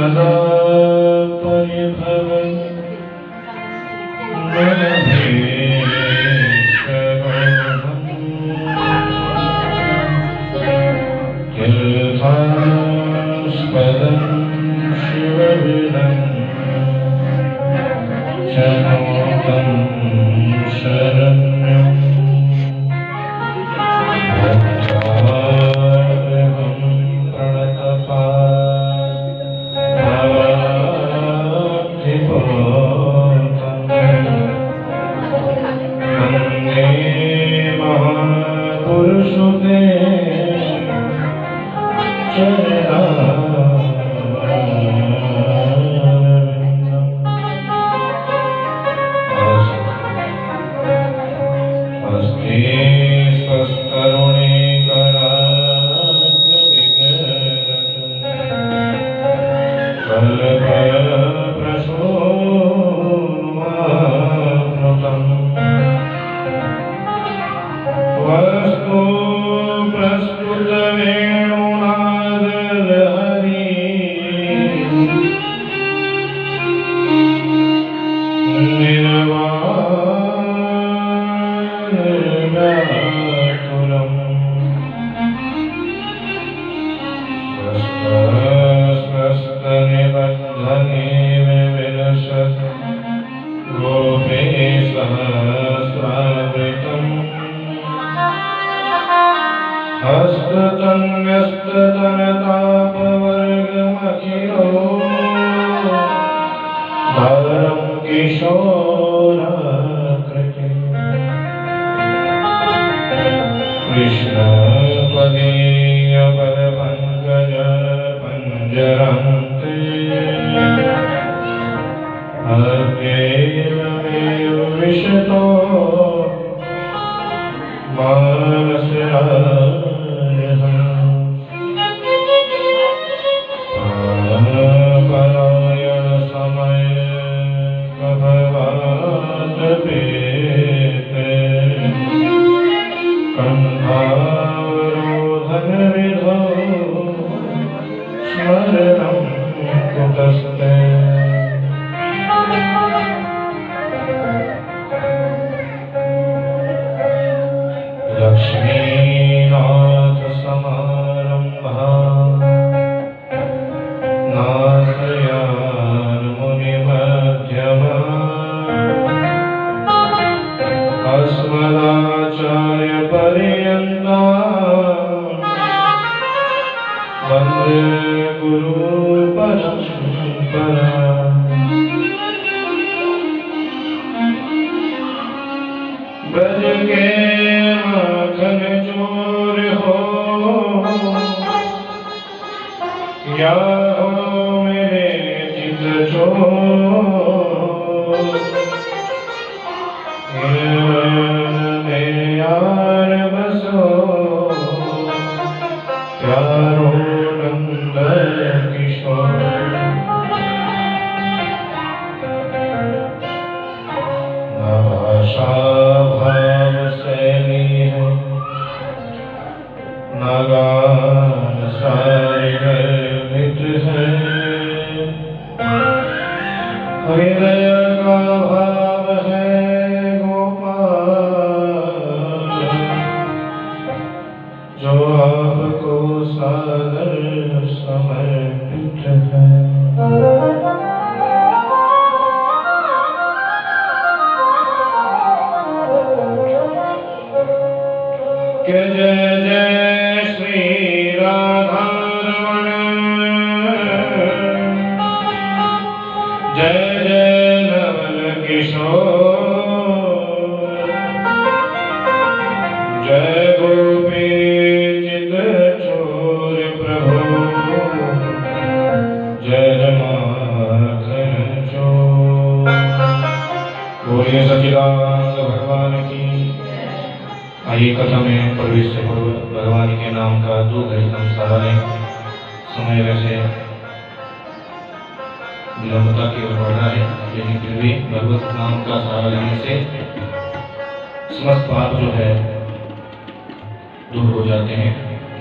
सदा परिभव तीर्थास्पदं शिवविदं शरणं शरण्यं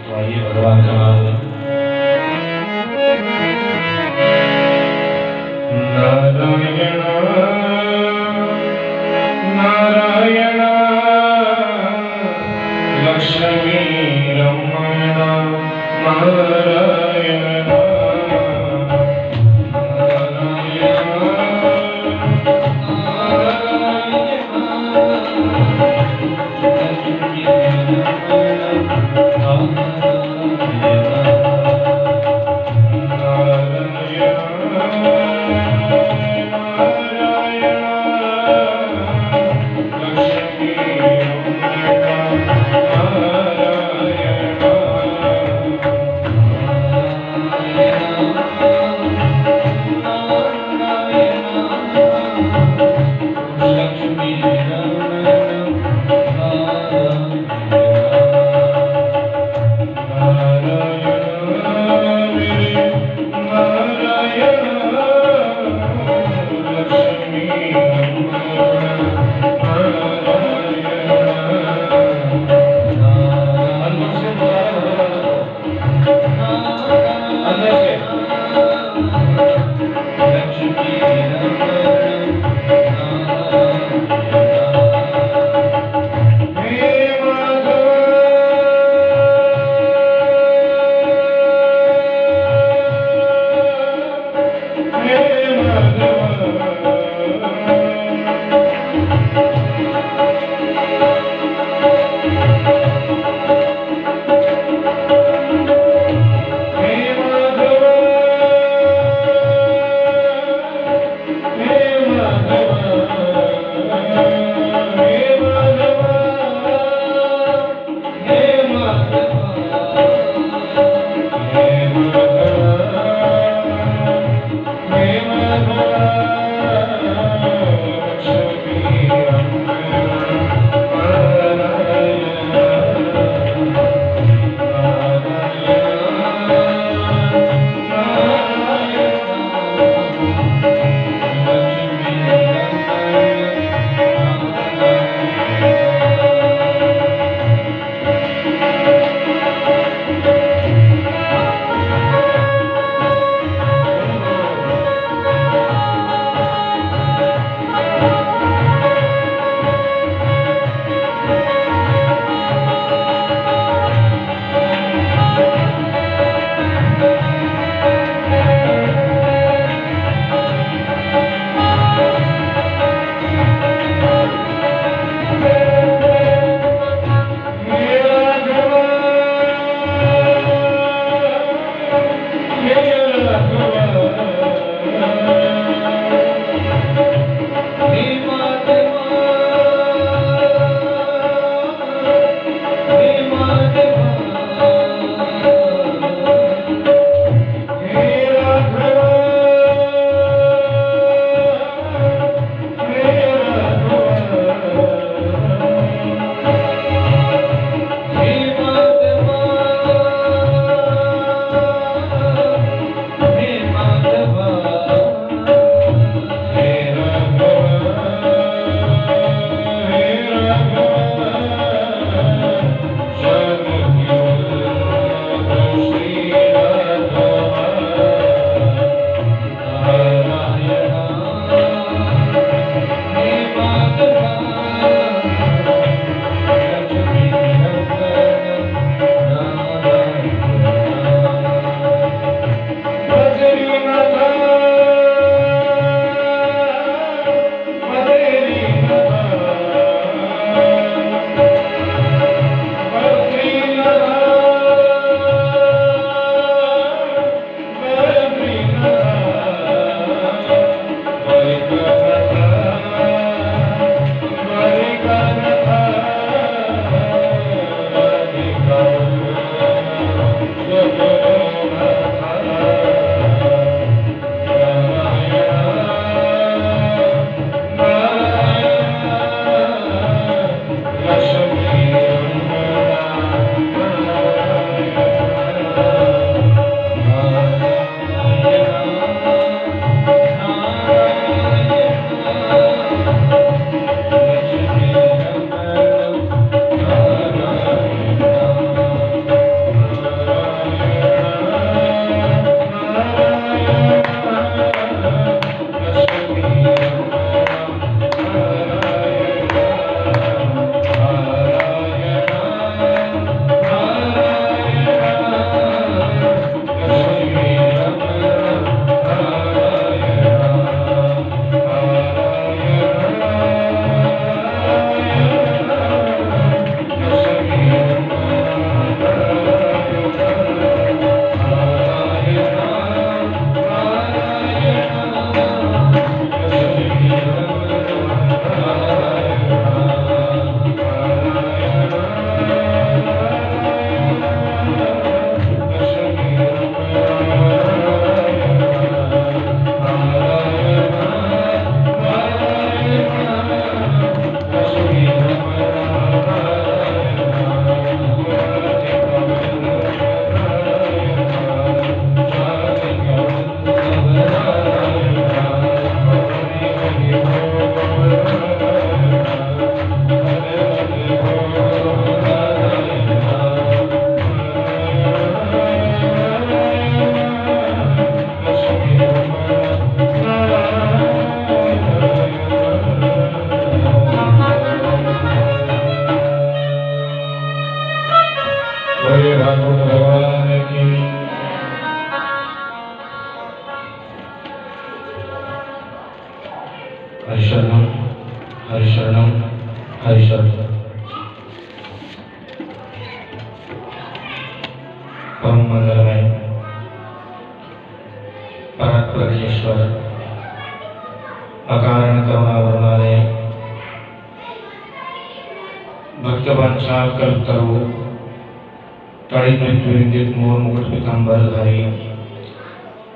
तो आइए भगवान का नाम ನಾರಾಯಣ ನಾರಾಯಣ ಲಕ್ಷ್ಮೀ ರಮಣ ನಾರಾಯಣ बोलिए भागवत भगवान की। हरिशरणम हरिशरणम हरिशरणम। परम मंगलमय परमेश्वर अकारण करुणा वरुणालय भक्तवंशा कल्पतरु तड़ित मोर मुकुट पीतांबरधारी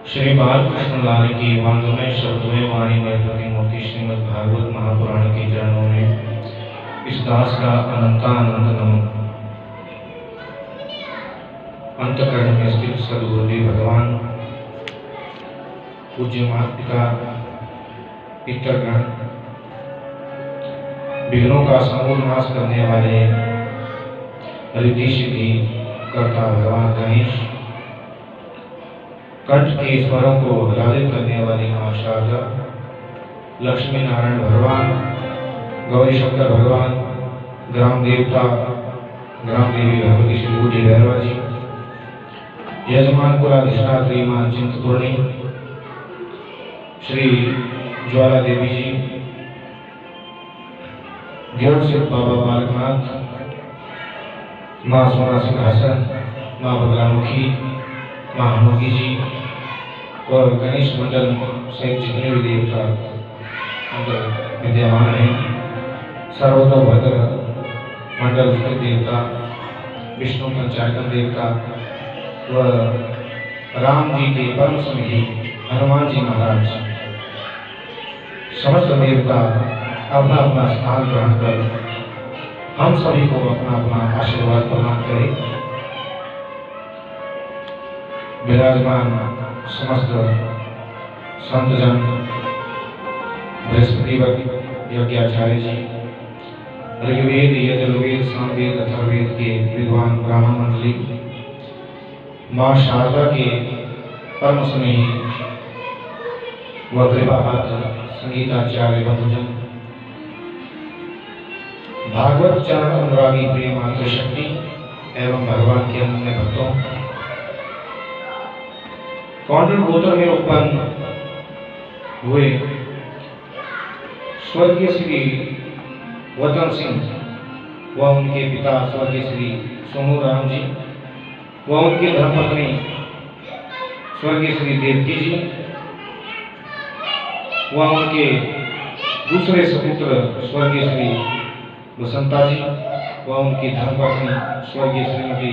श्री बालकृष्ण लाल की वांगमय शब्दमय वाणी में प्रतिमूर्ति श्रीमद् भागवत महापुराण के चरणों में इस दास का अनंतानंत नमन। अंतःकरण में स्थित सद्गुरुदेव भगवान, पूज्य माता पिता, पितृगण, विघ्नों का समूल नाश करने वाले रिद्धि सिद्धि कर्ता भगवान गणेश, कंठ के स्वरों को ललित करने वाली मां शारदा, लक्ष्मी नारायण भगवान, गौरी शंकर भगवान, ग्राम देवता, ग्राम देवी भगवती श्री बूढ़ी भैरवा जी, यजमान कुलाधिष्ठात्री मां चिंतपूर्णी, श्री ज्वाला देवी जी, ज्ञान सिंह बाबा बालकनाथ, मां सोना सिंहासन, मां बगलामुखी, मां हनुकी जी और गणेश मंडल सहित जितने भी देवता अंदर विद्यमान हैं, सर्वतोभद्र मंडल स्थित देवता, विष्णु पंचायतन देवता व राम जी के परम स्नेही हनुमान जी महाराज, समस्त देवता अपना अपना स्थान ग्रहण कर हम सभी को अपना अपना आशीर्वाद प्रदान करें। विराजमान समस्त संतजन, बृहस्पति यज्ञाचार्य जी, ऋग्वेद यजुर्वेद सामवेद अथर्ववेद के विद्वान ब्राह्मण मंडली, मां शारदा के परम स्नेही व कृपापात्र संगीताचार्य बंधुजन, भागवत चरण अनुरागी प्रिय मातृशक्ति एवं भगवान के अन्य भक्तों, कौंडल गोत्र में उत्पन्न हुए स्वर्गीय श्री वतन सिंह व उनके पिता स्वर्गीय श्री सोनू राम जी व उनकी धर्मपत्नी स्वर्गीय श्री देवकी जी व उनके दूसरे सपुत्र स्वर्गीय श्री वसंता जी व उनकी धर्मपत्नी स्वर्गीय श्रीमती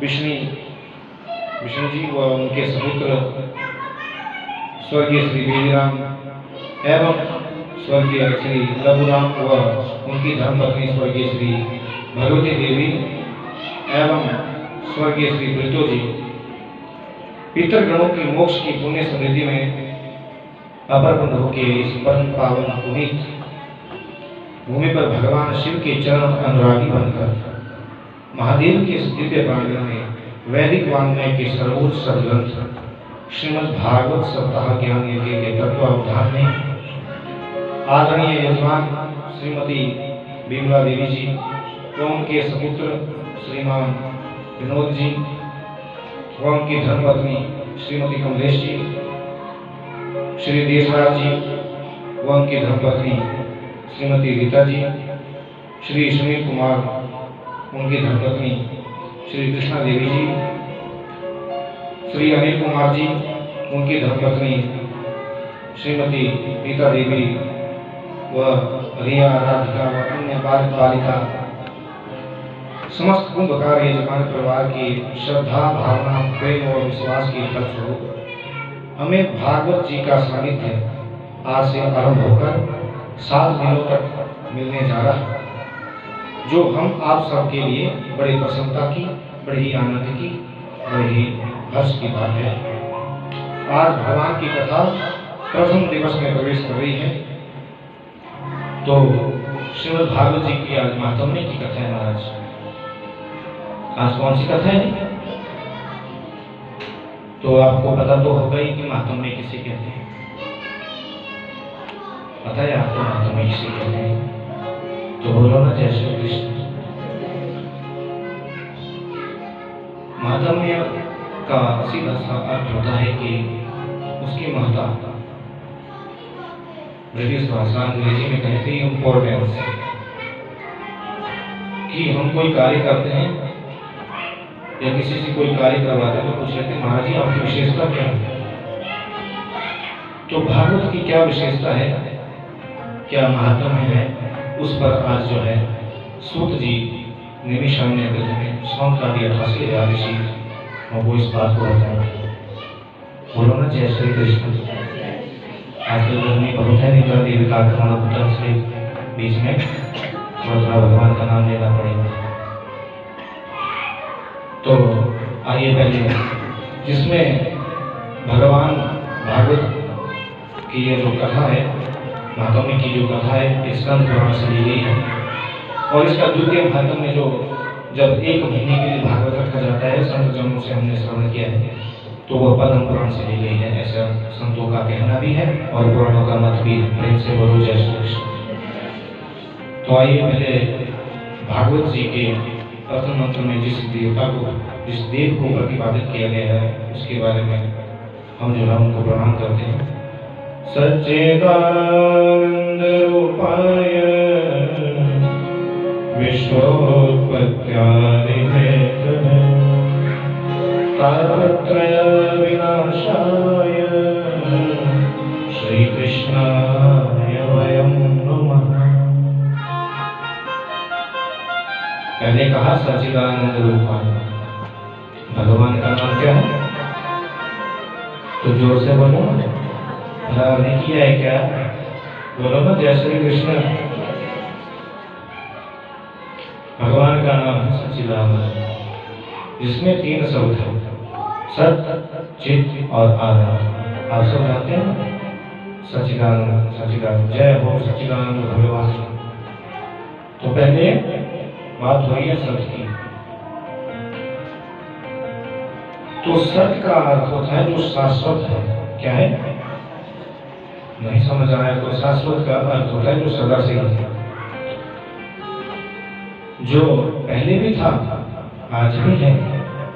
विष्णु जी व उनके सपुत्र स्वर्गीय श्री बेबीराम एवं स्वर्गीय श्री लघुराम व उनकी धर्मपत्नी स्वर्गीय श्री भगवती देवी एवं स्वर्गीय श्री ब्रितो जी, पितृगणों की मोक्ष की पुण्य समृद्धि में अपर्पण होकर इस परम पावन पुनीत भूमि पर भगवान शिव के चरण अनुरागी बनकर महादेव के इस दिव्य प्रांगण में वैदिक वाङ्मय के सर्वोच्च सदग्रंथ श्रीमद् भागवत सप्ताह ज्ञान यज्ञ के तत्वावधान में आदरणीय यजमान श्रीमती बिमला देवी जी व उनके सपुत्र श्रीमान विनोद जी व उनकी धर्मपत्नी श्रीमती कमलेश जी, श्री देशराज जी व उनकी धर्मपत्नी श्रीमती रीता जी, श्री सुनील कुमार उनकी धर्मपत्नी श्री कृष्णा देवी जी, श्री अनिल कुमार जी उनकी धर्मपत्नी श्रीमती रीता देवी व रिया राधिका व अन्य बालक बालिका, समस्त कुंभकार यजमान परिवार की श्रद्धा भावना प्रेम और विश्वास के फलस्वरूप हमें भागवत जी का सानिध्य आज से आरंभ होकर 7 दिनों तक मिलने जा रहा है, जो हम आप सबके लिए बड़ी प्रसन्नता की, बड़ी ही आनंद की, बड़ी ही हर्ष की बात है। आज भगवान की कथा प्रथम दिवस में प्रवेश कर रही है। तो श्रीमद् भागवत जी की आज महात्म्य की कथा है। महाराज आज कौन सी कथा है? तो आपको पता तो होगा ही कि महात्म्य किसे कहते हैं। पता है आपको महात्म्य किसे कहते हैं? तो बोलो ना जय श्री कृष्ण। महात्म्य का सीधा सा अर्थ होता है कि उसकी महत्ता, ब्रिटिश भाषा अंग्रेजी में कहते हैं इम्पोर्टेंस, कि हम कोई कार्य करते हैं या किसी से कोई कार्य करवाते हैं तो पूछ लेते हैं महाराज जी आपकी विशेषता क्या है। तो भागवत की क्या विशेषता है, क्या महात्म्य है, उस पर आज जो है सूत जी निमिषारण्य ग्रंथ में सौंदर्य 88,000 ऋषि वो इस बात को बताया। बोलो ना जय श्री कृष्ण। आजकल गर्मी बहुत है, निकला देवी का आक्रमण से बीच में थोड़ा भगवान का नाम लेना पड़ेगा। तो आइए पहले जिसमें भगवान भागवत की ये जो कथा है, महात्म्य की जो कथा है, स्कंद पुराण से ली गई है। और इसका द्वितीय महात्म्य जो जब 1 महीने के लिए भागवत रखा जाता है, संत जनों से हमने श्रवण किया है, तो वह पद्म पुराण से ली गई है, ऐसा संतों का कहना भी है और पुराणों का मत भी है। प्रेम से बोलो जय श्री कृष्ण। तो आइए पहले भागवत जी के प्रथम मंत्र में जिस देवता को, जिस देव को प्रतिपादित किया गया है, उसके बारे में हम जो है उनको प्रणाम करते हैं। सच्चिदानंद रूपाय विश्वोत्पत्त्यादिहेतवे तापत्रय विनाशाय श्री कृष्णाय वयं नमः। पहले कहा सच्चिदानंद रूपाय, भगवान का नाम क्या है? तो जोर से बोलो, नहीं किया है क्या? बोलो ना जय श्री कृष्ण। भगवान का नाम है सच्चिदानंद, जिसमें 3 शब्द है, सत, चित और आनंद। आप सब जानते हैं सच्चिदानंद, सच्चिदानंद, जय हो सच्चिदानंद भगवान। तो पहले बात हो रही है सत की। तो सत का अर्थ होता है जो शाश्वत है। क्या है? नहीं समझ आया तो शाश्वत का अर्थ होता है जो सदा से है, जो पहले भी था, आज भी है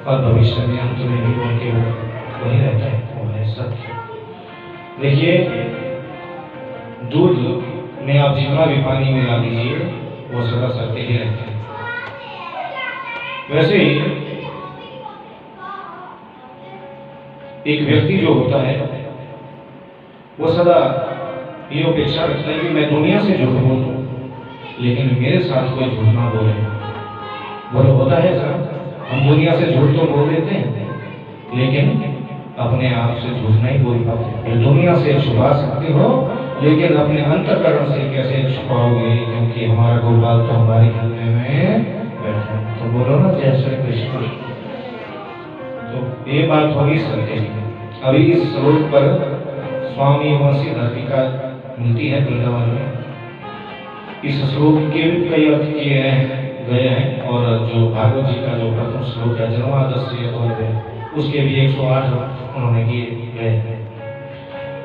और भविष्य में अंत में भी उनके वही रहता है, वो है सत्य। देखिए, दूध में आप जितना भी पानी मिला दीजिए वो सदा सत्य ही रहता है। वैसे ही एक व्यक्ति जो होता है वो सदा ये अपेक्षा रखता है कि मैं दुनिया से झूठ बोलूं लेकिन मेरे साथ कोई झूठ ना बोले। बोलो होता है सर, हम दुनिया से झूठ तो बोल देते हैं लेकिन अपने आप से झूठ नहीं बोल पाते। दुनिया से छुपा सकते हो लेकिन अपने अंतःकरण से कैसे छुपाओगे, क्योंकि हमारा गोपाल तो हमारे हृदय में बैठा है। तो बोलो ना जय श्री कृष्ण। तो ये बात होगी सत्य की। अभी इस श्लोक पर स्वामी वंशी धरती का मिलती है वृंदावन में। इस श्लोक के भी कई अर्थ किए गए हैं और जो भागवत जी का जो प्रथम श्लोक है जन्मादस्य और उसके भी 108 उन्होंने किए गए हैं।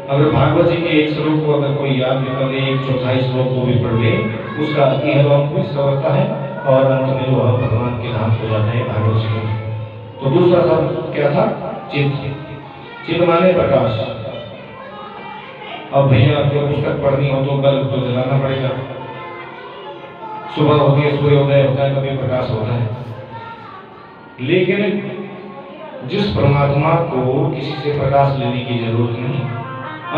अगर भागवत जी के एक श्लोक को अगर कोई याद भी कर ले, 1/4 श्लोक को भी पढ़ ले, उसका इहलोक भी सवरता है और अंत में जो भगवान के धाम हो जाता है भागवत जी में। तो दूसरा शब्द क्या था? चित्त। चित्त माने प्रकाश। अब भैया आपको पुस्तक पढ़नी हो तो बल्ब तो जलाना पड़ेगा। सुबह होती है, सूर्योदय होता है, कभी प्रकाश होता है। लेकिन जिस परमात्मा को किसी से प्रकाश लेने की जरूरत नहीं,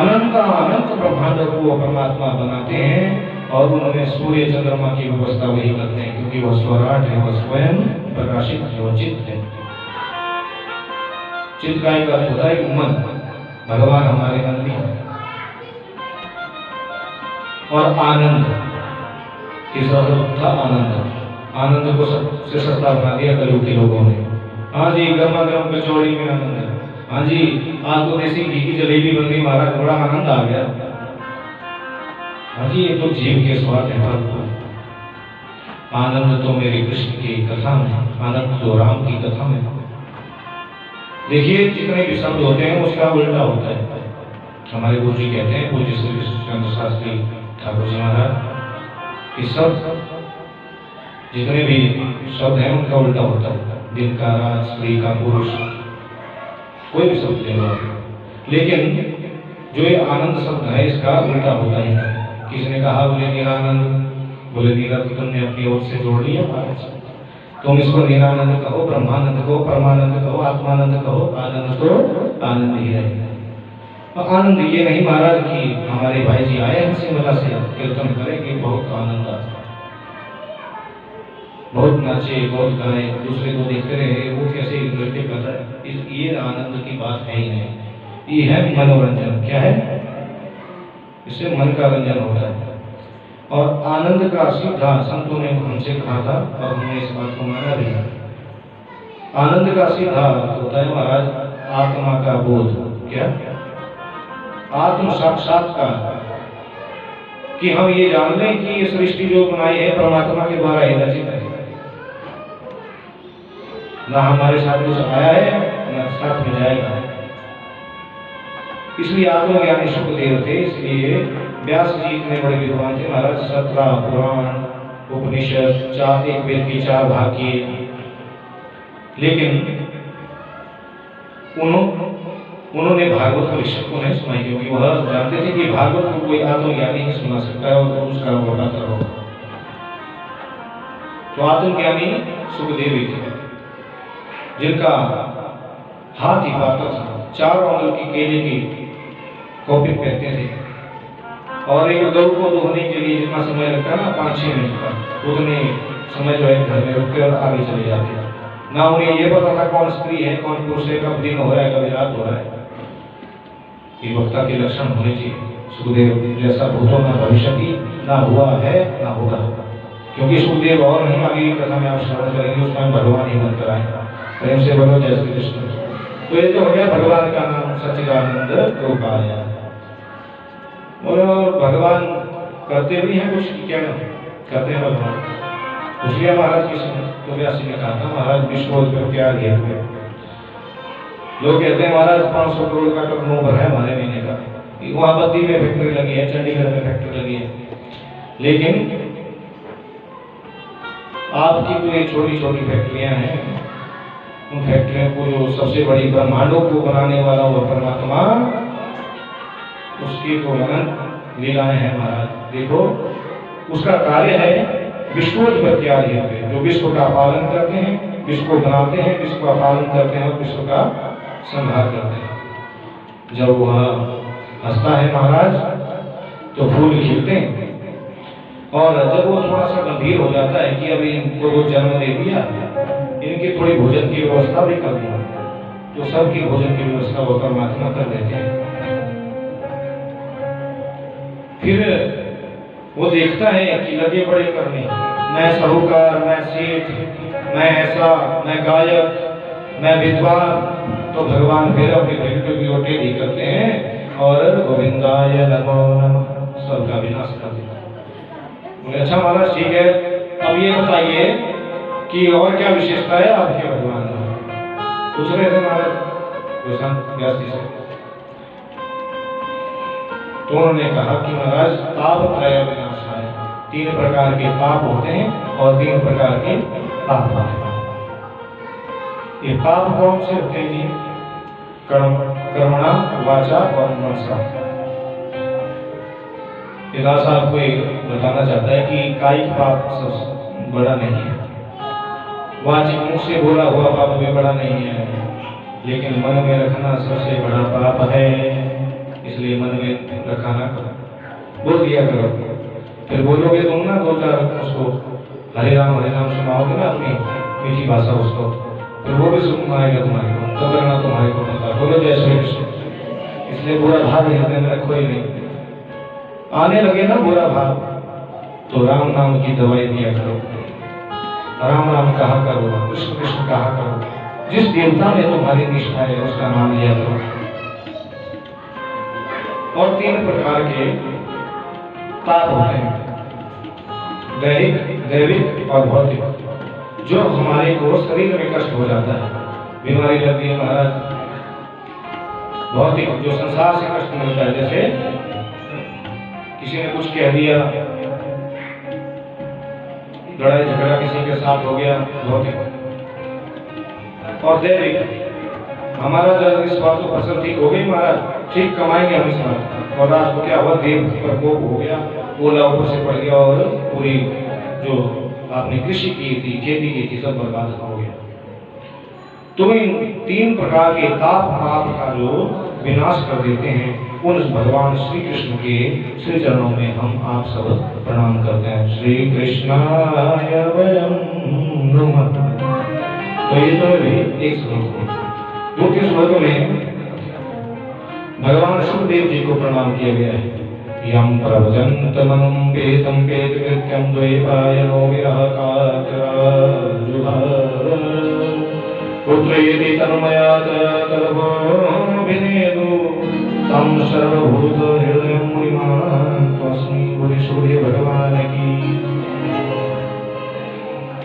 अनंत ब्रह्मांड को परमात्मा बनाते हैं और उन्होंने सूर्य चंद्रमा की व्यवस्था वही करते हैं, क्योंकि वह स्वराट है, वह स्वयं प्रकाशित है, वह चित्त है। चित्त का एक अर्थ होता है मन। भगवान हमारे मन में है। और आनंद, तीसरा था आनंद। आनंद को सबसे सस्ता बना दिया कलयुग के लोगों ने। हाँ जी, गर्मा गर्म कचौड़ी में आनंद है। हाँ जी, आज तो देसी घी की जलेबी बन गई महाराज, बड़ा आनंद आ गया। हाँ जी, ये तो जीव के स्वाद है। आनंद तो मेरे कृष्ण की कथा में, आनंद तो राम की कथा में। देखिए, जितने भी शब्द होते हैं उसका उल्टा होता है। हमारे गुरु जी कहते हैं, पूज्य श्री कृष्ण शास्त्री ठाकुर जी महाराज, कि शब्द जितने भी शब्द हैं उनका उल्टा होता है। दिन का रात, स्त्री का पुरुष, कोई भी शब्द ले लो। लेकिन जो ये आनंद शब्द है इसका उल्टा होता ही है। किसने कहा बोले निरानंद, बोले नीरा तो तुमने अपनी ओर से जोड़ लिया महाराज। तुम इसको निरानंद कहो, ब्रह्मानंद कहो, परमानंद कहो, आत्मानंद कहो, आनंद तो आनंद ही रहेगा। और आनंद ये नहीं महाराज कि हमारे भाई जी आए हैं सिमला से कीर्तन करेंगे, बहुत आनंद आता, बहुत नाचे, बहुत गाए, दूसरे को देखते रहे वो कैसे नृत्य कर रहा है, ये आनंद की बात है ही नहीं। ये है मनोरंजन। क्या है? इससे मन का रंजन होता है। और आनंद का सीधा संतों ने हमसे कहा था और हमने इस बात को माना भी है। आनंद का सीधा होता है महाराज आत्मा का बोध। क्या? आत्म साक्षात्कार, कि हम ये जान लें कि ये सृष्टि जो बनाई है परमात्मा के द्वारा ही रचित है, ना हमारे साथ कुछ आया है ना साथ में जाएगा। इसलिए आत्मज्ञानी सुखदेव थे, इसलिए व्यास जी इतने बड़े विद्वान थे महाराज। 17 पुराण उपनिषद, 4 एक वेद के 4 भाग किए, लेकिन उन्होंने भागवत परिषद को नहीं सुनाई, क्योंकि वह जानते थे कि भागवत को कोई आत्मज्ञानी ही सुना सकता है और उसका वर्णन करो। तो आत्मज्ञानी सुखदेव ही थे, जिनका हाथ ही पाता था, 4 अंगुल की केले की कॉपी पहनते थे, और एक गौ को धोने के लिए जितना समय लगता है ना 5-6 मिनट का, उतने समय जो है घर में रुकते और आगे चले जाते। ना उन्हें ये पता था कौन स्त्री है कौन पुरुष है, कब दिन हो रहा है कब रात हो रहा है। ये वक्ता के लक्षण होने चाहिए। सुखदेव जैसा भूतो न भविष्यति, ना हुआ है ना होगा, क्योंकि सुखदेव और नहीं, आगे की कथा में आप श्रवण करेंगे, उसमें भगवान ही मन कराएंगे। प्रेम से बोलो जय श्री कृष्ण। तो ये तो हो गया भगवान का नाम सच्चिदानंद रूपाय। और भगवान करते भी हैं कुछ, क्या करते हैं भगवान? इसलिए महाराज कृष्ण तो व्यास ने कहा था महाराज विश्वोत्पत्ति क्या दिया। लोग कहते हैं महाराज 500 करोड़ का टर्नओवर है हमारे महीने का, वहां बद्दी में फैक्ट्री लगी है, चंडीगढ़ में फैक्ट्री लगी है, लेकिन आपकी तो ये छोटी छोटी फैक्ट्रियां हैं, उन फैक्ट्रियों को जो सबसे बड़ी ब्रह्मांडों को बनाने वाला वो परमात्मा, उसकी तो अनंत लीलाएं हैं महाराज। देखो उसका कार्य है विश्वोत्पत्ति, जो विश्व का पालन करते हैं, विश्व को बनाते हैं, विश्व का पालन करते हैं और विश्व का संहार करते हैं। जब वह हंसता है महाराज तो फूल खिलते हैं, और जब वो थोड़ा सा गंभीर हो जाता है कि अभी इनको वो जन्म दे दिया, इनकी थोड़ी भोजन की व्यवस्था भी कर दूं, तो सबकी भोजन की व्यवस्था वो परमात्मा कर देते हैं। फिर वो देखता है कि लगे बड़े करने, मैं साहूकार, मैं सेठ, मैं ऐसा, मैं गायक, मैं विद्वान, तो भगवान फिर अपने भेंट की ओटे दी करते हैं और गोविंदाय नमो नमः सबका विनाश कर देते हैं। बोले अच्छा महाराज ठीक है, अब ये बताइए कि और क्या विशेषता है आपके भगवान में? पूछ रहे थे महाराज व्यास जी से। तो उन्होंने कहा कि महाराज ताप त्रय विनाशाय, 3 प्रकार के पाप होते हैं और 3 प्रकार के पाप होते हैं। ये पाप कौन से होते हैं जी? कर्मणा, वाचा और मनसा। पिता साहब को बताना चाहता है कि कायिक पाप सबसे बड़ा नहीं है, वाचिक मुख से बोला हुआ पाप भी बड़ा नहीं है, लेकिन मन में रखना सबसे बड़ा पाप है। इसलिए मन में रखा ना करो, बोल दिया करो। फिर बोलोगे तुम ना 2-4 उसको हरे राम सुनाओगे ना अपनी मीठी भाषा उसको, फिर वो भी सुनाएगा तुम्हारे को, तो करना तुम्हारे को पता। बोलो जय श्री कृष्ण। इसलिए बुरा भाव हृदय में रखो ही नहीं। आने लगे ना बुरा भाव तो राम नाम की दवाई दिया करो, राम राम कहा करो, कृष्ण कृष्ण कहा करो, जिस देवता में तुम्हारी निष्ठा है उसका नाम लिया करो। और 3 प्रकार के पाप होते हैं, दैहिक, दैविक और भौतिक। जो हमारे को शरीर में कष्ट हो जाता है, बीमारी लगती है महाराज, भौतिक जो संसार से कष्ट मिलता है, जैसे किसी ने कुछ कह दिया, लड़ाई झगड़ा किसी के साथ हो गया, भौतिक। और दैविक। हमारा जब इस बात को फसल ठीक हो गई महाराज, ठीक कमाएंगे हम इस बात। और रात को क्या हुआ, देव प्रकोप हो गया, ओला ऊपर से पड़ गया और पूरी जो आपने कृषि की थी, खेती की थी, सब बर्बाद हो गया। तो इन 3 प्रकार के ताप पाप का जो विनाश कर देते हैं, उन भगवान श्री कृष्ण के श्री चरणों में हम आप सब प्रणाम करते हैं। श्री कृष्णाय वयं नमः। तो ये तो एक श्लोक है। दूसरे श्लोक में भगवान सुखदेव जी को प्रणाम किया गया है। यम प्रवजन्तमनं पेतं पेतकृत्यं द्वैपायनो विरहकातराजुहा पुत्रेति तन्मया तर्वो विनेदु तं सर्वभूतहृदयं मुनिमान् तस्मै बोले सूर्य भगवान की।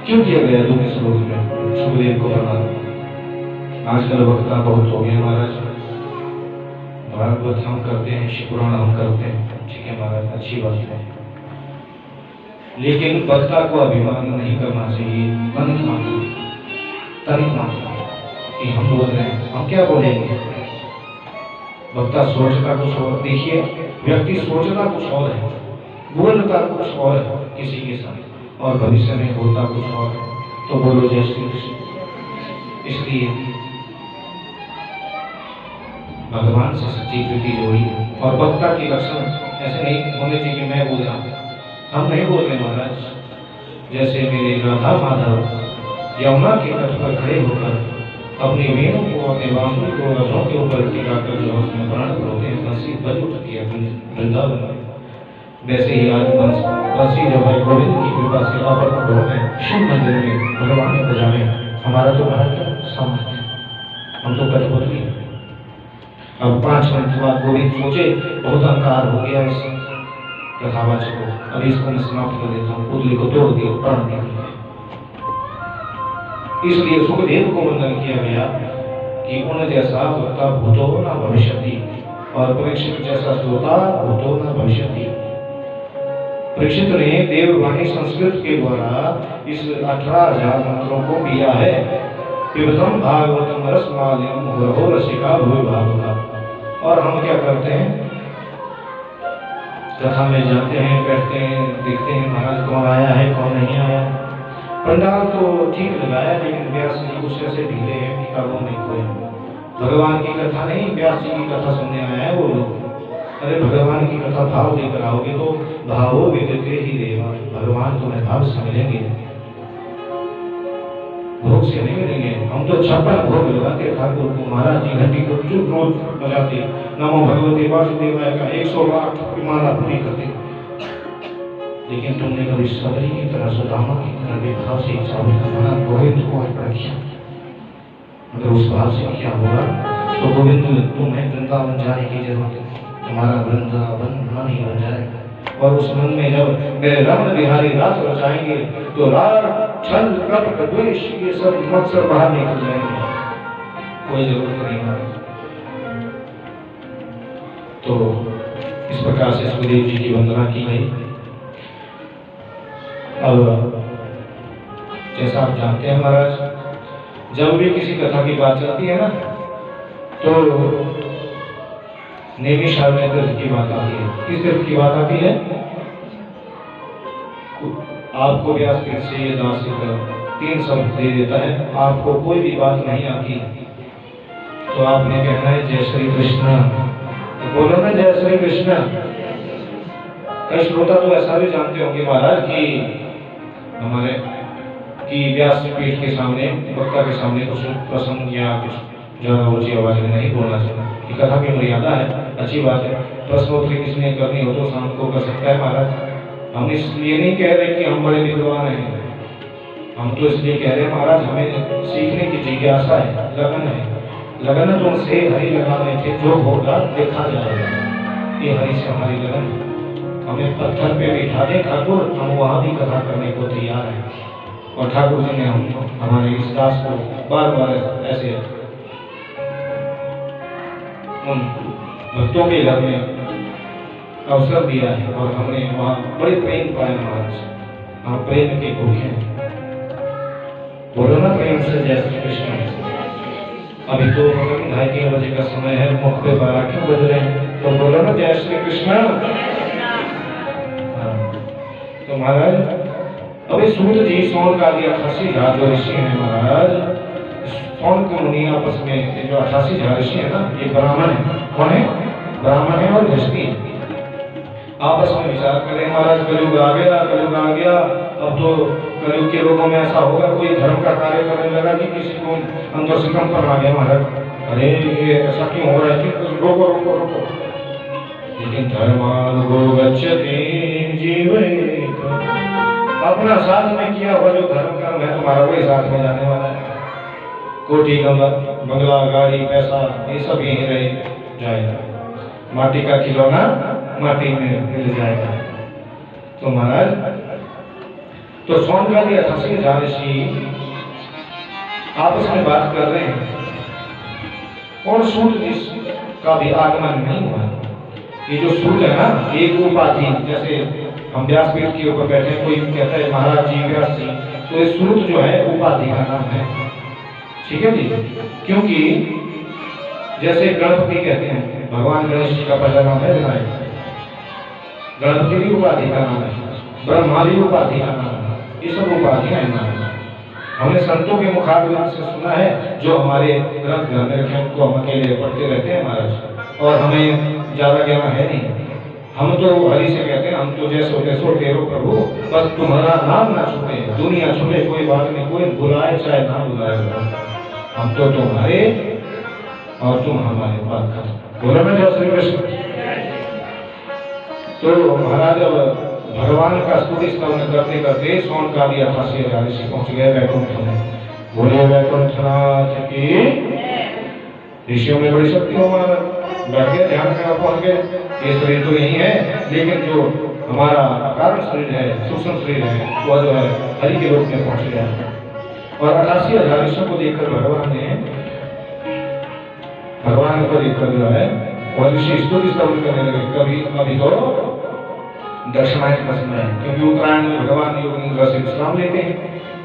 क्यों किया गया दूसरे श्लोक में सुखदेव को प्रणाम? आजकल वक्ता बहुत हो गए महाराज, भागवत हम करते हैं, शिवपुराण हम करते हैं, ठीक है महाराज, अच्छी बात है, लेकिन वक्ता को अभिमान नहीं करना चाहिए। तनिक मात्र कि हम बोल रहे हैं, हम क्या बोलेंगे। वक्ता सोचता कुछ और, देखिए व्यक्ति सोचता कुछ और है, बोलता कुछ और है किसी के साथ, और भविष्य में होता कुछ और है। तो बोलो जय श्री कृष्ण। इसलिए भगवान से सच्ची प्रीति जोड़ी है। और वक्ता के लक्षण ऐसे नहीं होने चाहिए कि मैं बोल रहा हूँ, हम नहीं बोल रहे महाराज। जैसे मेरे राधा माधव यमुना के तट पर खड़े होकर अपनी वेणु को, अपने बांसुरी को रथों के ऊपर टिकाकर जो उसमें प्राण होते हैं, बंसी बज उठती है वृंदावन में, वैसे ही आज बंसी जो है गोविंद की कृपा से अपर में शिव मंदिर में भगवान ने बजाए। हमारा तो भारत सामर्थ्य, हम तो कठपुतली। अब 5 मिनट बाद गोविंद सोचे, बहुत अहंकार हो गया इस कथावाचक को, अब इसको मैं समाप्त कर देता हूँ, पुतली को तोड़ दिया, प्राण निकल गए। इसलिए सुखदेव को वंदन किया गया कि उन जैसा वक्ता भूतो न भविष्यति, और परीक्षित जैसा श्रोता भूतो न भविष्यति। परीक्षित ने देववाणी संस्कृत के द्वारा इस 18,000 मंत्रों को पिया है। पिबतम भागवतम रसमाल्यम मुहुरहो रसिका भूय भावुका। और हम क्या करते हैं, कथा में जाते हैं, बैठते हैं, देखते हैं महाराज कौन आया है कौन नहीं आया। पंडाल तो ठीक लगाया, लेकिन व्यास जी कुछ ऐसे ढीले हैं कि काबू नहीं खोए। भगवान की कथा नहीं, व्यास जी की कथा सुनने आया है वो लोग। अरे भगवान की कथा भाव लेकर आओगे तो भावो विदिते ही देवा, भगवान तुम्हें भाव से मिलेंगे, भोग से नहीं मिलेंगे। हम तो 56 भोग लगाते ठाकुर को, महाराज जी घंटी को चुप रोज बजाते, नमो भगवते वासुदेवाय का 108 माला पूरी करते। लेकिन तुमने कभी सबरी की तरह, सुदामा की तरह बेभाव से चावल का बना गोविंद को अर्पण किया। अगर उस भाव से किया होगा तो गोविंद तुम्हें वृंदावन जाने की जरूरत है, तुम्हारा वृंदावन मन ही बन जाएगा। और उस मन में जब मेरे रमण बिहारी रास रचाएंगे तो राग छल कपट द्वेष ये सब मत्सर बाहर निकल जाएंगे, कोई जरूरत नहीं है। तो इस प्रकार से सुखदेव जी की वंदना की गई। अब जैसा आप जानते हैं महाराज, जब भी किसी कथा की बात चलती है ना, तो नैमिषारण्य में तीर्थ की बात आती है। किस तीर्थ की बात आती है? आपको व्यासपीठ से ये दार्शनिक 3 शब्द दे देता है, आपको कोई भी बात नहीं आती तो आपने कहना है जय श्री कृष्ण। तो बोलो ना जय श्री कृष्ण। कई श्रोता तो ऐसा भी जानते होंगे महाराज कि हमारे कि व्यासपीठ के सामने, वक्ता के सामने कुछ प्रसंग या कुछ ज्यादा ऊंची आवाज में नहीं बोलना चाहिए। कथा की मर्यादा है, अच्छी बात है। प्रश्नोत्तरी किसने करनी हो तो शाम को कर सकता है महाराज। हम इसलिए नहीं कह रहे कि हम बड़े विद्वान हैं, हम तो इसलिए कह रहे हैं महाराज हमें सीखने की जिज्ञासा है, लगन है। लगन तो से हरि लगाने थे, जो होगा देखा जाएगा। ये हरि से हमारी लगन है। हमें पत्थर पे बिठा दे ठाकुर, हम वहाँ भी कथा करने को तैयार हैं। और ठाकुर जी ने हम हमारे इस दास को बार बार ऐसे उन भक्तों के घर में अवसर दिया है और हमने वहाँ बड़े प्रेम पाया महाराज। हम प्रेम के भूखे हैं। बोलो ना प्रेम से जय श्री कृष्ण। अभी तो 2:30 बजे का समय है, मुख पे 12 क्यों बज रहे हैं? तो बोलो ना जय श्री कृष्ण। तो महाराज अभी सूत जी सोन का दिया 88 झार जो ऋषि है महाराज, सोन के मुनि आपस में जो 88 झार ऋषि है ना, ये ब्राह्मण है। कौन है? ब्राह्मण है और ऋषि आपस में विचार करें महाराज, कलयुग आ गया, कलयुग आ गया। अब तो कलयुग के लोगों में ऐसा होगा, कोई धर्म का कार्य करने लगा कि किसी को अंदर से कम करना गया महाराज, अरे ये ऐसा क्यों हो रहा है? कि रोको रोको रोको। लेकिन धर्मानुगो गच्छति जीवेत, अपना साथ में किया हुआ जो धर्म कर्म है तुम्हारा वही साथ में जाने वाला है। कोठी बंगला गाड़ी पैसा ये सब यहीं रह जाएगा, माटी का खिलौना माटी में मिल जाएगा। तो महाराज तो सोन का भी 88 झार ऋषि आपस में बात कर रहे हैं और सूर्य का भी आगमन नहीं हुआ। ये जो सूर्य है ना, एक उपाधि, जैसे हम व्यासपीठ के ऊपर बैठे, कोई कहता है महाराज जी व्यास जी, तो ये सूर्य जो है उपाधि का नाम है, ठीक है जी। क्योंकि जैसे गणपति कहते हैं, भगवान गणेश जी का पहला नाम है विनायक, गणपति भी उपाधि का नाम है, ब्रह्मा भी उपाधि का नाम है, ये सब उपाधियां हैं नाम। हमने संतों के मुखारबिंद से सुना है, जो हमारे ग्रंथ घर में रखे उनको हम अकेले पढ़ते रहते हैं महाराज, और हमें ज्यादा ज्ञान है नहीं। हम तो हरि से कहते हैं, हम तो जैसो तैसो तेरो प्रभु, बस तुम्हारा नाम ना छूटे, दुनिया छूटे कोई बात नहीं, कोई बुलाए चाहे ना बुलाए, हम तो तुम्हारे और तुम हमारे बात कर बोलो ना जय श्री कृष्ण। तो महाराज भगवान का स्तुति स्तवन करते करते सोन का भी 88 झार ऋषि पहुंच गए वैकुंठ में। बोले वैकुंठनाथ की। ऋषियों में बड़ी शक्ति हो महाराज, बैठ गए ध्यान में पहुंच गए। ये शरीर तो यही है, लेकिन जो हमारा कारण शरीर है, सूक्ष्म शरीर है, वह जो है हरि के रूप में पहुंच गया। और 88 हजार ऋषियों को देखकर भगवान को देखकर जो है वह ऋषि स्तुति स्तवन करने लगे। कभी अभी तो दक्षिणायन का समय है, क्योंकि उत्तरायण में भगवान योग निद्रा से विश्राम लेते हैं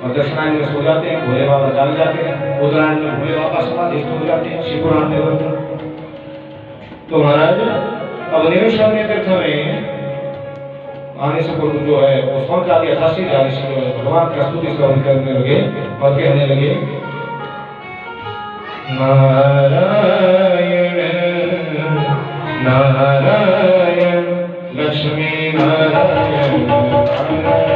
और दक्षिणायन में सो जाते हैं, भोले बाबा जाग जाते हैं। उत्तरायण में भोले बाबा समाधि हो जाते हैं, शिवपुराण में। तो महाराज अब निमिषारण्य तीर्थ में आने से पूर्व जो है वो सोन का 88 झार ऋषि जो है भगवान का स्तुति स्तवन करने लगे और कहने लगे, नारायण नारायण लक्ष्मी नारायण नारायण लक्ष्मी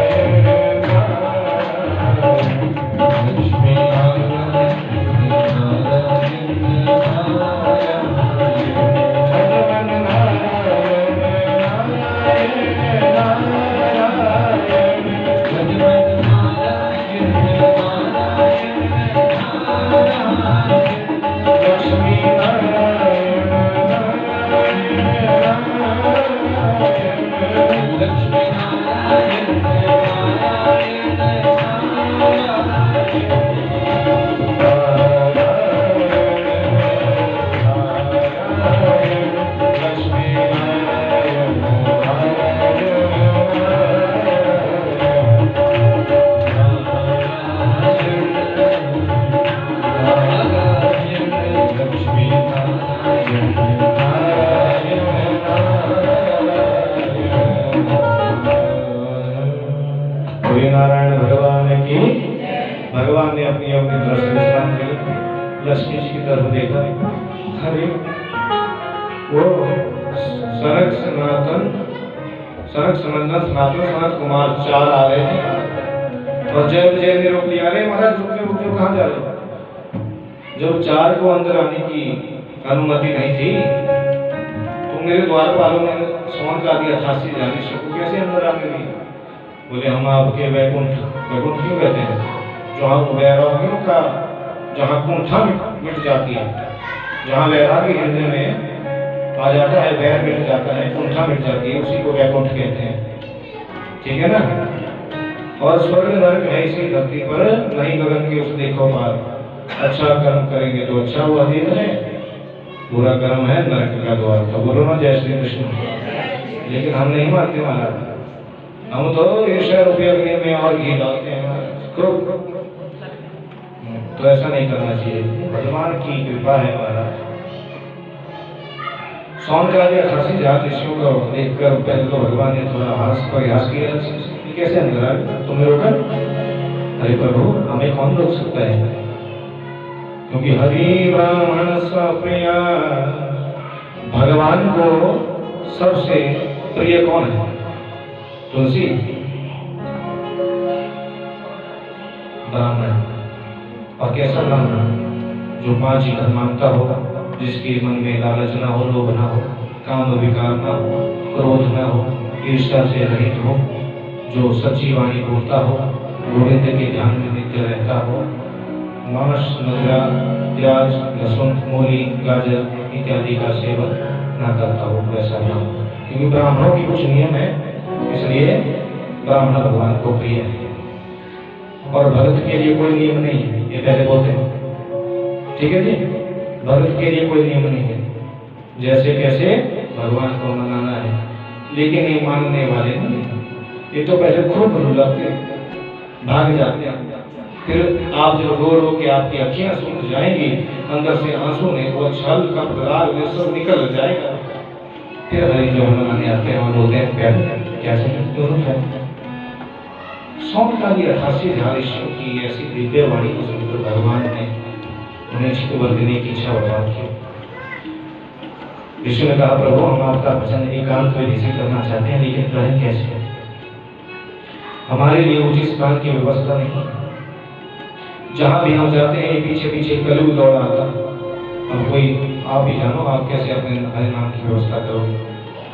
नारायण भगवान ने अपनी अपनी दृष्टि विश्राम की लक्ष्मी जी की तरफ देखा। अरे वो सनक सनातन सनत कुमार 4 आ रहे थे और जय ने रोक लिया। अरे महाराज रुक जाओ, कहाँ जा रहे? जब 4 को अंदर आने की अनुमति नहीं थी तो मेरे द्वारपालों ने सोन का दिया 88 झार ऋषि को कैसे अंदर आने दी? बोले हम आपके वैकुंठ क्यों कहते हैं? जहाँ वैरागियों का जहाँ कुंठा मिट जाती है, जहाँ वैरागी हृदय में आ जाता है, वैर मिट जाता है, कुंठा मिट जाती है, उसी को वैकुंठ कहते हैं, ठीक है ना। और स्वर्ग नरक है इसी धरती पर, नहीं गगन के उस देखो पार। अच्छा कर्म करेंगे तो अच्छा हुआ दिन है, बुरा कर्म है नरक का द्वार। तो बोलो ना जय श्री कृष्ण। लेकिन हम नहीं मानते महाराज, हम तो ईर्ष्या रुपया में और घी डालते हैं। तो ऐसा नहीं करना चाहिए। भगवान की कृपा है महाराज। सौनकादि 88 ऋषियों को देखकर पहले तो भगवान ने थोड़ा प्रयास किया, कैसे अंदर तुमने रोका? अरे प्रभु, हमें कौन रोक सकता है? क्योंकि हरि ब्राह्मण स्वप्रिय, भगवान को सबसे प्रिय कौन है? तुलसी, ब्राह्मण। और कैसा ब्राह्मण? जो 5 ही मानता हो, जिसके मन में लालच ना हो, लोभ ना हो, काम विकार ना हो, क्रोध ना हो, ईर्ष्या से रहित हो, जो सच्ची वाणी बोलता हो, गोविंद के ध्यान में नित्य रहता हो, मांस, मदिरा, प्याज, लहसुन, मूली, गाजर इत्यादि का सेवन न करता हो, वैसा ब्राह्मण। क्योंकि ब्राह्मणों की कुछ नियम है, इसलिए ब्राह्मण भगवान को प्रिय है। और भगत के लिए कोई नियम नहीं है, ये पहले बोलते हैं, ठीक है जी। भगत के लिए कोई नियम नहीं है, जैसे कैसे भगवान को मनाना है। लेकिन ये मानने वाले नहीं, ये तो पहले खूब रुलाते, भाग जाते हैं। फिर आप जब रो रो के आपकी अखियां सूख जाएंगी, अंदर से आंसू ने वो छल कपट राग में सब निकल जाएगा। फिर हरि जो मनाने आते हैं और बोलते हैं प्यार क्या चाहिए? सौनकादि 88 ऋषियों की ऐसी दिव्य वाणी को सुनकर भगवान ने उन्हें चित्तवर देने की इच्छा भगवान की। विष्णु ने कहा, प्रभु हम आपका भजन एकांत में इसे करना चाहते हैं, लेकिन करें कैसे? हमारे लिए उचित स्थान की व्यवस्था नहीं है। जहां भी हम जाते हैं पीछे पीछे कलयुग दौड़ा आता। अब कोई आप ही जानो, आप कैसे अपने हरि नाम की व्यवस्था करोगे?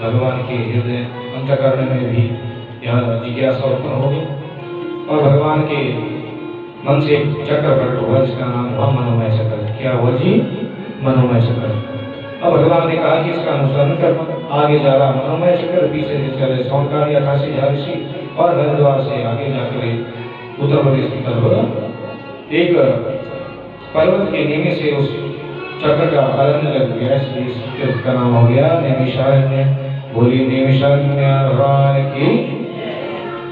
भगवान के हृदय अंतःकरण में भी यह जिज्ञासा उत्पन्न होगी और भगवान के मन से चक्र प्रकट हुआ, जिसका नाम हुआ मनोमय चक्र। क्या हुआ जी? मनोमय चक्र। अब भगवान ने कहा कि इसका अनुसरण कर। आगे जा रहा मनोमय चक्र, पीछे से चले सौनकादि 88 ऋषि और हरिद्वार से आगे जाकर उत्तर प्रदेश की तरफ एक पर्वत के नीचे से उस चक्र का अरण्य लग गया, इसलिए इसका नाम हो गया नैमिषारण्य। बोली नैमिषारण्य की,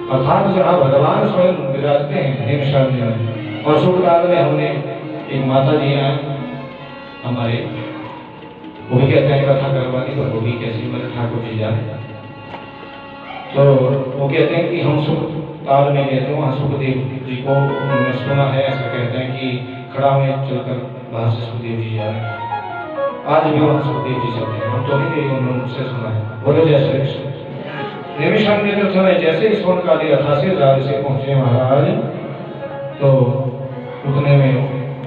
अर्थात जहाँ भगवान स्वयं विराजते हैं नैमिषारण्य में। और शुभ काल में हमने एक माता जी हैं हमारे, वो भी कहते हैं कथा करवानी, तो वो भी कैसी मेरे ठाकुर जी जाने। तो वो कहते हैं कि हम सुख काल में गए थे, वहाँ सुखदेव जी को उन्होंने सुना है, ऐसा कहते हैं कि खड़ा में चलकर वहाँ से सुखदेव जी जा रहे हैं। आज भी वहाँ सुखदेव जी चलते हैं, हम तो नहीं गए, उन्होंने मुझसे सुना है। बोलो जय श्री कृष्ण। नैमिषारण्य तीर्थ में जैसे ही सौनकादि 88 से पहुंचे महाराज, तो उतने में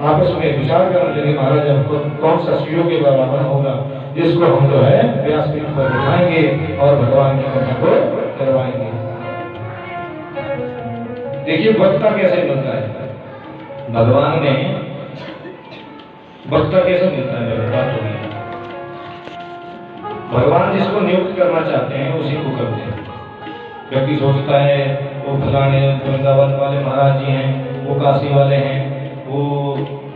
आपस में विचार करने लगे, महाराज हमको कौन सा शिव के बराबर होगा जिसको हम जो है व्यासपीठ पर बिठाएंगे और भगवान की कथा को करवाएंगे। देखिए वक्ता कैसे मिलता है भगवान में, वक्ता कैसे मिलता है? बात होगी, भगवान जिसको नियुक्त करना चाहते हैं उसी को करते हैं। व्यक्ति सोचता है वो फलाने वृंदावन वाले महाराज जी हैं, वो काशी वाले हैं, वो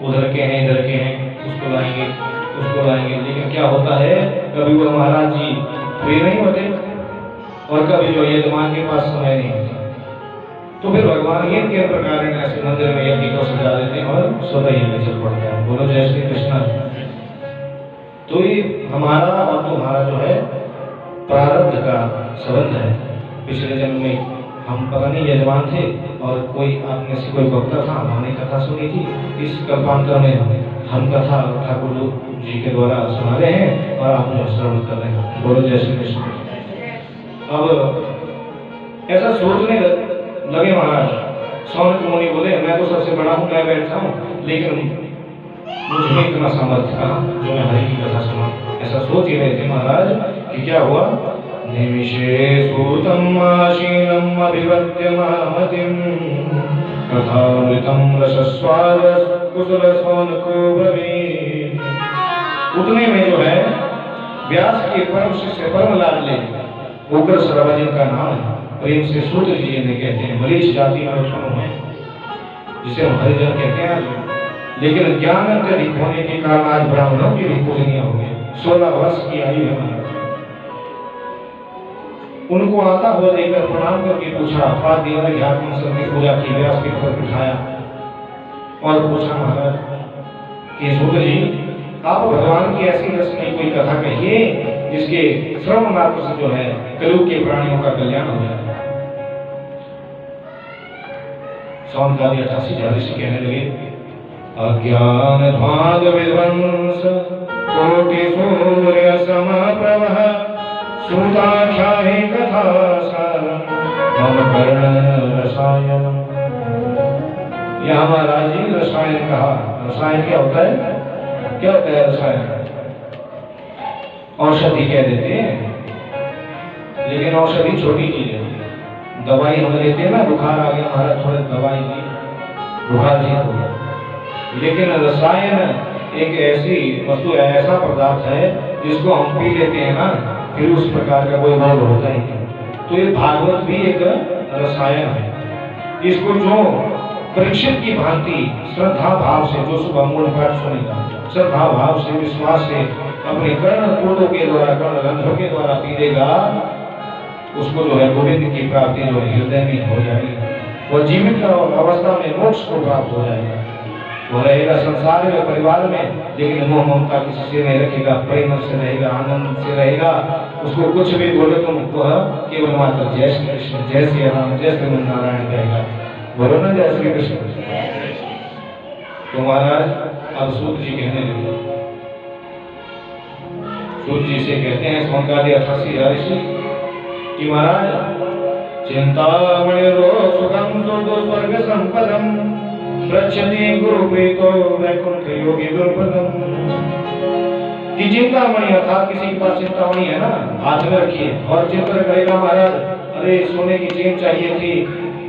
उधर के हैं इधर के हैं, उसको लाएंगे उसको लाएंगे। लेकिन क्या होता है, कभी वो महाराज जी फ्री नहीं होते और कभी जो यजमान के पास समय नहीं होता। तो फिर भगवान ये के प्रकार ऐसे मंदिर में यज्ञ को सजा देते हैं और स्वतः ही में चल पड़ता है। बोलो जय श्री कृष्ण। तो ये हमारा और तुम्हारा जो है प्रारब्ध का संबंध है। पिछले जन्म में हम पता नहीं यजमान थे और कोई आप में से कोई वक्ता था, हमने कथा सुनी थी। इस कल्पांतर में हम कथा ठाकुर जी के द्वारा सुना रहे हैं और आप जो श्रवण कर रहे हैं। बोलो जय श्री कृष्ण। अब ऐसा सोचने लगे महाराज, सौनक मुनि बोले मैं तो सबसे बड़ा हूँ, मैं बैठा हूँ, लेकिन मुझे इतना सामर्थ्य कहाँ जो मैं हरि की कथा सुना। ऐसा सोच ही रहे थे महाराज कि क्या हुआ, निमिषे सूतम आशीनम अभिवद्य महामतिम कथामृतम रसस्वाद कुशल सौनको ब्रवीत। उतने में जो है व्यास के परम शिष्य परम लाडले उग्र श्रवा जिनका नाम है, प्रेम से सूत जी ने कहते हैं, मरीच जाति में उत्पन्न हुए, जिसे हम हरिजन कहते हैं। लेकिन ज्ञान अत्यधिक होने के कारण आज ब्राह्मणों की भी पूजनीय हो गए। 16 वर्ष की आयु है। उनको आता हुआ देखकर प्रणाम करके पूछा, पाद दिया की पूजा की, व्यासपीठ पर बिठाया और पूछा महाराज कि सूत जी आप भगवान की ऐसी रसमयी कोई कथा कहिए जिसके श्रवण मात्र से जो है कलयुग के प्राणियों का कल्याण हो जाए। सौनकादि 88 कहने लगे अज्ञान भाग विध्वंस कोटि सूर्य समप्रभः सूताख्याहि कथा सारम मम कर्ण रसायनम। यहाँ महाराज जी रसायन कहा। रसायन क्या होता है? क्या होता है रसायन? औषधि कह देते हैं, लेकिन औषधि छोटी चीज है। दवाई हम लेते हैं ना, बुखार आ गया हमारा, थोड़ी दवाई ली, बुखार ठीक हो गया। लेकिन रसायन एक ऐसी वस्तु है, ऐसा पदार्थ है जिसको हम पी लेते हैं ना, फिर उस प्रकार का कोई रोग होता ही नहीं। तो ये भागवत भी एक रसायन है। इसको जो परीक्षित की भांति श्रद्धा भाव से, जो सुबह मूल पाठ सुनेगा, श्रद्धा भाव से, विश्वास से अपने कर्ण कोटों के द्वारा, कर्ण रंध्रों के द्वारा पी लेगा, उसको जो है गोविंद की प्राप्ति जो है हृदय में हो जाएगी। वह जीवित अवस्था में मोक्ष को प्राप्त हो जाएगा। वो रहेगा संसार में, परिवार में, लेकिन मोह ममता किसी से नहीं रखेगा, प्रेम से रहेगा, आनंद से रहेगा। उसको कुछ भी बोले तुम तो केवल मात्र जय श्री कृष्ण, जय श्री राम, जय श्री नारायण कहेगा। बोलो ना जय श्री कृष्ण। तो महाराज अब सूत जी कहने लगे, सूत जी से कहते हैं सौनकादि 88 ऋषि कि महाराज चिंतामणि रोग सुखम सुदो स्वर्ग संपदम प्रच्छति गुरु प्रीतो वैकुंठ योगी दुर्पदम। कि चिंतामणि अर्थात किसी के पास चिंतामणि है ना, हाथ में रखिए और चिंतन करेगा महाराज, अरे सोने की चेन चाहिए थी,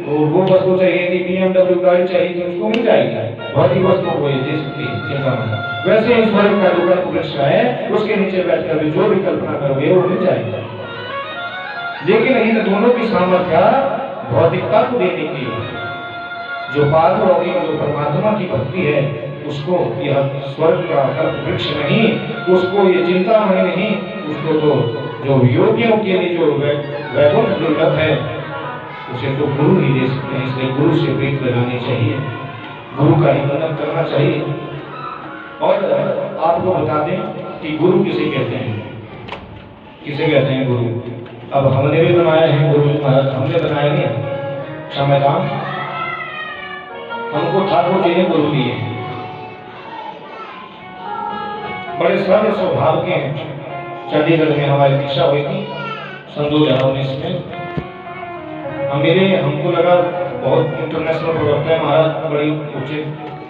वो वस्तु चाहिए थी, BMW गाड़ी चाहिए थी, उसको मिल जाएगी। भौतिक वस्तु को ये दे सकती है चिंतामणि। वैसे ही स्वर्ग का दुर्लभ वृक्ष है, उसके नीचे बैठकर भी जो भी कल्पना करोगे वो मिल जाएगा। लेकिन इन दोनों की सामर्थ्य भौतिकता को देने की, जो पारलौकिक, जो परमात्मा की भक्ति है, उसको यह स्वर्ग का वृक्ष नहीं, उसको ये चिंतामणि नहीं, उसको तो जो योगियों के लिए जो वैकुंठ दुर्लभ है, उसे तो गुरु ही दे सकते हैं। इसलिए गुरु से प्रीत लगानी चाहिए, गुरु का ही वंदन करना चाहिए। और आपको बता दें कि गुरु किसे कहते हैं, किसे कहते हैं गुरु। अब हमने भी बनाया है गुरु महाराज, हमने बनाया नहीं क्षमताम, हमको ठाकुर जी ने गुरु दिए, बड़े सरल स्वभाव के हैं। चंडीगढ़ में हमारी दीक्षा हुई थी सन 2019 में। हमको लगा बहुत इंटरनेशनल प्रवक्ता है महाराज, बड़ी उचित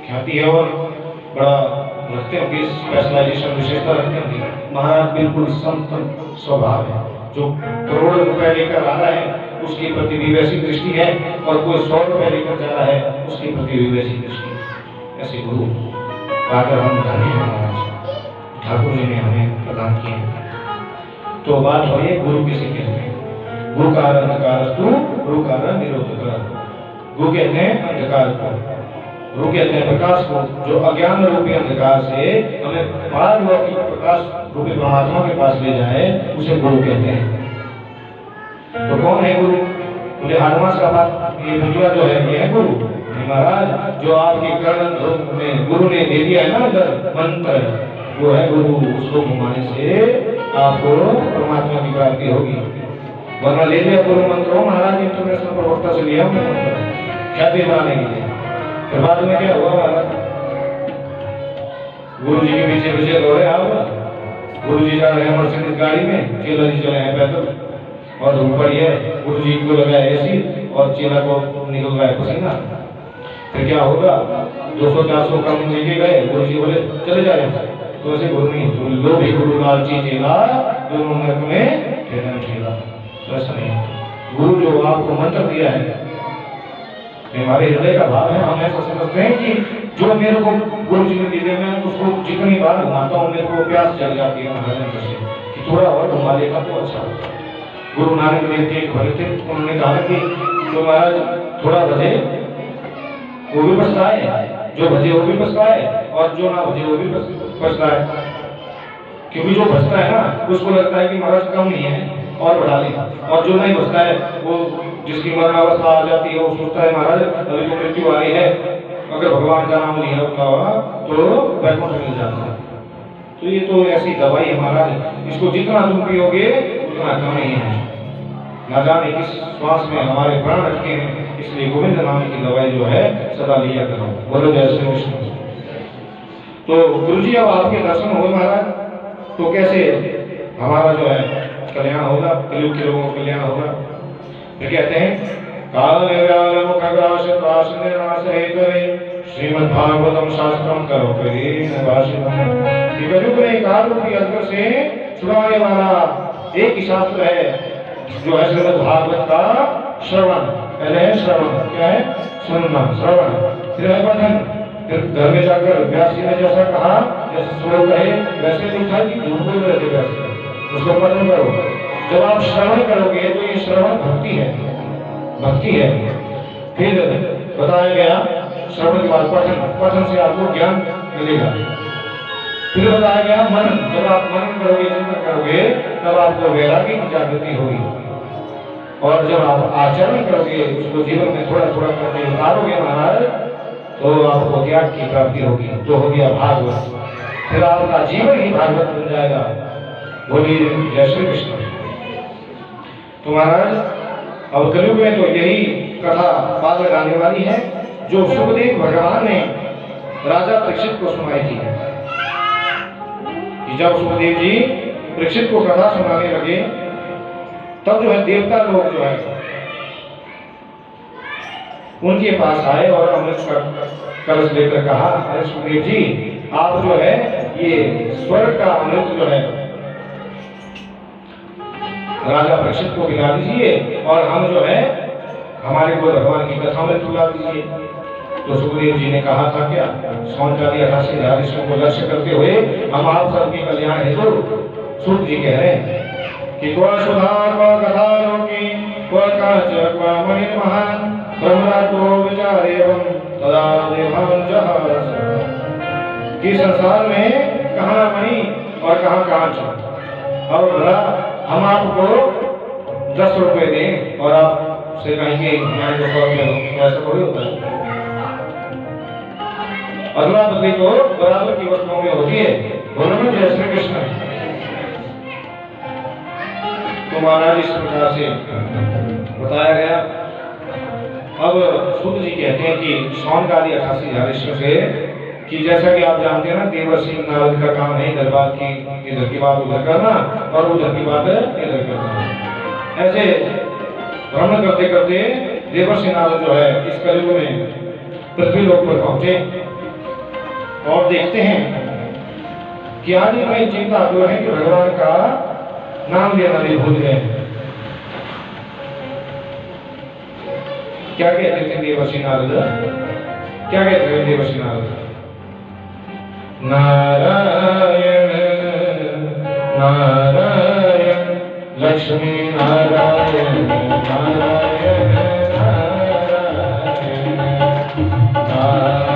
ख्याति है और बड़ा रखते हैं, स्पेशलाइजेशन विशेषता रखते हैं महाराज। बिल्कुल संत स्वभाव है, जो करोड़ों रुपए लेकर आ रहा है उसके प्रति भी वैसी दृष्टि है, और कोई 100 रुपए लेकर जा रहा है उसके प्रति भी वैसी दृष्टि। ऐसे गुरु पाकर हम धन्य हैं महाराज, ठाकुर जी ने हमें प्रदान किए। तो बात हो ये गुरु किसे कहते हैं। गुरु का अंधकारस्तु गुरु का निरोधक। गुरु कहते हैं अंधकार को, गुरु कहते हैं प्रकाश को। जो अज्ञान रूपी अंधकार से हमें पारलौकिक प्रकाश रूपी परमात्मा के पास ले जाए, उसे गुरु कहते हैं। तो कौन है गुरु? बोले आडमास का बात, ये बुजुआ जो है ये है गुरु महाराज। जो आपके कर्ण में गुरु ने दे दिया है ना अंदर मंत्र, वो है गुरु। उसको घुमाने से आपको परमात्मा की प्राप्ति होगी। वरना ले लिया गुरु मंत्र महाराज, इंटरनेशनल प्रवक्ता से लिया क्या दे बनाने के लिए, फिर बाद में क्या हुआ महाराज, गुरु जी के पीछे पीछे दौड़े आप। गुरु जी जा रहे हैं मर्सिडीज गाड़ी में, चेला जी चले हैं पैदल, और धूप पड़ी है, गुरु जी को लगा एसी और चेला को निकल रहा है पसीना। फिर क्या होगा, 200-400 कम लेके गए, गुरु जी बोले चले जा रहे हैं। तो ऐसे गुरु नहीं, लो भी गुरु लालची चेला, दोनों नरक में ठेला। ऐसा नहीं, गुरु जो आपको मंत्र दिया है, हमारे हृदय का भाव है। हम ऐसा समझते हैं कि जो मेरे को गुरु जी ने दिए, मैं उसको जितनी बार घुमाता हूँ मेरे को प्यास जल जाती है महाराज से कि थोड़ा और घुमा लेगा तो अच्छा होता। गुरु नानक देव के एक भक्त थे, उन्होंने कहा कि जो महाराज थोड़ा भजे वो भी पछताए, जो भजे वो भी पछताए, और जो ना भजे वो भी पछताए। क्योंकि जो भजता है ना उसको लगता है कि महाराज कम नहीं है और बढ़ा ले, और जो नहीं भजता है, वो जिसकी मरणावस्था आ जाती है वो सोचता है महाराज अभी तो मृत्यु आई है, अगर भगवान का नाम लिया होता हुआ तो वैकुंठ मिल जाता। तो ये तो ऐसी दवाई है महाराज, इसको जितना तुम पियोगे उतना कम ही है। ना जाने किस श्वास में हमारे प्राण रखे हैं, इसलिए गोविंद नाम की दवाई जो है सदा लिया करो। बोलो जय श्री कृष्ण। तो गुरु जी अब आपके दर्शन हुए महाराज, तो कैसे हमारा जो है कल्याण होगा, कलयुग के लोगों का कल्याण होगा। फिर कहते हैं काल मुख ग्रास प्रास निराश हेतुरे श्रीमद् भागवतम शास्त्रम करो करीन भाषितम। कि कलयुग में काल रूपी अजगर से छुड़ाने वाला एक ही शास्त्र है जो है श्रीमद् भागवत का श्रवण। पहले है श्रवण, क्या है? सुनना, श्रवण। फिर है पठन। फिर घर में जाकर व्यास जी ने जैसा कहा, जैसे श्लोक कहे वैसे लिखा कि झूठ बोल रहे थे वैसे उसको पठन करो। जब आप श्रवण करोगे तो ये श्रवण भक्ति है, भक्ति है। फिर बताया गया श्रवण के बाद पठन, पठन से आपको ज्ञान मिलेगा। फिर बताया गया मनन, जब आप मनन करोगे, चिंतन करोगे तब आपको वैराग्य की जागृति होगी। और जब आप आचरण करोगे, उसको जीवन में थोड़ा थोड़ा करके उतारोगे महाराज, तो आपको त्याग की प्राप्ति होगी, तो हो गया भागवत। फिर आपका जीवन ही भागवत बन जाएगा। बोलिए जय श्री कृष्ण। तो महाराज अब कलयुग में तो यही कथा पाल लगाने वाली है जो सुखदेव भगवान ने राजा परीक्षित को सुनाई थी। कि जब सुखदेव जी परीक्षित को कथा सुनाने लगे, तब जो है देवता लोग जो है उनके पास आए और अमृत का कलश लेकर कहा, अरे सुखदेव जी आप जो है ये स्वर्ग का अमृत जो है राजा परीक्षित को पिला दीजिए और हम जो है हमारे को भगवान की कथा में तुला दीजिए। तो सुखदेव जी ने कहा था क्या, सौंदर्य 88,000 ऋषियों को लक्ष्य करते हुए हम आप सबके कल्याण हेतु सूत जी कह रहे हैं कि क्व सुधार व कथा लोकी क्व काच क्व मणि महान ब्रह्मरातो विचार एवं तदा देवान जहारस। कि संसार में कहाँ मणि और कहाँ कांच, और भला हम आपको 10 रुपए दें और आप से कहेंगे हमारे को 100 रुपए दो, ऐसा थोड़ी होता है। अगला बदली तो बराबर की वस्तुओं में होती है। बोलो ना जय श्री कृष्ण। तो महाराज इस प्रकार से बताया गया। अब सूत जी कहते हैं कि सौनकादि 88,000 ऋषियों से कि जैसा कि आप जानते हैं ना, देवर्षि नारद का काम है इधर बात की, इधर की बात उधर करना और उधर की बात इधर करना। ऐसे भ्रमण करते करते देवर्षि नारद जो है इस कलयुग में पृथ्वी लोक पर पहुंचे और देखते हैं कि आदि में चिंता जो है कि भगवान का नाम लेना भी भूल गए। क्या कहते थे देवर्षि नारद, क्या कहते थे देवर्षि नारद? नारायण नारायण लक्ष्मी नारायण नारायण नारायण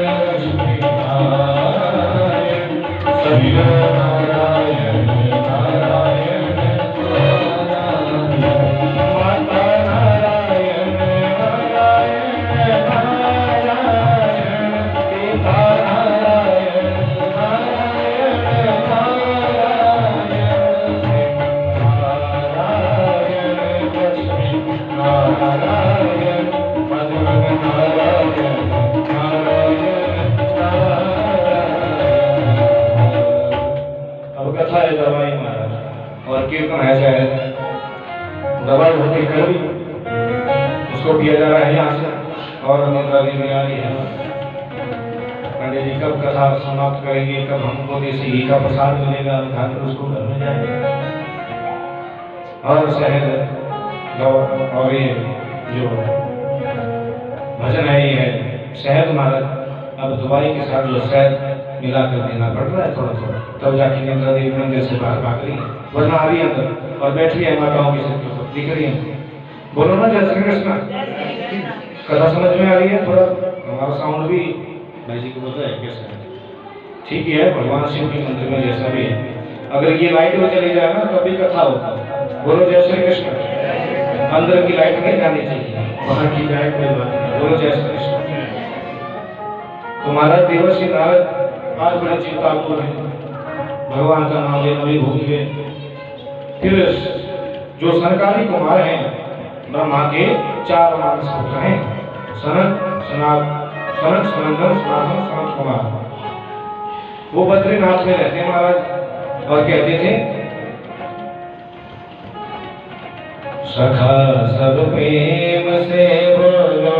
लक्ष्मी नारायण सभी नारायण नारायण माता नारायण नारायण नारायण पिता कीर्तन ऐसा है, दवाई होती कड़वी उसको पिया जा रहा है यहाँ से और निद्रा भी आ रही है। पंडित जी कब कथा समाप्त करेंगे, कब हमको देसी घी का प्रसाद मिलेगा, खाकर उसको घर में जाएंगे। और शहद और ये जो भजन है ये है शहद महाराज, अब दवाई के साथ जो शहद मिला कर देना पड़ रहा है थोड़ा थोड़ा, तब जाके निद्रा देवी मंदिर से बाहर भाग रही है, वरना आ रही है अंदर और बैठ रही है माताओं की सिर के ऊपर दिख रही है। बोलो ना जय श्री कृष्ण। कथा समझ में आ रही है? थोड़ा हमारा साउंड भी भाई जी को पता है कैसा है? ठीक ही है, भगवान शिव के मंदिर में जैसा भी है, अगर ये लाइट में चली जाए ना तब भी कथा होता है। बोलो जय श्री कृष्ण। अंदर की लाइट नहीं जानी चाहिए, बाहर की जाए कोई बात नहीं। बोलो जय श्री कृष्ण। तो महाराज देवर्षि नारद आज बड़े चिंताकुल हैं, भगवान का नाम लेना भी भूल गए। फिर जो सनकादि कुमार हैं, ब्रह्मा के 4 मानस पुत्र हैं, सनक सनंदन सनातन सनत कुमार, वो बद्रीनाथ में रहते हैं महाराज और कहते थे सखा सब प्रेम से बोलो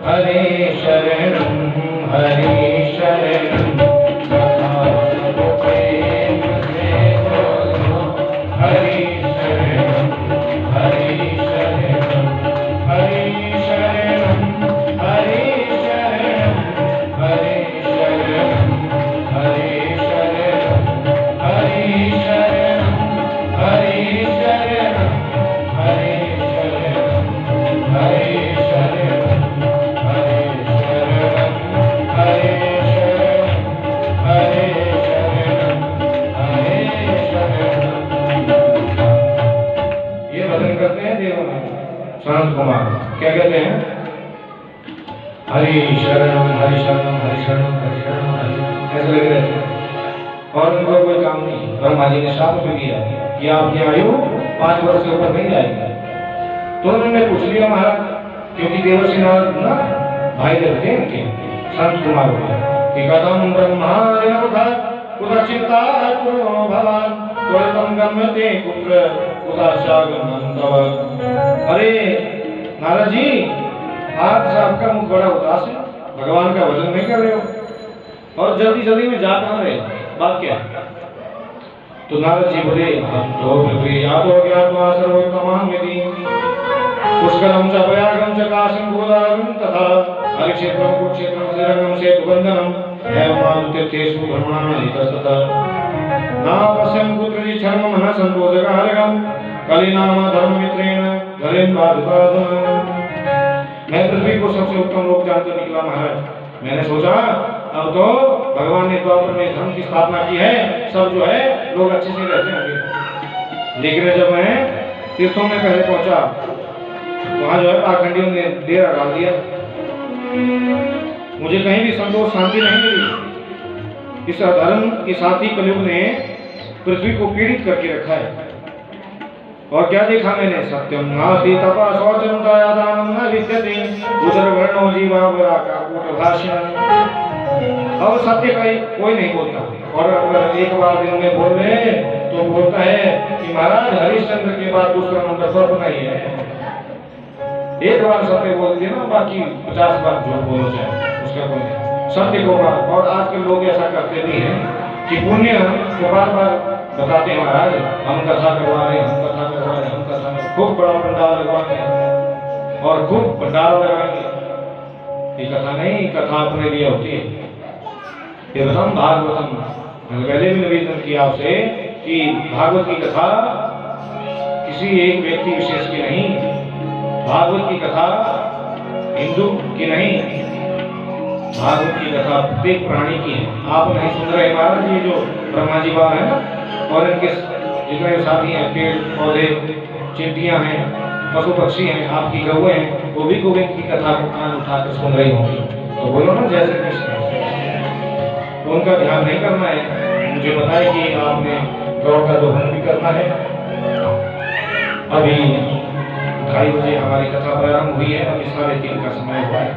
हरे शरणम हरे शरणम, सखा सब प्रेम से बोलो हरे शरणम हरे शरणम हरे शरणम हरे शरणम हरे शरणम हरे शरणम हरे शरणम हरे शरणम हरे शरणम हरे शरणम हरे शरणम हरे शरणम हरे शरणम हरे शरणम। ये भजन करते हैं देव सनत कुमार, क्या कहते हैं हरि शरणम हरि शरणम हरि शरणम हरि शरणम हरि, ऐसे लगे रहते हैं। और उनको कोई काम नहीं। ब्रह्मा जी ने शाप भी दिया कि आपकी आयु 5 वर्ष से ऊपर नहीं जाएगी। तो उन्होंने पूछ लिया महाराज, क्योंकि देवर्षि नारद ना भाई लगते हैं उनके संत कुमार कि कथम ब्रह्माय कुत चिंता कुरो भवान त्वरितम गम्यते कुत्र कुताशागमनं तव। अरे नारद जी, आज आपका मुख बड़ा उदास है, भगवान का भजन नहीं कर रहे हो और जल्दी जल्दी में जा कहाँ रहे, बात क्या है? तो नारद जी बोले हम तो यादो ज्ञात्वा सर्वोत्तमां विधि पुष्करम च प्रयागम च काशीं गोदावरीं तथा हरिक्षेत्रं कुरुक्षेत्रं श्रीरंगं सेतुबन्धनं एवमानुतीर्थेषु भ्रमणानितस्ततः नावश्यं कुत्रचित् क्षणं न सन्तोषकारकं कलिनाम धर्ममित्रेण धरेन् बाधितात्। मैं पृथ्वी को सबसे उत्तम लोक जानकर निकला महाराज। मैंने सोचा अब तो भगवान ने द्वापर में धर्म की स्थापना की है, सब जो है लोग अच्छे से रहते होंगे। लेकिन जब मैं तीर्थों में पहले पहुंचा, वहां जो है पाखंडियों ने डेरा डाल दिया। मुझे कहीं भी संतोष शांति नहीं मिली। इस अधर्म के साथ ही कलयुग ने पृथ्वी को पीड़ित करके रखा है। और क्या देखा मैंने, सत्यम नास्ति तपः शौचं दया दानं न विद्यते उदरवर्णो जीवावरा का कूटभाषण। अब सत्य का कोई नहीं बोलता, और अगर एक बार दिन में बोल रहे तो बोलता है कि महाराज हरिश्चंद्र के बाद दूसरा नंबर स्वर्ग नहीं है। एक बार सत्य बोल दिया ना, बाकी 50 बार झूठ बोलो चाहे, उसका कोई नहीं। सत्य को बार, और आजकल लोग ऐसा करते भी हैं कि पुण्य को बार बार बताते हैं महाराज हम कथा करवा रहे हैं, हम कथा करवा रहे हैं, हम कथा खूब बड़ा पंडाल लगवाते हैं और खूब भंडारा लगाएंगे। ये कथा नहीं, कथा अपने लिए होती है। ये बताऊं भागवतम, मैंने पहले भी निवेदन किया आपसे कि भागवत की कथा किसी एक व्यक्ति विशेष की नहीं, भागवत की कथा हिंदू की नहीं, भागवत की कथा प्रत्येक प्राणी की है। आप नहीं सुन रहे महाराज, ये जो ब्रह्मा जी बाबा है ना, और इनके जितने साथी हैं, पेड़ पौधे चिंटियां हैं, पशु पक्षी हैं, आपकी गौएं हैं, वो भी गोविंद की कथा को कान उठाकर सुन रही होंगी। तो बोलो ना जय श्री कृष्ण। तो उनका ध्यान नहीं करना है। मुझे बताए कि आपने गौ का दोहन भी करना है। अभी 2:30 बजे हमारी कथा प्रारंभ हुई है, अभी 3:30 का समय हुआ है।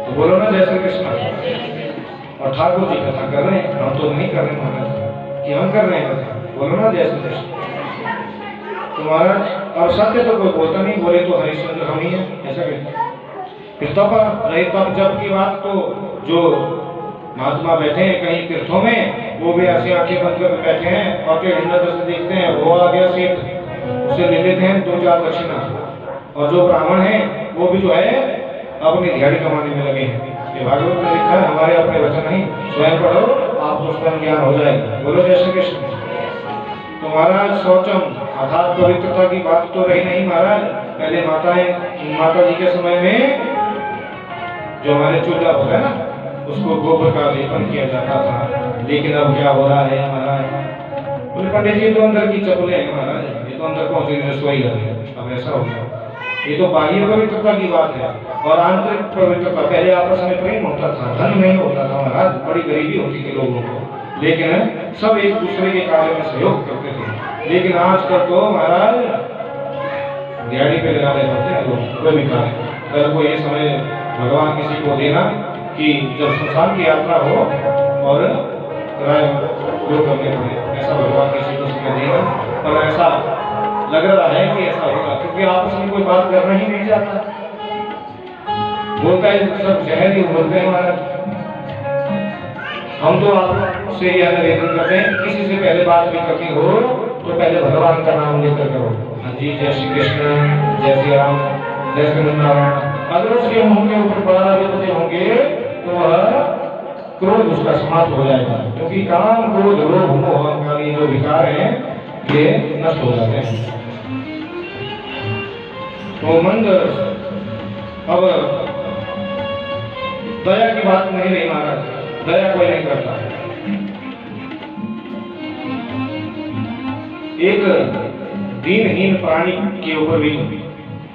तो बोलो ना जय श्री कृष्ण। और ठाकुर जी कथा कर रहे हैं, हम तो नहीं कर रहे महाराज कि हम कर रहे हैं कथा। बोलो ना जय श्री कृष्ण। तो महाराज और सत्य तो कोई बोलता नहीं, बोले तो हरिश्चंद्र हम ही है, ऐसा कहते। फिर तप रहे तप जब की बात, तो जो महात्मा बैठे हैं कहीं तीर्थों में, वो भी ऐसी आंखें बंद कर बैठे हैं और के हिंदू से देखते हैं, वो आ गया सेठ, उसे ले लेते हैं 2-4 दक्षिणा। और जो ब्राह्मण है वो भी जो है अपनी दिहाड़ी कमाने में लगे हैं। ये भागवत में लिखा है, हमारे अपने वचन नहीं, स्वयं पढ़ो आपको स्वयं ज्ञान हो जाएगा। बोलो जय श्री कृष्ण। तो महाराज शौचम अर्थात पवित्रता की बात तो रही नहीं महाराज। पहले माता जी के समय में जो हमारे चूल्हा होता है ना, उसको गोबर का लेपन किया जाता था। लेकिन अब क्या हो रहा है महाराज, बोले पंडित जी तो अंदर की चप्पलें हैं महाराज, ये तो अंदर पहुंचे रसोई घर है। अब ऐसा हो गया ये तो बाह्य पवित्रता की बात है। और आंतरिक पवित्रता, पहले आपस में प्रेम होता था, धन नहीं होता था महाराज, बड़ी गरीबी होती थी लोगों को, लेकिन सब एक दूसरे के कार्य में सहयोग करते थे। लेकिन आजकल तो महाराज दिहाड़ी पे लगा रहे होते हैं लोग, कोई भी कार्य। कल को ये समय भगवान किसी को देना कि जब संसार की यात्रा हो और किराए जो करने पड़े, ऐसा भगवान किसी को समय देना। और ऐसा लग रहा है कि ऐसा होगा, क्योंकि आपस में कोई बात करना ही नहीं चाहता, बोलता है सब जहर ही बोलते हैं महाराज। हम तो आपसे यह निवेदन करते हैं, किसी से पहले बात भी करनी हो तो पहले भगवान का नाम लेकर करो। हाँ जी, जय श्री कृष्ण, जय श्री राम, जय श्री नारायण। अगर उसके मुंह के ऊपर बड़ा बचे होंगे तो वह क्रोध उसका समाप्त हो जाएगा, क्योंकि काम क्रोध लोभ मोह अहंकार जो विकार हैं ये नष्ट हो जाते हैं। तो मंद अब दया की बात नहीं रही महाराज, दया कोई नहीं करता। एक दीनहीन प्राणी के ऊपर भी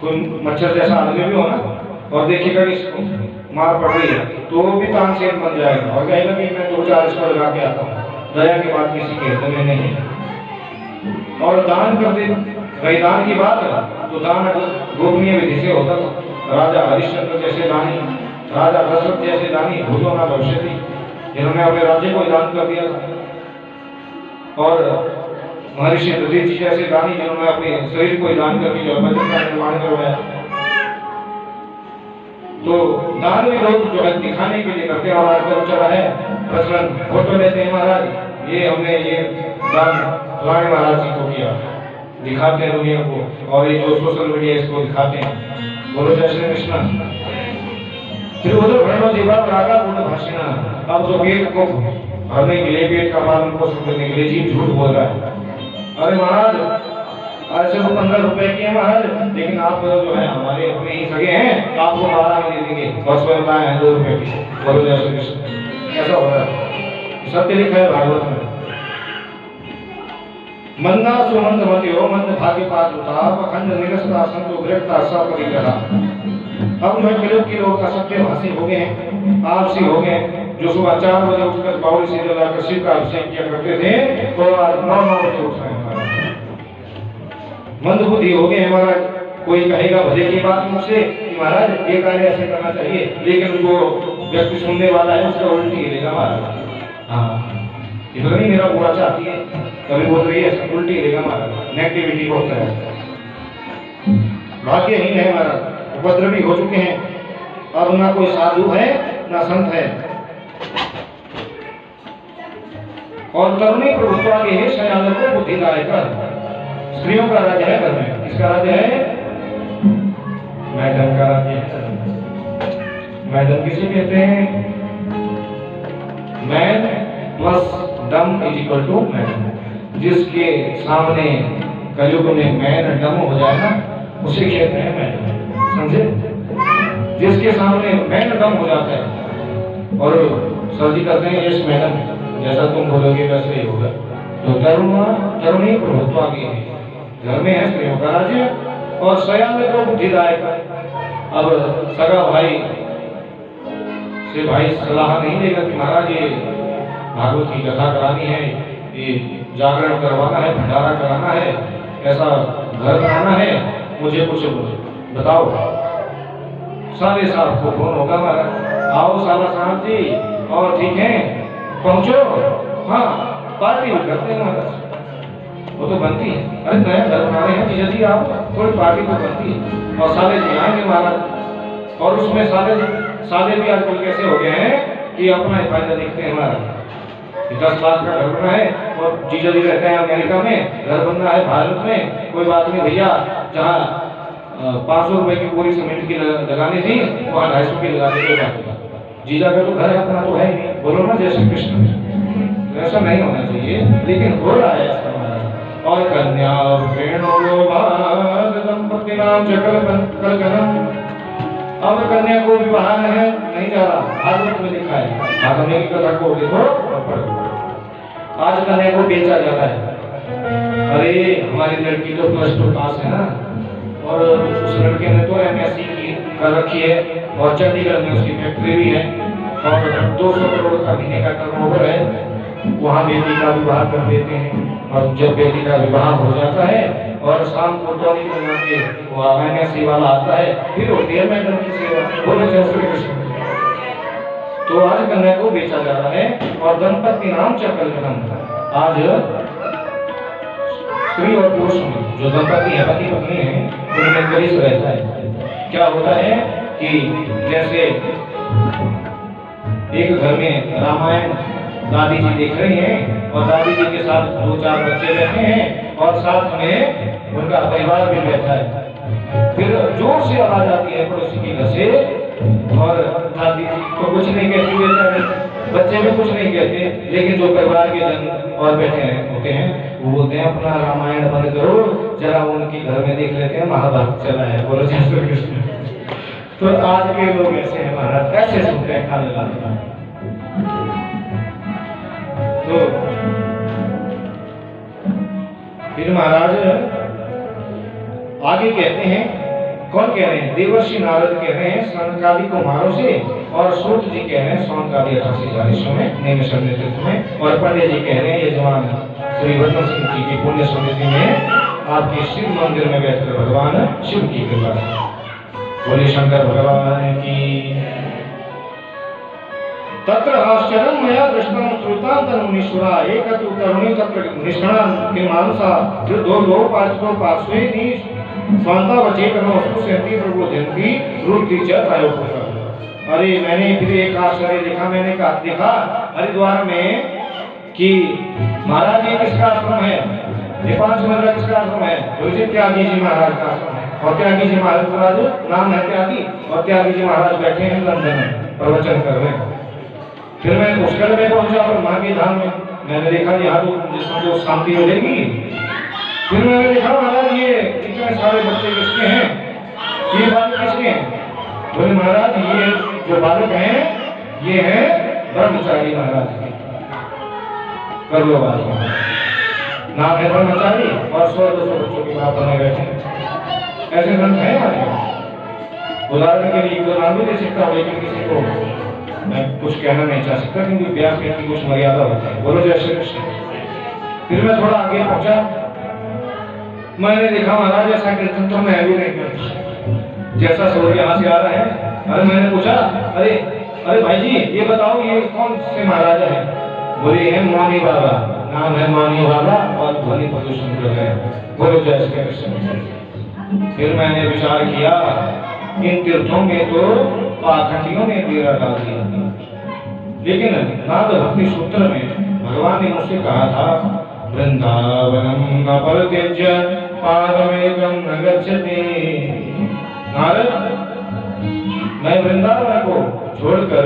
कोई मच्छर जैसा आदमी भी हो ना, और देखिएगा कि इसको मार पड़ रही है तो वो भी तानसेन बन जाएगा और कहेगा कि मैं 2-4 इसको लगा के आता हूँ। दया की बात किसी के हृदय में नहीं है। और दान कर दे, रही दान की बात तो दान गोपनीय विधि से होता था। राजा हरिश्चंद्र जैसे दानी, राजा दशरथ जैसे दानी भूतो न भविष्यति, जिन्होंने अपने राज्य को दान कर दिया था। और महर्षि दधीचि जी जैसे दानी, जिन्होंने अपने शरीर को दान करके जो मंदिर का निर्माण करवाया। तो दान में लोग जो है दिखाने के लिए करते हैं। और आजकल चला है प्रचलन, फोटो लेते हैं महाराज, ये हमने ये दान फलाने महाराज जी को किया, दिखाते हैं दुनिया को, और ये जो सोशल मीडिया इसको दिखाते हैं। बोलो जय श्री कृष्ण। फिर उधर भरणो जीवा रागा पूर्ण भाषिणा, अब जो पेट को भरने के लिए, पेट का पालन पोषण करने के लिए जीव झूठ बोल रहा है। अरे महाराज ऐसे तो 15 रुपए की है महाराज, लेकिन आप जो है हमारे अपने ही सगे हैं, आपको 12 में दे देंगे, 10 में बताए हैं 2 रुपए की। बोलो जय श्री कृष्ण। ऐसा हो रहा है, सत्य लिखा है भागवत में। मंदा सुमंद मतियो मंद भाग्य पात्रता पखंड निरस्ता संतो गृहता सब परिग्रह। अब जो है के लोग असत्य भाषी हो गए हैं, आपसी हो गए, जो सुबह 4 बजे उठकर बावड़ी से लगाकर शिव का अभिषेक किया करते थे तो आज 9 बजे उठ रहे हैं। मंद बुद्धि हो गए महाराज। कोई कहेगा भले की बात मुझसे कि महाराज ये कार्य ऐसे करना चाहिए, लेकिन जो व्यक्ति सुनने वाला है उसका उल्टी हिलेगा महाराज। हाँ, ये तो नहीं मेरा बुरा चाहती है, कभी बोल रही है उल्टी हिलेगा महाराज। नेगेटिविटी बहुत है, भाग्यहीन है महाराज, उपद्रवी हो चुके हैं। अब ना कोई साधु है ना संत है। और तरुणी प्रभुत्व के शयान को बुद्धिदायक। स्त्रियों का राज्य है घर में, किसका राज्य है? मैडम का राज्य है। मैडम किसे कहते हैं? मैन प्लस डम इज इक्वल टू मैडम। जिसके सामने कलयुग में मैन डम हो जाए ना, उसे कहते हैं मैडम, समझे? जिसके सामने मैन डम हो जाता है और सर जी कहते हैं यस मैडम, जैसा तुम बोलोगे वैसे ही होगा। तो तरुणी प्रभुत्व की है, घर में है स्त्रियों का राज्य। और स्वयं में तो बुद्धिदायक। अब सगा भाई से भाई सलाह नहीं देगा कि महाराज ये भागवत की कथा करानी है, ये जागरण करवाना है, भंडारा कराना है, ऐसा घर बनाना है, मुझे कुछ बताओ। साले साहब को फोन होगा महाराज, आओ साला साहब जी, और ठीक है पहुंचो। हाँ, पार्टी भी करते हैं महाराज, वो तो बनती है। अरे नया घर बना रहे हैं जीजा जी, आप थोड़ी पार्टी तो बनती है। और साले जी आएंगे महाराज, और उसमें साले भी आजकल कैसे हो गए हैं कि अपना ही फायदा देखते हैं महाराज। 10 लाख का घर बना है और जीजा जी रहते हैं अमेरिका में, घर बनना है भारत में, कोई बात नहीं भैया, जहाँ 500 रुपए की पूरी सीमेंट की लगानी थी वहाँ 250 की लगा देंगे। जीजा का तो घर अपना तो है ही नहीं। बोलो ना जय श्री कृष्ण। ऐसा नहीं होना चाहिए, लेकिन हो रहा है ऐसा। और कन्या दंपति नाम अब कन्या को विवाह है नहीं जा रहा, भागवत में लिखा है। भागवत की कथा को देखो और पढ़ो। आज कन्या को बेचा जाता है। अरे हमारी लड़की तो +2 पास है ना, और उस लड़के ने तो एमएससी की कर रखी है और चंडीगढ़ में उसकी फैक्ट्री भी है और 200 करोड़ का महीने का टर्नओवर है। वहाँ बेटी का विवाह कर देते हैं और जब बेटी का विवाह हो जाता है और शाम को टोली बना के वो एमएससी वाला आता है, फिर होती है मैडम की सेवा। बोलो जय श्री कृष्ण। तो आज कन्या को बेचा जा रहा है और दंपति नाम चक्र जन्म। आज स्त्री और पुरुष में जो दंपति है, पति पत्नी है, उनमें कलेश रहता है। क्या होता है कि जैसे एक घर में रामायण दादी जी देख रही हैं और दादी जी के साथ 2-4 बच्चे बैठे हैं और साथ में उनका परिवार भी बैठा है। फिर जोर से आवाज आती है पड़ोसी के घर से और दादी जी को कुछ नहीं कहती, बेचारे बच्चे भी कुछ नहीं कहते, लेकिन जो परिवार के जन और बैठे होते हैं वो बोलते हैं अपना रामायण बंद करो, जरा उनके घर में देख लेते हैं महाभारत चला है। बोलो जय श्री कृष्ण। तो आज के लोग ऐसे हैं महाराज, ऐसे सुनते हैं खाने लाने। तो फिर महाराज आगे कहते हैं, कौन कह रहे हैं? देवर्षि नारद कह रहे हैं सनकादि कुमारों से और सूत जी कह रहे हैं सौनकादि 88 में नैमिषारण्य नेतृत्व में, और पंडित जी कह रहे हैं यजमान श्री वर्धन सिंह जी की पुण्य स्मृति में आपके शिव मंदिर में बैठकर भगवान शिव की कृपा से। बोले शंकर भगवान की। तत्र आश्चर्यं मया दृष्टं श्रुतांतं मुनीश्वरा एकतु तरुणी तत्र निष्णान् किमांसा दो लोक पार्श्वो पार्श्वे नि स्वांता वचेकनो सुसेंती प्रबोधयन्ति रुद्धि च प्रायोगः। अरे मैंने फिर एक आश्चर्य देखा, मैंने कहा देखा हरिद्वार में कि महाराज ये किसका आश्रम है? ये 5 मंदिर किसका आश्रम है? बोले त्यागी जी महाराज का आश्रम है। और त्यागी जी महाराज नाम है त्यागी, और त्यागी जी महाराज बैठे हैं लंदन में प्रवचन कर रहे हैं। फिर मैं पुष्कर में पहुंचा और माँ के धाम में मैंने देखा यहाँ तो जिसको शांति मिलेगी। फिर मैंने देखा महाराज ये इतने सारे बच्चे किसके हैं, ये बालक किसके हैं? बोले महाराज ये जो बालक हैं ये हैं ब्रह्मचारी महाराज के। कर लो बात, नाम है ब्रह्मचारी और 100-200 बच्चों के बाप बने बैठे। ऐसे ग्रंथ हैं आज। उदाहरण के लिए तो नाम भी दे सकता हूँ, लेकिन किसी को मैं कुछ कहना नहीं चाह सकता क्योंकि व्यास की कुछ मर्यादा होती है। बोलो जय श्री कृष्ण। फिर मैं थोड़ा आगे पहुंचा, मैंने देखा महाराज ऐसा कीर्तन तो मैं भी नहीं करती जैसा सूर्य यहाँ से आ रहा है। अरे मैंने पूछा अरे भाई जी ये बताओ ये कौन से महाराज है? बोले है मौनी बाबा, नाम है मौनी बाबा और ध्वनि प्रदूषण कर रहे हैं। बोलो जय श्री कृष्ण। फिर मैंने विचार किया इन तीर्थों में तो पाखंडियों ने डेरा डाल दिया, लेकिन नाद भक्ति सूत्र में भगवान ने मुझसे कहा था वृंदावनम न परित्यज्य पादमेकं न गच्छति। नारद मैं वृंदावन को छोड़कर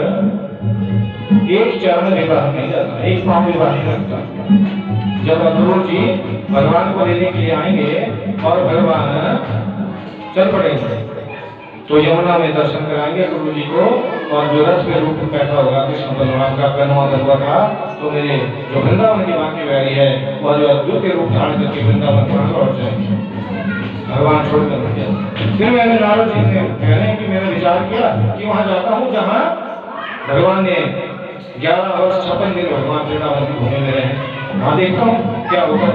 एक चरण विवाह नहीं जाता, एक पांव विवाह नहीं रखता। जब अक्रूर जी भगवान को लेने के लिए आएंगे और भगवान चल पड़ेंगे तो यमुना में दर्शन कराएंगे गुरु जी को, और जो रथ पे रूप बैठा होगा कृष्ण बलराम का कन्वा दलवा का, तो मेरे जो वृंदावन की बाकी वैरी है और जो अद्भुत के रूप धारण करके वृंदावन पर लौट जाएंगे, भगवान छोड़कर नहीं जाए। फिर मैंने नारद जी ने कह रहे हैं कि मैंने विचार किया कि वहाँ जाता हूँ जहाँ भगवान ने 11 वर्ष 56 दिन भगवान वृंदावन की भूमि में रहे, वहाँ देखता हूँ क्या होगा।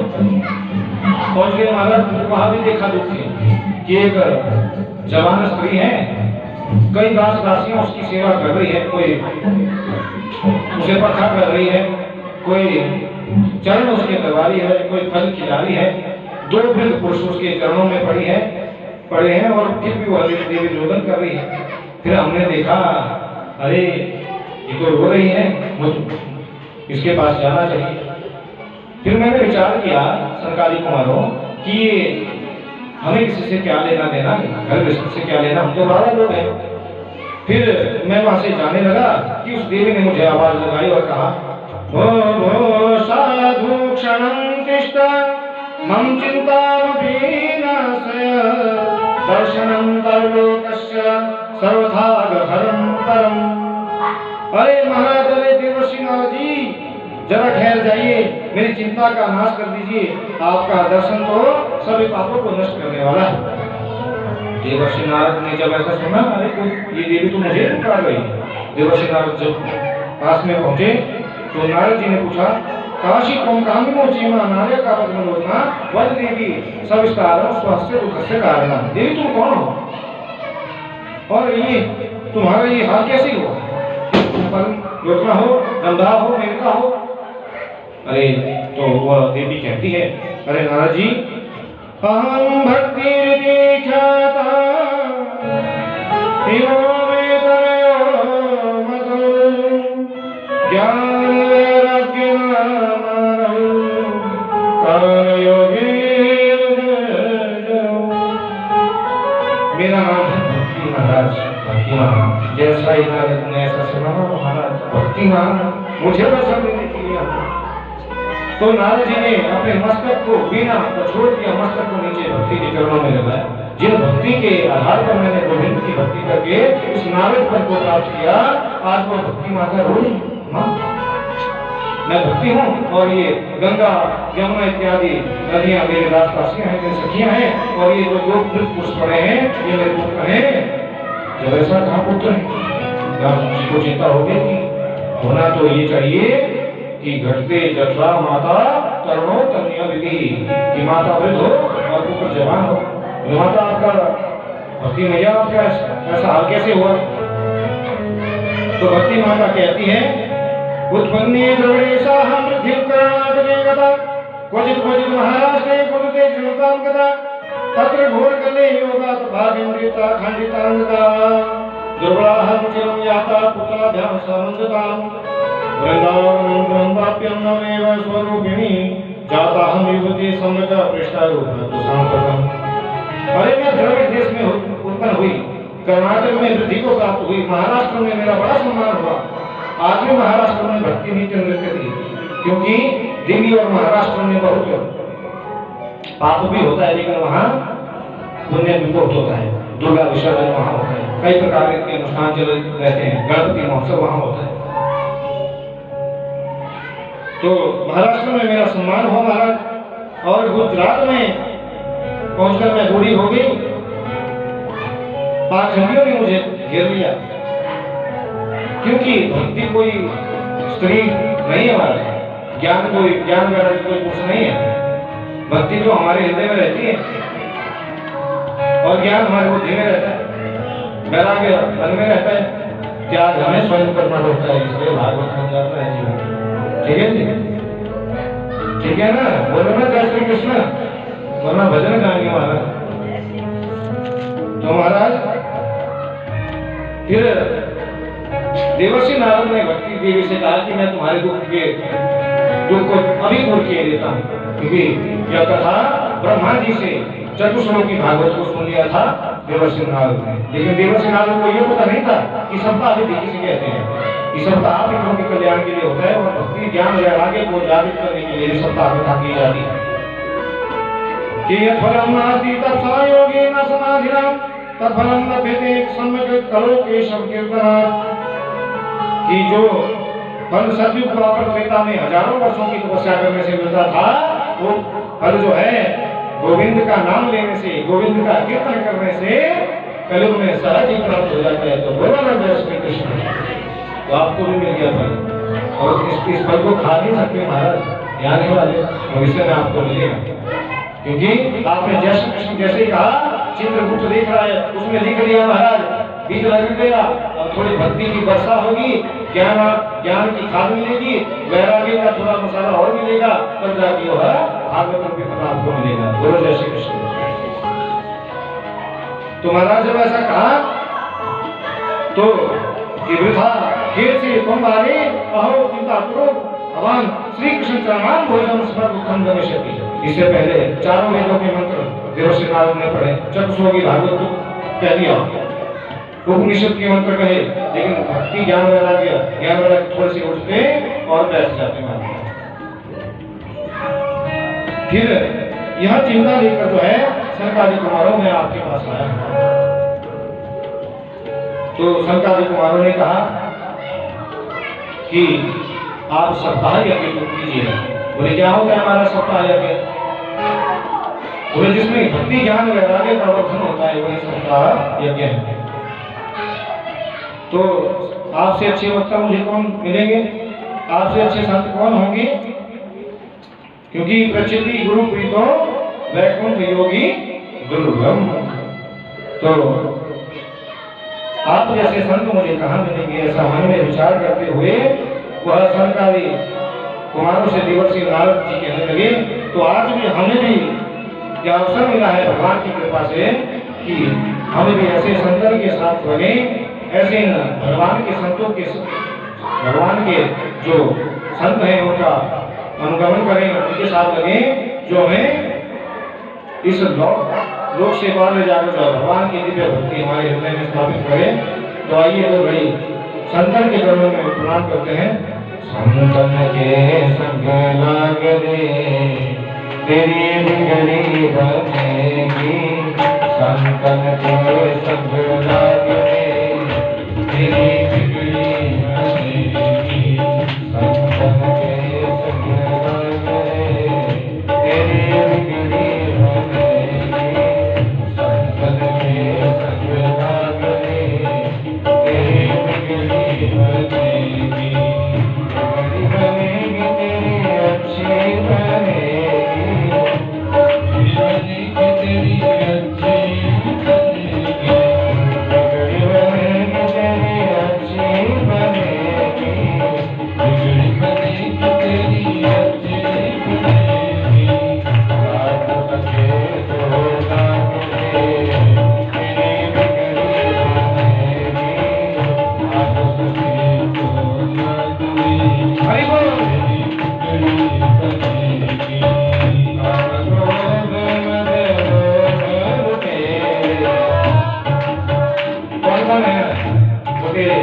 पहुँच गए महाराज, वहाँ भी देखा दुखी कि एक जवान स्त्री है, कई दास दासियां उसकी सेवा कर रही है, कोई उसे पथा कर रही है, कोई चरण उसके दबा रही है, कोई फल खिला रही है। 2 वृद्ध पुरुष उसके चरणों में पड़े हैं और फिर भी वह देवी रोदन कर रही है। फिर हमने देखा अरे ये तो रो रही है, मुझे इसके पास जाना चाहिए। फिर मैंने विचार किया सरकारी कुमारों कि हमें किसी से क्या लेना देना, घर में से क्या लेना, हम तो 12 लोग हैं। फिर मैं वहां से जाने लगा कि उस देवी ने मुझे आवाज लगाई और कहा ओ साधु क्षणं तिष्ठ मम चिंतामपीनाशय दर्शनं तल्लोकस्य सर्वथागहरं परम। अरे महाराज, अरे देवर्षि नारद जी जरा ठहर जाइए, मेरी चिंता का नाश कर दीजिए, आपका दर्शन तो सभी पापों को नष्ट करने वाला है। देवर्षि नारद ने जब ऐसा सुना, अरे तो ये देवी तो मुझे पुकार रही है। देवर्षि नारद जब पास में पहुंचे तो नारद जी ने पूछा, काशी कोमकामिनो चीमा नार्य का पद्मलोचना वद देवी सविस्तारम स्वस्य दुखस्य कारणम। देवी तुम कौन हो और ये तुम्हारा ये हाल कैसे हुआ? तुम लोचना हो, गंधा हो, मेनका हो? अरे तो वह देवी कहती है, अरे नारद जी, अहम भक्ति ख्याता मेरा नाम है भक्ति महाराज, भक्तिमान। जैसा ही नारद ने ऐसा सुना, महाराज भक्तिमान मुझे दर्शन देने के लिए आया। तो नारद जी ने अपने मस्तक को बिना छोड़ दिया, मस्तक को नीचे भक्ति के चरणों में लगाया। जिन भक्ति के आधार पर मैंने गोविंद की भक्ति करके उस नारद पद को प्राप्त किया, आज वो भक्ति माता रो रही। मैं भक्ति हूँ और ये गंगा यमुना इत्यादि नदियां मेरे राजपासियां हैं, मेरी सखियां हैं, और ये जो दो पुरुष पड़े हैं ये मेरे पुत्र हैं। जब ऐसा कहा पुत्र है, राम जी को चिंता हो गई कि होना तो ये चाहिए कि घटते जठरा माता करणों कन्या विधि की माता वृद्ध हो और पुत्र जवान हो। माता आपका भक्ति मैया आपका ऐसा हाल कैसे हुआ? तो भक्ति माता कहती है, उत्पन्ने द्रविणेशा हम वृद्धिं करणाटके गता क्वचित् क्वचित् महाराष्ट्रे कुरुते जनतां गता तत्र घोरकले योगा भागेन्द्रिता खण्डितांगता दुर्बलाः मुचिरं याता पुत्राभ्यां समञ्जतां वृन्दावनं ब्रह्माप्यं नमेव स्वरूपिणी जाताहं युवती सम्यक पृष्ठारूपं सांप्रतम्। अरे मैं द्रविड़ देश में उत्पन्न हुई, कर्नाटक में वृद्धि को प्राप्त हुई, महाराष्ट्र में मेरा बड़ा सम्मान हुआ। आज भी महाराष्ट्र में भक्ति नृत्य नृत्य थी, क्योंकि दिल्ली और महाराष्ट्र में बहुत पाप भी होता है, लेकिन वहाँ पुण्य भी बहुत होता है। दुर्गा विसर्जन वहाँ होता है, कई प्रकार के अनुष्ठान चल रहते हैं, गणपति महोत्सव वहाँ होता है। तो महाराष्ट्र में मेरा सम्मान हुआ महाराज, और गुजरात में पहुंचकर मैं बूढ़ी हो गई, पाखंडियों ने मुझे घेर लिया, क्योंकि भक्ति कोई स्त्री नहीं है हमारे, ज्ञान वगैरह कोई पुरुष नहीं है। भक्ति तो हमारे हृदय में रहती है और ज्ञान हमारे बुद्धि में रहता है, वैराग्य मन में रहता है, त्याग हमें स्वयं करना होता है। इसलिए भागवत में जाता है जीवन। ठीक है जी, ठीक है ना? बोलो ना जय श्री कृष्ण, वरना भजन गाएंगे महाराज। तो महाराज फिर देवर्षि नारद ने भक्ति देवी से कहा कि मैं तुम्हारे दुख को अभी दूर किए देता हूँ, क्योंकि यह कथा ब्रह्मा जी से चतुश्लोकी भागवत को सुन लिया था देवर्षि नारद ने। लेकिन देवर्षि नारद को यह पता नहीं था कि सप्ताह विधि किसे कहते हैं। ये सप्ताह विधियों के कल्याण के लिए होता है और भक्ति ज्ञान वैराग्य को जागृत करने के लिए सप्ताह कथा की जाती है। कि यत्फलं नास्ति तत्सा योगेन समाधिना तत्फलं लभ्यते सम्यक् करो केशव कीर्तनात्। कि जो फल सतयुग द्वापर त्रेता में हजारों वर्षों की तपस्या करने से मिलता था, वो फल जो है गोविंद का नाम लेने से, गोविंद का कीर्तन करने से कलयुग में सहज ही प्राप्त हो जाता है। तो बोलो ना जय श्री कृष्ण। तो आपको भी मिल गया फल, और इस फल को खा नहीं सकते महाराज, यहाँ नहीं वाले भविष्य में आपको मिलेगा। क्योंकि आपने जय श्री कृष्ण जैसे ही कहा, चित्रगुप्त देख रहा है, उसमें लिख दिया महाराज बीज लग गया, और थोड़ी भक्ति की वर्षा होगी, ज्ञान की खाद मिलेगी, वैराग्य का थोड़ा मसाला और मिलेगा, तब जाके वो है भागवत के फल आपको मिलेगा। बोलो जय श्री कृष्ण। तो महाराज जब ऐसा कहा तो वृथा खेल से तुम वाले अहो चिंता करो भगवान श्री कृष्ण चरणान भोजन स्मर दुखम गमिष्यति। इससे पहले चारों वेदों के मंत्र देवर्षि नारद ने पढ़े, चतुश्लोकी भागवत को कह दिया, उपनिषद के मंत्र कहे, लेकिन भक्ति ज्ञान वैराग्य थोड़े से उठते और बैठ जाते हैं। फिर यह चिंता लेकर जो है सनकादि कुमारों में आपके पास आया। तो सनकादि कुमारों ने कहा कि आप सप्ताह यज्ञ कीजिए। बोले क्या होता है हमारा सप्ताह यज्ञ? वो जिसमें भक्ति ज्ञान वैराग्य का वर्धन होता है वही सबका यज्ञ है। तो आपसे अच्छे वक्ता मुझे कौन मिलेंगे, आपसे अच्छे संत कौन होंगे? क्योंकि प्रचिति गुरु प्रीतो वैकुंठ योगी दुर्लभम। तो आप जैसे संत मुझे कहाँ मिलेंगे, ऐसा मन में विचार करते हुए वह संताली कुमारों से देवर्षि नारद जी कहने लगे। तो आज भी हमें भी यह अवसर मिला है भगवान की कृपा से कि हमें भी ऐसे संतन के साथ लगे, ऐसे भगवान के संतों के, भगवान के जो संत हैं उनका अनुगमन करें, उनके साथ लगे जो हमें इस लोक से पार ले जाकर भगवान की दिव्य भक्ति हमारे हृदय में स्थापित करें। तो आइए तो बड़ी संतन के चरणों में प्रणाम करते हैं। संतन के संग लाग रे तेरी बिगड़ी बनेगी, संतन के संग लाग रे तेरी बिगड़ी बनेगी, संतन के संग लाग रे तेरी बिगड़ी बनेगी, संतन के संग लाग रे तेरी बिगड़ी बनेगी, बिगड़ी बनेगी तेरी अच्छी बनेगी, बिगड़ी तेरी अच्छी बनेगी, बिगड़ी बनेगी तेरी अच्छी बनेगी, बिगड़ी बनेगी तेरी अच्छी बनेगी, रात सके तो लाग रे तेरी बिगड़ी बनेगी, रात सके तो लाग रे हरि बोल तेरी बिगड़ी बनेगी, काम क्रोध मद लोभ तेरे। कौन है लुटेरे?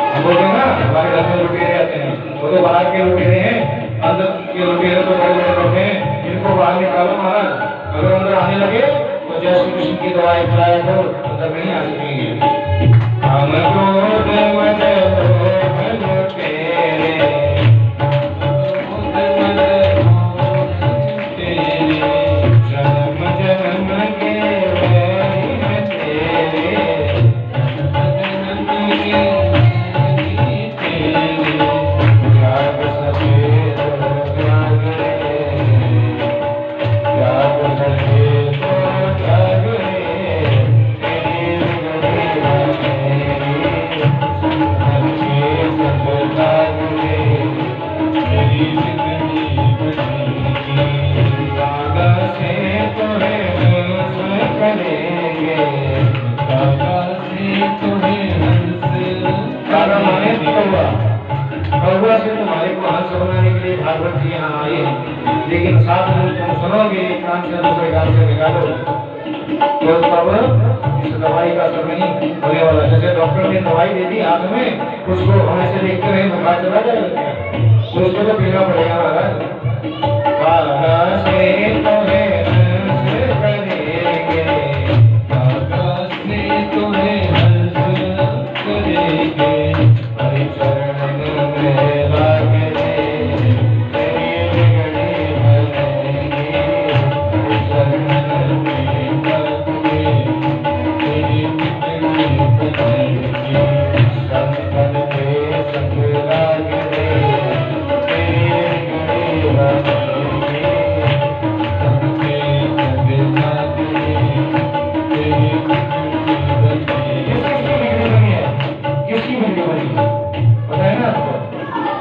हम बोलते हैं ना हमारे घर में लुटेरे आते हैं, वो तो बाहर के लुटेरे हैं, अंदर के लुटेरे तो बड़े बड़े लोग हैं, इनको बाहर निकालो महाराज। अगर अंदर आने लगे तो जय श्री कृष्ण की दवाई खिलाया करो, अंदर नहीं आ सकेंगे। काम क्रोध मद लोभ लुटेरे, जन्म जन्म के वैरी हैं तेरे, जन्म के वैरी तेरे, त्याग सके तो त्याग रे, त्याग सके तो त्याग रे तेरी बिगड़ी बनेगी, संतन के संग लाग रे तेरी बिगड़ी बनेगी, दादा से तुम्हें हंस करेंगे, दादा से तुम्हें हंस, दादा माने कौआ, कौआ से तुम्हारे को हंस बनाने के लिए भागवत जी यहाँ आए, लेकिन साथ में तुम सुनोगे एक कान से दूसरे कान से निकालो तो तब इस दवाई का असर नहीं होने वाला। जैसे डॉक्टर ने दवाई दे दी हाथ में, उसको हम ऐसे देखते रहे बुखार चला जाएगा, तो उसको तो पीना पड़ेगा महाराज। दादा से तुम्हें हंस करेंगे, दादा से तुम्हें हंस करेंगे, हरि चरण में लाग रे तेरी बिगड़ी बनेगी, हरि चरण में लाग रे तेरी बिगड़ी बनेगी, संतन के संग लाग रे तेरी बिगड़ी बनेगी, संतन के संग लाग रे तेरी बिगड़ी बनेगी। किसकी बिगड़ी बनी है? पता है ना आपको?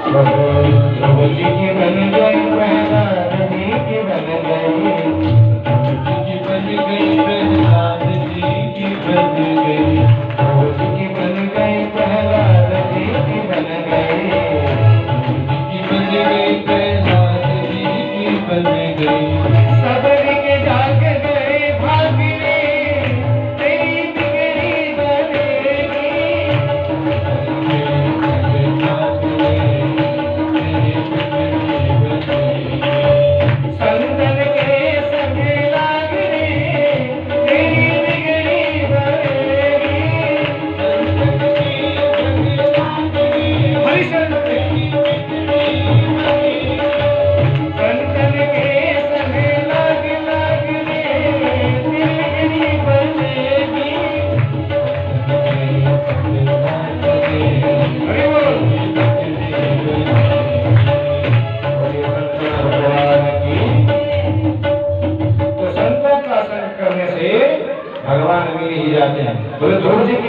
प्रभु जी की बन गई प्रहलाद जी की बन गई, प्रभु जी की बन गई प्रहलाद जी की बन गई, प्रभु जी की बन गई प्रहलाद जी की बन गई, प्रभु जी की बन गई प्रहलाद जी की बन गई, सबरी के जाग गए भागिने तेरी बिगड़ी बनेगी, संतन के संग लाग रे तेरी बिगड़ी बनेगी, संतन के संग लाग रे हरि संतन के संग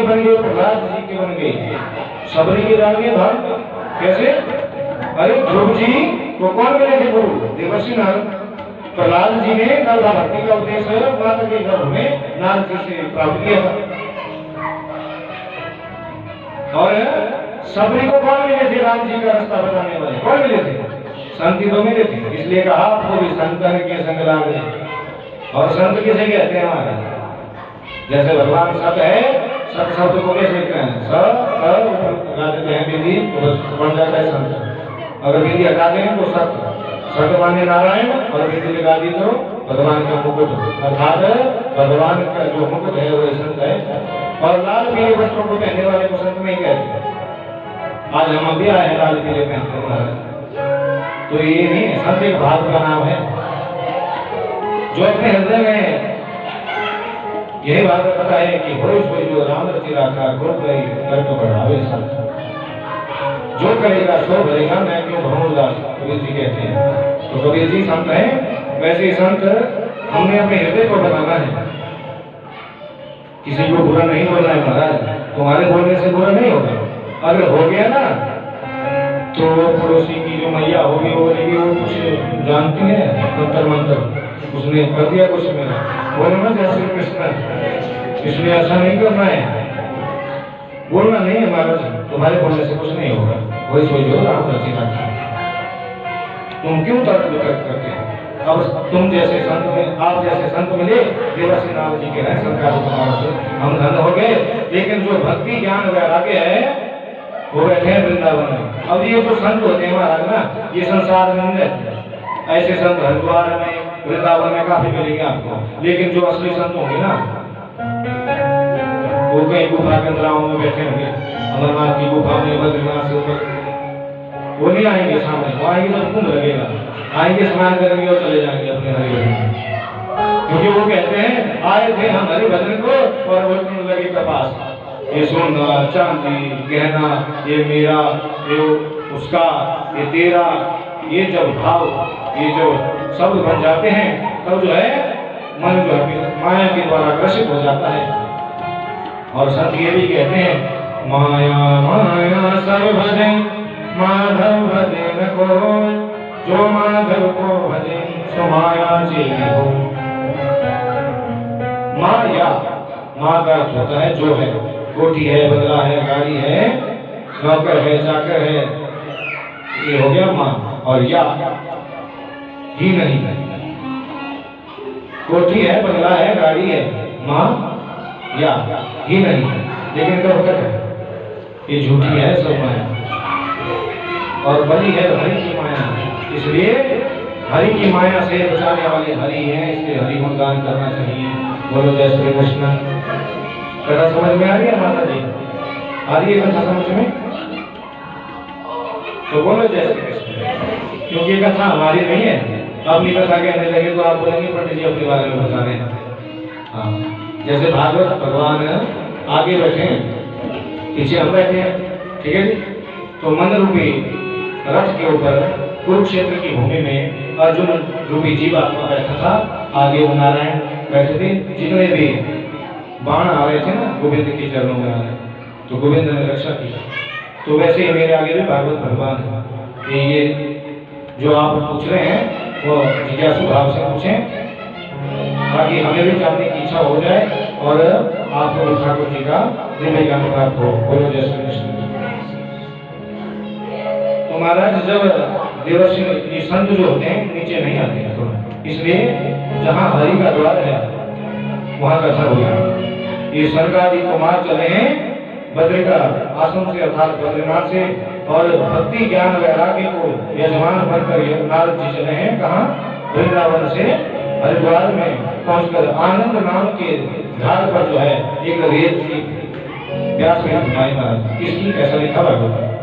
बन गए, प्रहलाद जी के बन गए, सबरी की रानी भाग कैसे? अरे ध्रुव जी को कौन मिले थे गुरु? देवर्षि नारद। प्रहलाद जी ने नर्मदा भक्ति का उद्देश्य माता के गर्भ में नारद जी से प्राप्त किया था। और सबरी को कौन मिले थे? राम जी का रास्ता बताने वाले कौन मिले थे? संत ही तो मिले थे। इसलिए कहा आपको भी संतन के संग लागे। और संत किसे कहते हैं हमारे? जैसे भगवान सत है, सत शब्द को कैसे लिखते हैं? स गा देते हैं बिंदी तो बन जाता है संत। अगर बिंदी हटा दें तो सत, सत माने नारायण, और बिंदी लगा दी तो भगवान का मुकुट, अर्थात भगवान का जो मुकुट है वो संत है। और लाल पीले वस्त्रों को पहनने वाले को संत नहीं कहते। आज हम भी आए हैं लाल पीले पहनते महाराज, तो ये नहीं संत एक भाव का नाम है जो अपने हृदय में यही बात पता है कि हो सोई जो राम रचि राखा गुरु गई कर तो बढ़ावे संत, जो करेगा सो भरेगा मैं क्यों भरूं उदास, कबीर जी कहते हैं। तो कबीर जी संत हैं, वैसे संत हमने अपने हृदय को बनाना है। किसी को बुरा नहीं बोलना है महाराज, तुम्हारे बोलने से बुरा नहीं होगा। अगर हो गया ना तो पड़ोसी की जो मैया होगी वो बोलेगी वो कुछ जानती है मंत्र मंत्र, उसने कर दिया कुछ मेरा, बोलो ना जय श्री कृष्ण, इसलिए ऐसा नहीं करना है, बोलना नहीं है महाराज, तुम्हारे बोलने से कुछ नहीं होगा। वही सोचो राम रचि राखा, तुम क्यों तर्क वितर्क करते हो? अब तुम जैसे संत में, आप जैसे संत मिले, देवर्षि नारद जी के हैं, सरकार तुम्हारा से हम धन हो गए। लेकिन जो भक्ति ज्ञान वैराग्य है वो बैठे हैं वृंदावन में। अब ये जो संत होते हैं महाराज ना, ये संसार में नहीं रहते। ऐसे संत हरिद्वार में, वृंदावन में काफी मिलेंगे आपको, लेकिन जो असली संत होंगे ना वो कहीं गुफा के अंदर में बैठे होंगे, अमरनाथ की गुफा में, बद्रीनाथ से ऊपर, वो नहीं आएंगे सामने, वो आएंगे जब कुंभ लगेगा, आएंगे स्नान करेंगे और चले जाएंगे अपने हरिभजन। क्योंकि वो कहते हैं आए थे हम हरिभजन को और वो कुंभ लगे कपास, ये सोना चांदी गहना ये मेरा, ये उसका, ये तेरा, ये जब भाव, ये जो शब्द बन जाते हैं तब जो है मन जो है माया के द्वारा ग्रसित हो जाता है। और संत ये भी कहते हैं माया माया सब भजे माधव भजे न कोई, जो माधव को भजे सो माया जी हो। माया, माँ का अर्थ होता है जो है, कोठी है, बंगला है, गाड़ी है, नौकर है, चाकर है, ये हो गया माँ। और या ही नहीं, कोठी है, बंगला है, गाड़ी है, माँ या ही नहीं, लेकिन कब तक है? ये झूठी है सब माया, और बली है हरि की माया। इसलिए हरि की माया से बचाने वाले हरि हैं, इसलिए हरि गुणगान करना चाहिए। बोलो जय श्री कृष्ण। कथा समझ में आ रही है माता जी? आ रही है कथा समझ में? तो बोलो जय श्री कृष्ण। क्योंकि कथा हमारी नहीं है, अपनी कथा कहने लगे तो आप बोलेंगे पंडित जी अपने बारे में बता रहे हैं। हाँ, जैसे भागवत भगवान आगे बैठे हैं, पीछे हम बैठे हैं, ठीक है जी। तो मन रूपी रथ के ऊपर कुरुक्षेत्र की भूमि में अर्जुन रूपी जीवात्मा बैठा था, आगे वो नारायण बैठे थे। जितने भी बाण आ रहे थे ना गोविंद के चरणों में आ रहे, तो गोविंद ने रक्षा की। तो वैसे ही मेरे आगे भी भागवत भगवान है। ये जो आप पूछ रहे हैं वो जिज्ञासु भाव से पूछें, ताकि हमें भी जानने की इच्छा हो जाए और आपको ठाकुर जी का दिव्य ज्ञान प्राप्त हो। बोलो जय श्री कृष्ण। तो महाराज जब देवर्षि ये संत जो होते हैं नीचे नहीं आते हैं, तो इसलिए जहाँ हरि का द्वार है वहाँ कथा होगा। ये स्वर्गादि कुमार चले हैं बद्री का आश्रम से अर्थात बद्रीनाथ से, और भक्ति ज्ञान वैराग्य को यजमान बनकर नारद जी चले हैं कहाँ? वृंदावन से हरिद्वार में पहुंचकर आनंद नाम के झाड़ पर जो है एक रेत की व्यास में घुमाई महाराज। इसकी कैसा लिखा भागवत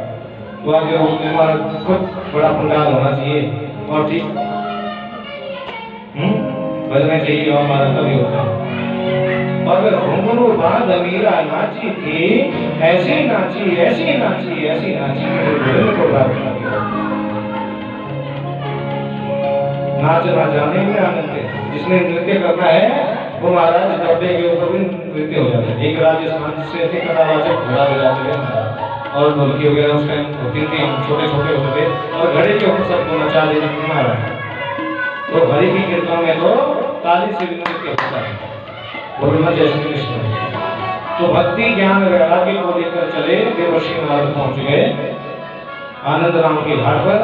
तो आगे हमारा खुद बड़ा पंडाल होना चाहिए और ठीक बजने चाहिए और हमारा तभी होता है। अगर घुंघरू बांध मीरा नाची थी, ऐसी नाची ऐसी नाची ऐसी नाची को नाच ना जाने में आनंद है। जिसने नृत्य करना है वो महाराज डब्बे के ऊपर भी नृत्य हो जाते हैं। एक राजस्थान से थे कथावाचक घड़ा बजाते थे महाराज, और ढोलकी वगैरह उस टाइम होती थी, हम छोटे छोटे होते थे, और घड़े के ऊपर सबको नचा देते थे महाराज। तो हरि की कृपा में तो ताली से भी नृत्य होता है। बोलना जय श्री कृष्ण। तो भक्ति ज्ञान वैराग्य को लेकर चले देवर्षि नारद पहुंच गए आनंद राम के घाट पर,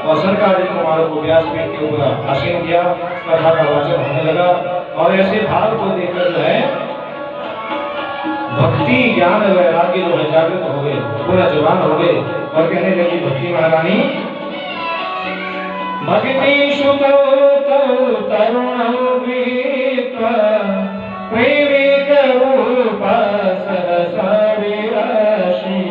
और सरकारी कुमारों को व्यासपीठ के ऊपर आसीन किया। कथा का वाचन होने लगा, और ऐसे भाव को देखकर जो है भक्ति ज्ञान वैराग्य जो है जागृत हो गए, पूरा जवान हो गए, और कहने लगी भक्ति महारानी, भक्ति सुत तरुण प्रेमी करूपा सरसा विराशी,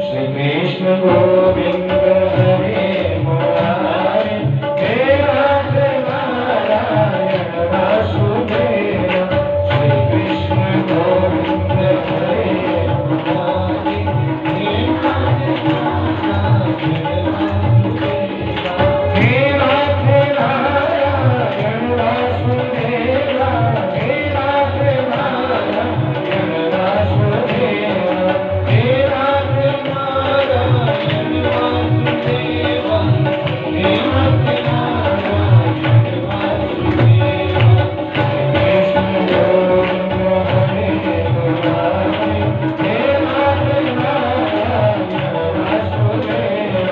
श्री कृष्ण गोविंद हरे मुरारी, हे नाथ नारायण वासुदेव, श्री कृष्ण गोविंद हरे मुरारी, हे नाथ नारायण वासुदेव, हे नाथ नारायण वासुदेव, हे नाथ नारायण वासुदेव, हे नाथ नारायण वासुदेव, हे नाथ नारायण वासुदेव, कृष्ण गोविंद हरे मुरारी, हे नाथ नारायण वासुदेव,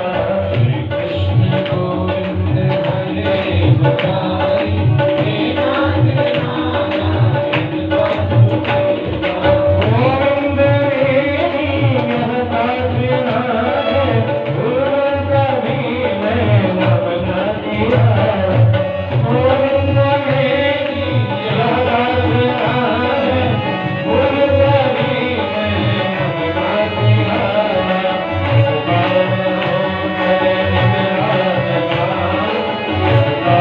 श्री कृष्ण गोविंद हरे मुरारी, हे नाथ नारायण वासुदेव, गोविंद मेरी यह प्रार्थना है, गुरु कभी मैं नभ न दिया, गोविंद मेरी यह प्रार्थना है, गुरु कभी मैं नभ न दिया, सदा करे निराजमान, सदा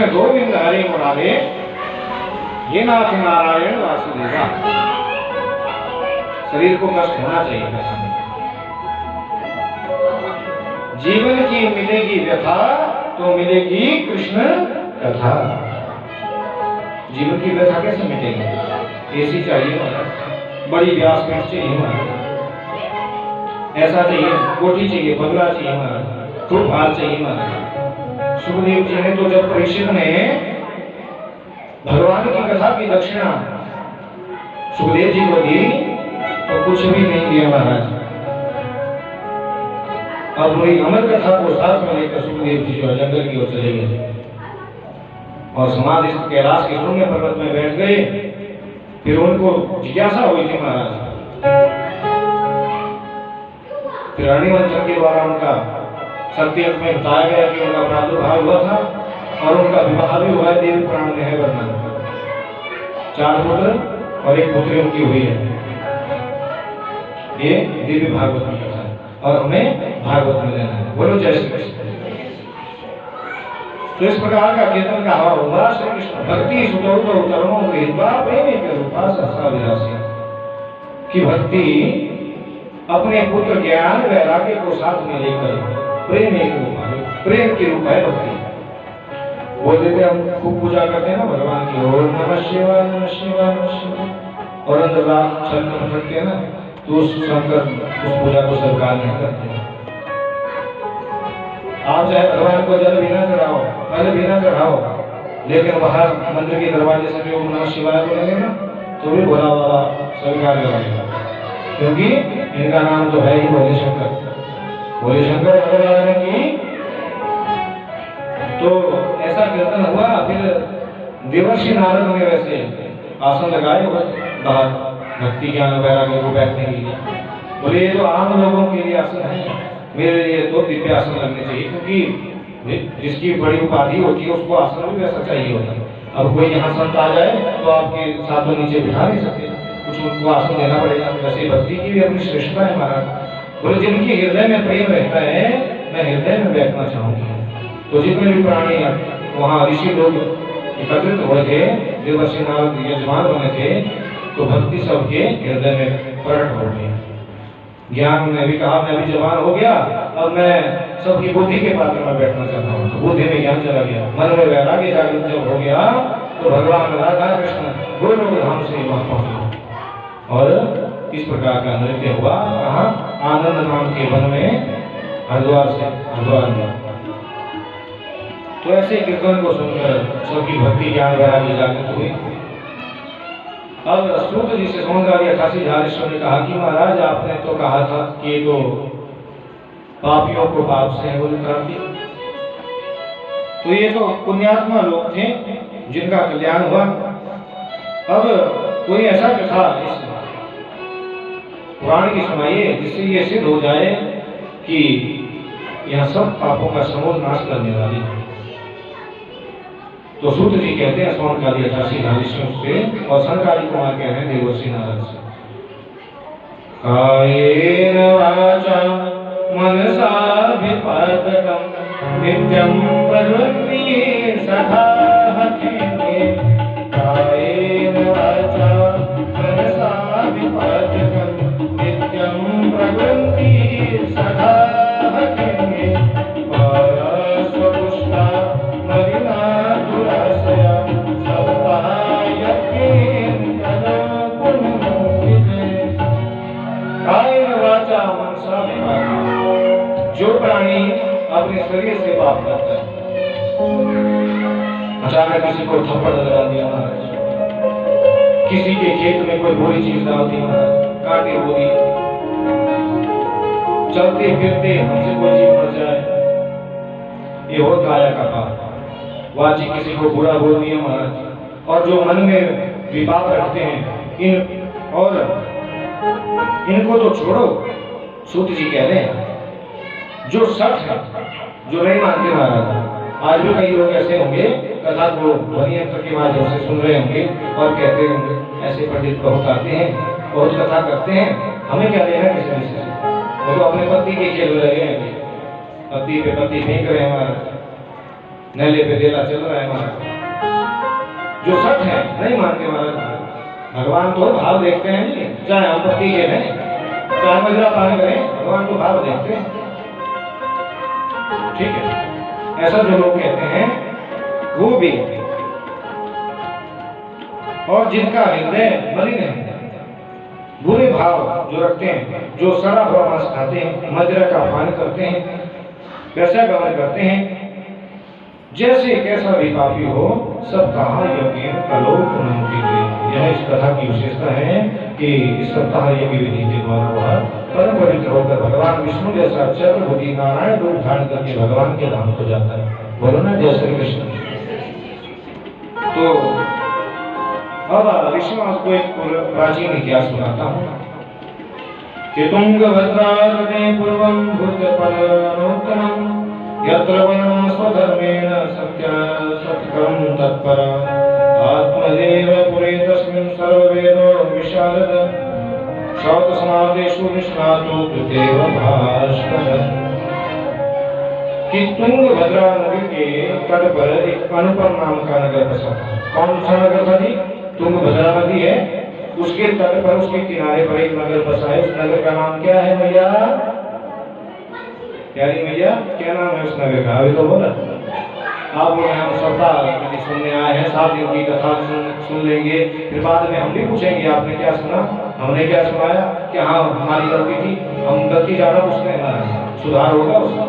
कृष्ण गोविंद हरे मुरारे, ये नाथ नारायण वासुदेवा। शरीर को कष्ट होना चाहिए कथा में। जीवन की मिलेगी व्यथा तो मिलेगी कृष्ण कथा। जीवन की व्यथा कैसे मिटेगी? एसी चाहिए महाराज, बड़ी व्यासपीठ चाहिए महाराज, ऐसा चाहिए, कोठी चाहिए, बंगला चाहिए महाराज, खूब हार चाहिए महाराज। सुखदेव जी ने तो जब परीक्षित ने भगवान की कथा की दक्षिणा सुखदेव जी को दी तो कुछ भी नहीं दिया महाराज। अब वही अमर कथा को साथ में लेकर सुखदेव जी जो जंगल की ओर चले गए और समाधि कैलाश के शून्य पर्वत में बैठ गए। फिर उनको जिज्ञासा हुई थी महाराज, फिर अणिमंत्र के द्वारा उनका सत्य में बताया गया कि उनका प्रादुर्भाव हुआ था और उनका विवाह भी हुआ है। देवी पुराण में है वर्णन, 4 पुत्र और 1 पुत्री उनकी हुई है। ये दिव्य भागवत की कथा है और हमें भागवत में लेना है। बोलो जय श्री कृष्ण। तो इस प्रकार का कीर्तन का हवा होगा। श्री कृष्ण भक्ति सुतो उतरणों कृपा प्रेम के रूपा सहसा विलासी, की भक्ति अपने पुत्र ज्ञान वैराग्य को साथ में लेकर प्रेम एक रूप है, प्रेम की रूप है भक्ति। वो देते हम खूब पूजा करते हैं ना भगवान की, ओम नमः शिवाय नमः शिवाय नमः शिवाय, और अंदर रात छल करते हैं ना, तो उस शंकर उस पूजा को स्वीकार नहीं करते। आप चाहे भगवान को जल भी ना चढ़ाओ, फल भी ना चढ़ाओ, लेकिन बाहर मंदिर के दरवाजे से भी ओम नमः शिवाय बोलेंगे ना तो भी भोला बाबा स्वीकार करेगा, क्योंकि इनका नाम तो है ही भोले शंकर। भोले शंकर भगवान की। तो ऐसा कीर्तन हुआ। फिर देवर्षि नारद ने वैसे आसन लगाए बाहर भक्ति ज्ञान वैराग्य को बैठने के लिए। बोले ये तो आम लोगों के लिए आसन है, मेरे लिए तो दिव्य आसन लगने चाहिए, क्योंकि जिसकी बड़ी उपाधि होती है उसको आसन भी वैसा चाहिए होता है। अब कोई यहाँ संत आ जाए तो आपके साथ तो नीचे बिठा नहीं सकते, कुछ उनको आसन देना पड़ेगा। वैसे भक्ति की भी अपनी श्रेष्ठता है महाराज। बोले जिनके हृदय में प्रेम रहता है मैं हृदय में बैठना चाहूंगी। तो जितने भी प्राणी वहाँ ऋषि लोग एकत्रित हुए थे, देवर्षि नारद यजमान बने थे, तो भक्ति सबके हृदय में प्रकट हो गई। ज्ञान ने भी कहा मैं भी जवान हो गया, अब मैं सबकी बुद्धि के पात्र में बैठना चाहता हूँ। तो बुद्धि में ज्ञान चला गया, मन में वैराग्य जागृत जब हो गया तो भगवान राधा कृष्ण गोलोकधाम से वहां पहुंचे और इस प्रकार का नृत्य हुआ। कहाँ? आनंद नाम के वन में, हरिद्वार से हरिद्वार में। तो ऐसे कीर्तन को सुनकर सबकी भक्ति ज्ञान वैराग्य जागृत हुई। अब सूत जी से सोनगारी 88 झारेश्वर ने कहा कि महाराज आपने तो कहा था कि तो पापियों को पाप से क्रांति, तो ये तो पुण्यात्मा लोग थे जिनका कल्याण हुआ। अब कोई ऐसा कथा इस पुराण की सुनाइए जिससे ये सिद्ध हो जाए कि यह सब पापों का समूल नाश करने वाली है। तो सूत जी कहते हैं सोनकाली 88 झारेश्वर से, और संकाली कुमार कह रहे हैं देवर्षि नारद से। कायेन वाचा मनसा विपाकटं नित्यं प्रवृत्ति सखा हठिने। कायेन वाचा मनसा विपाकटं नित्यं प्रवृत्ति सखा हठिने। पाया स्वपुष्टा मलिना दुराशया सप्तायकेन पुनः। कायेन वाचा मनसा विपाकटं, जो प्राणी अपने शरीर से पाप करता है, अचानक किसी को थप्पड़ लगा दिया महाराज, किसी के खेत में कोई बुरी चीज डाल दी महाराज, काटे हो दी, चलते फिरते हमसे कोई जीव मर जाए, ये हो काया का पाप। वाची किसी को बुरा बोल दिया महाराज, और जो मन में विपाक रखते हैं इन और इनको तो छोड़ो। सूत जी कह रहे हैं जो सठ है, जो नहीं मानते महाराज, आज भी कई लोग ऐसे होंगे कथा को ध्वनि यंत्र के माध्यम से सुन रहे होंगे और कहते होंगे ऐसे पंडित बहुत आते हैं, बहुत कथा करते हैं, हमें क्या लेना किसी विषय से, वो तो अपने पति के खेल लगे हैं, पति पे पति फेंक रहे हैं महाराज। नैले पे देला चल रहा है महाराज, जो सच है नहीं मानते महाराज। भगवान तो भाव देखते हैं जी, चाहे हम पति के हैं चाहे मजरा पान करें, भगवान तो भाव देखते हैं। ठीक है, ऐसा जो लोग कहते हैं वो भी, और जिनका हृदय मलिन है, बुरे भाव जो रखते हैं, जो सड़ा हुआ मांस खाते हैं, मदिरा का पान करते हैं, पैसा गमन करते हैं, जैसे कैसा भी पापी हो सब कहा यज्ञ कलोक उन्नति। यह इस कथा की विशेषता है कि इस सप्ताह यज्ञ विधि के द्वारा वह परम पवित्र होकर भगवान विष्णु जैसा चक्रवर्ती नारायण रूप धारण करके भगवान के धाम को जाता है। बोलो ना जय श्री कृष्ण। तो अब विष्णु आपको एक प्राचीन इतिहास सुनाता हूँ कि तुंगभद्रा नदी पूर्वं भूतपदनोत्तमं यत्र वर्णं स्वधर्मेण सत्यं तत्परं आत्मदेव पुरे तस्मिन् सर्ववेदो विशारद श्रौतसमादेषु निष्णातो कृतेव भास्कर। कि तुंगभद्रा नदी के तट पर एक अनुपम नाम का नगर बसा था। कौन सा नगर था जी? तुंगभद्रा नदी है, उसके तट पर उसके किनारे पर एक नगर बसा है। उस नगर का नाम क्या है भैया? प्यारी भैया क्या नाम है उस नगर का? अभी तो बोला आप लोग हम सप्ताह सुनने आए हैं, 7 दिन की कथा सुन लेंगे, फिर बाद में हम भी पूछेंगे आपने क्या सुना, हमने क्या सुनाया, कि हाँ हमारी गलती थी, हम गलती ज्यादा पूछते हैं, सुधार होगा उसका।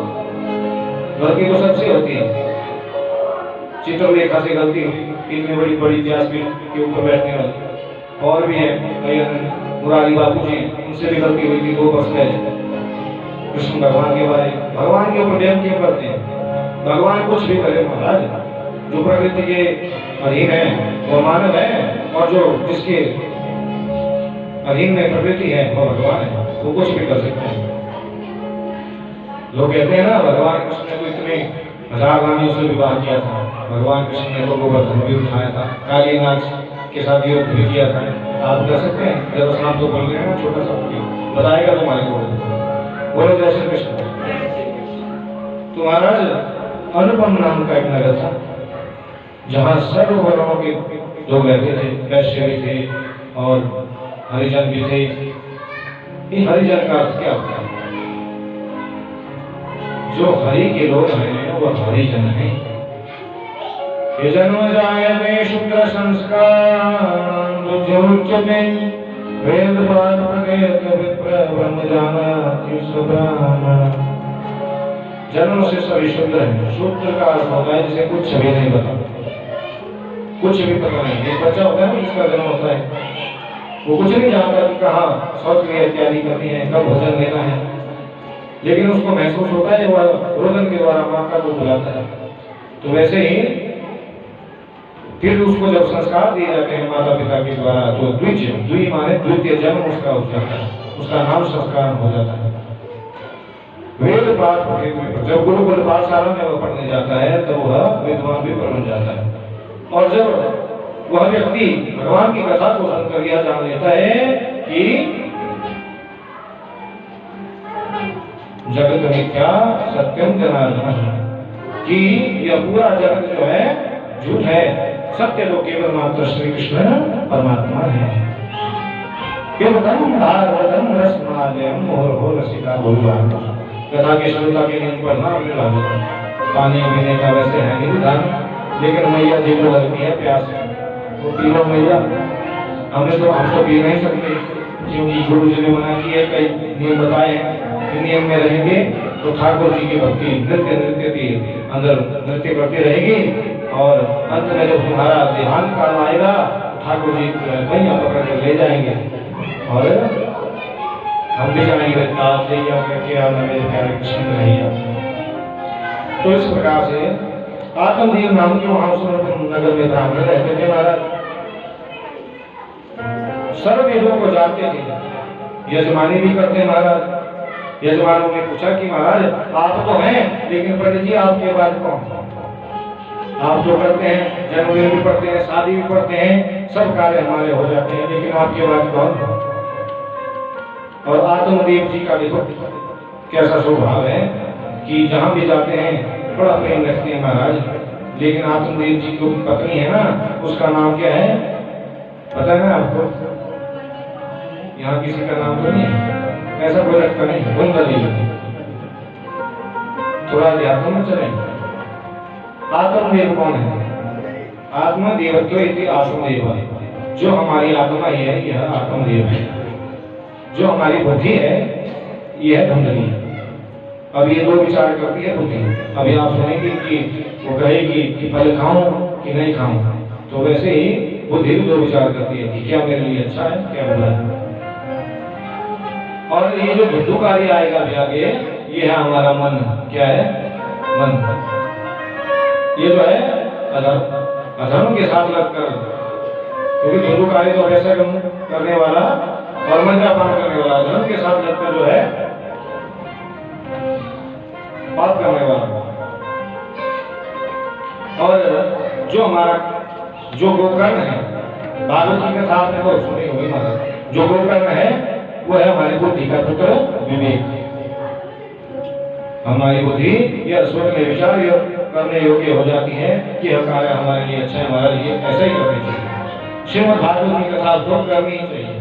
गलती तो सबसे होती है, चित्रलेखा से गलती हुई, इतनी बड़ी बड़ी व्यासपीठ के ऊपर बैठने वाली, और भी है मुरारी बाबू जी, उनसे भी गलती हुई थी 2 वर्ष पहले कृष्ण भगवान के बारे में। भगवान के ऊपर प्रेम क्यों करते हैं? भगवान कुछ भी करे महाराज, जो प्रकृति के अधीन है वो मानव है, और जो जिसके अधीन में प्रकृति है वो भगवान है, वो कुछ भी कर सकते हैं। लोग कहते हैं ना भगवान कृष्ण ने तो इतने हजार रानियों से विवाह किया था, भगवान कृष्ण ने तो गोवर्धन भी उठाया था, काली नाग के साथ युद्ध भी किया था। आप कर सकते हैं? जब स्नान तो बोल रहे हैं छोटा सा बताएगा तुम्हारे को, बोलो जय श्री कृष्ण। तो महाराज अनुपम नाम का एक नगर था जहाँ सर्व वर्णों के लोग रहते थे, वैश्य भी थे और हरिजन भी थे। ये हरिजन का अर्थ क्या होता है? जो हरि के लोग हैं वो हरिजन हैं। ये जन्म जायते शुक्र संस्कार उच्यते वेद पाठ प्रगेत विप्र ब्रह्म जानाति सुब्रह्मण्य। जन्म से सभी शूद्र हैं। शूद्र का अर्थ होता है जिसे कुछ भी नहीं पता, कुछ भी पता नहीं। एक बच्चा होता है ना जिसका जन्म होता है, वो कुछ नहीं जानता कि कहाँ शौच क्रिया इत्यादि करनी है, कब भोजन लेना है, लेकिन उसको महसूस होता है वह रोदन के द्वारा माँ का दूध पिलाता है। तो वैसे ही फिर उसको जब संस्कार दिए जाते हैं माता पिता के द्वारा, तो द्विज माने द्वितीय जन्म उसका हो जाता है, उसका नाम संस्कार हो जाता है। वेद पाठ जब गुरुकुल पाठशाला में वह पढ़ने जाता है तब वह विद्वान भी बन जाता है। और जब वह व्यक्ति भगवान की कथा को सुनकर यह जान लेता है कि जगत मिथ्या सत्यम जनार्दन, कि यह पूरा जगत जो है झूठ है, सत्य तो केवल मात्र श्री कृष्ण परमात्मा है। कथा के श्रोता के लिए पढ़ना अपने लागू, पानी पीने का वैसे है नहीं विधान, लेकिन मैया जी को लगती है प्यास, वो पी लो मैया। हम तो पी नहीं सकते क्योंकि गुरु जी ने मना की है, कई नियम बताए हैं। नियम में रहेंगे तो ठाकुर जी की भक्ति नृत्य की अंदर नृत्य करती रहेगी, और अंत में जब तुम्हारा देहांत काल आएगा ठाकुर जी मैया पकड़ कर ले जाएंगे और हम भी जाएंगे मेरे प्यारे कृष्ण कन्हैया। तो इस प्रकार से आत्मदेव नाम के वहां नगर में ब्राह्मण रहते थे महाराज, सर्व वेदों को जानते थे, यजमानी भी करते महाराज। यजमानों ने पूछा कि महाराज आप तो हैं, लेकिन पंडित जी आपके बाद कौन? आप तो करते हैं, जन्मदिन भी पढ़ते हैं, शादी भी पढ़ते हैं, सब कार्य हमारे हो जाते हैं, लेकिन आपके बाद कौन? और आत्मदेव जी का देखो कैसा स्वभाव है कि जहां भी जाते हैं बड़ा प्रेम रखते हैं महाराज। लेकिन आत्मदेव जी की पत्नी है ना, उसका नाम क्या है पता है ना आपको? यहाँ किसी का नाम तो नहीं है, ऐसा कोई रखता नहीं, कुंडली। थोड़ा ध्यान में चले। आत्मदेव कौन है? आत्मदेवत्व इति आत्मदेव, जो हमारी आत्मा है यह आत्मदेव है, जो हमारी बुद्धि है यह कुंडली। अब ये दो विचार करती है बुद्धि। अभी आप सुनेंगे कि वो कहेगी कि फल खाऊं कि नहीं खाऊं, तो वैसे ही बुद्धि भी दो विचार करती है कि क्या मेरे लिए अच्छा है क्या बुरा है। और ये जो बुद्धू कार्य आएगा अभी आगे, ये है हमारा मन। क्या है? मन। ये जो है अधर्म के साथ लगकर, क्योंकि बुद्धू कार्य तो वैसा करने वाला और मन का पान करने वाला, अधर्म के साथ लगकर जो है बात करने वाला। और जो हमारा जो गोकर्ण है, भागवत की कथा आपने बहुत सुनी होगी महाराज, जो गोकर्ण है वो है हमारी बुद्धि का पुत्र विवेक। हमारी बुद्धि यह स्वर्ग में विचार करने योग्य हो जाती है कि यह कार्य हमारे लिए अच्छा है, हमारे लिए ऐसा ही करना चाहिए। श्रीमद् भागवत की कथा तो करनी ही चाहिए।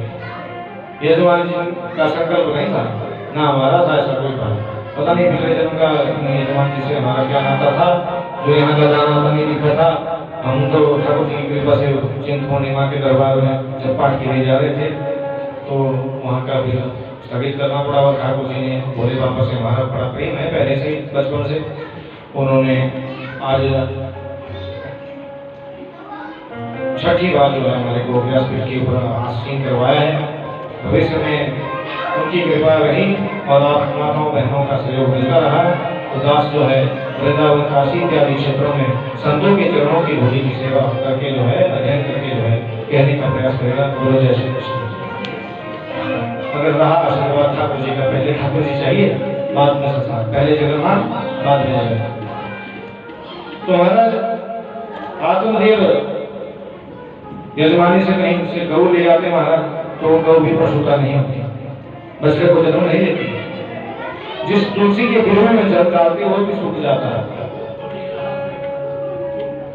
यजमान जी का संकल्प नहीं था ना हमारा था, ऐसा कोई था पता नहीं पिछले जन्म का यजमान जी से हमारा क्या नाता था, जो यहाँ का दाना नहीं लिखा था। हम तो ठाकुर जी की कृपा से चिंतपूर्णी माँ के दरबार में जब पाठ के लिए जा रहे थे तो वहाँ का भी स्थगित करना पड़ा। और ठाकुर जी ने भोले बाबा से हमारा बड़ा प्रेम है पहले से ही, बचपन से। उन्होंने आज छठी बार जो है हमारे को व्यासपीठ के ऊपर आसीन करवाया है। भविष्य में उनकी कृपा रही और आप माताओं बहनों का सहयोग मिलता रहा तो दास जो है वृंदावन काशी इत्यादि क्षेत्रों में संतों के चरणों की धूलि की सेवा करके जो है अध्ययन करके जो है कहने का प्रयास करेगा। बोलो जय श्री कृष्ण। अगर रहा आशीर्वाद ठाकुर जी का, पहले ठाकुर जी चाहिए बाद में संसार, पहले जगन्नाथ बाद में जगन्नाथ। तो महाराज आत्मदेव यजमानी से कहीं से गौ ले जाते महाराज, तो गौ भी प्रसूता नहीं होती, बच्चे को जन्म नहीं देती। जिस तुलसी के बिरवे में जल डालती वो भी सूख जाता है।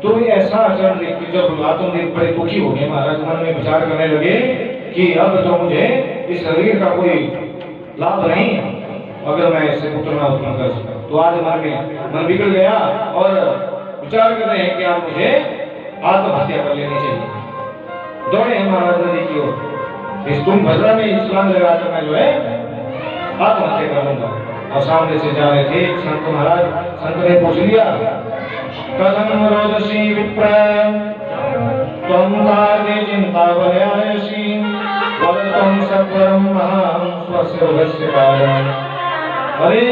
तो ऐसा आचरण देख के जब आत्मदेव बड़े दुखी हो गए महाराज, मन में विचार करने लगे कि अब तो मुझे इस शरीर का कोई लाभ नहीं अगर मैं इससे पुत्र ना उत्पन्न कर सकता। तो आज मन बिगड़ गया और विचार कर रहे हैं कि आप मुझे आत्महत्या कर लेनी चाहिए। दौड़े हैं महाराज नदी की ओर, इस तुम भद्रा में इस्लाम लगाकर मैं जो है आत्महत्या कर लूंगा। और सामने से जा रहे थे एक संत महाराज, संत ने पूछ लिया कथम रोदसी विप्र त्वं कार्ये चिंता वलयायसी वदतं सत्वरं महां स्वस्य रोगस्य कारणं। अरे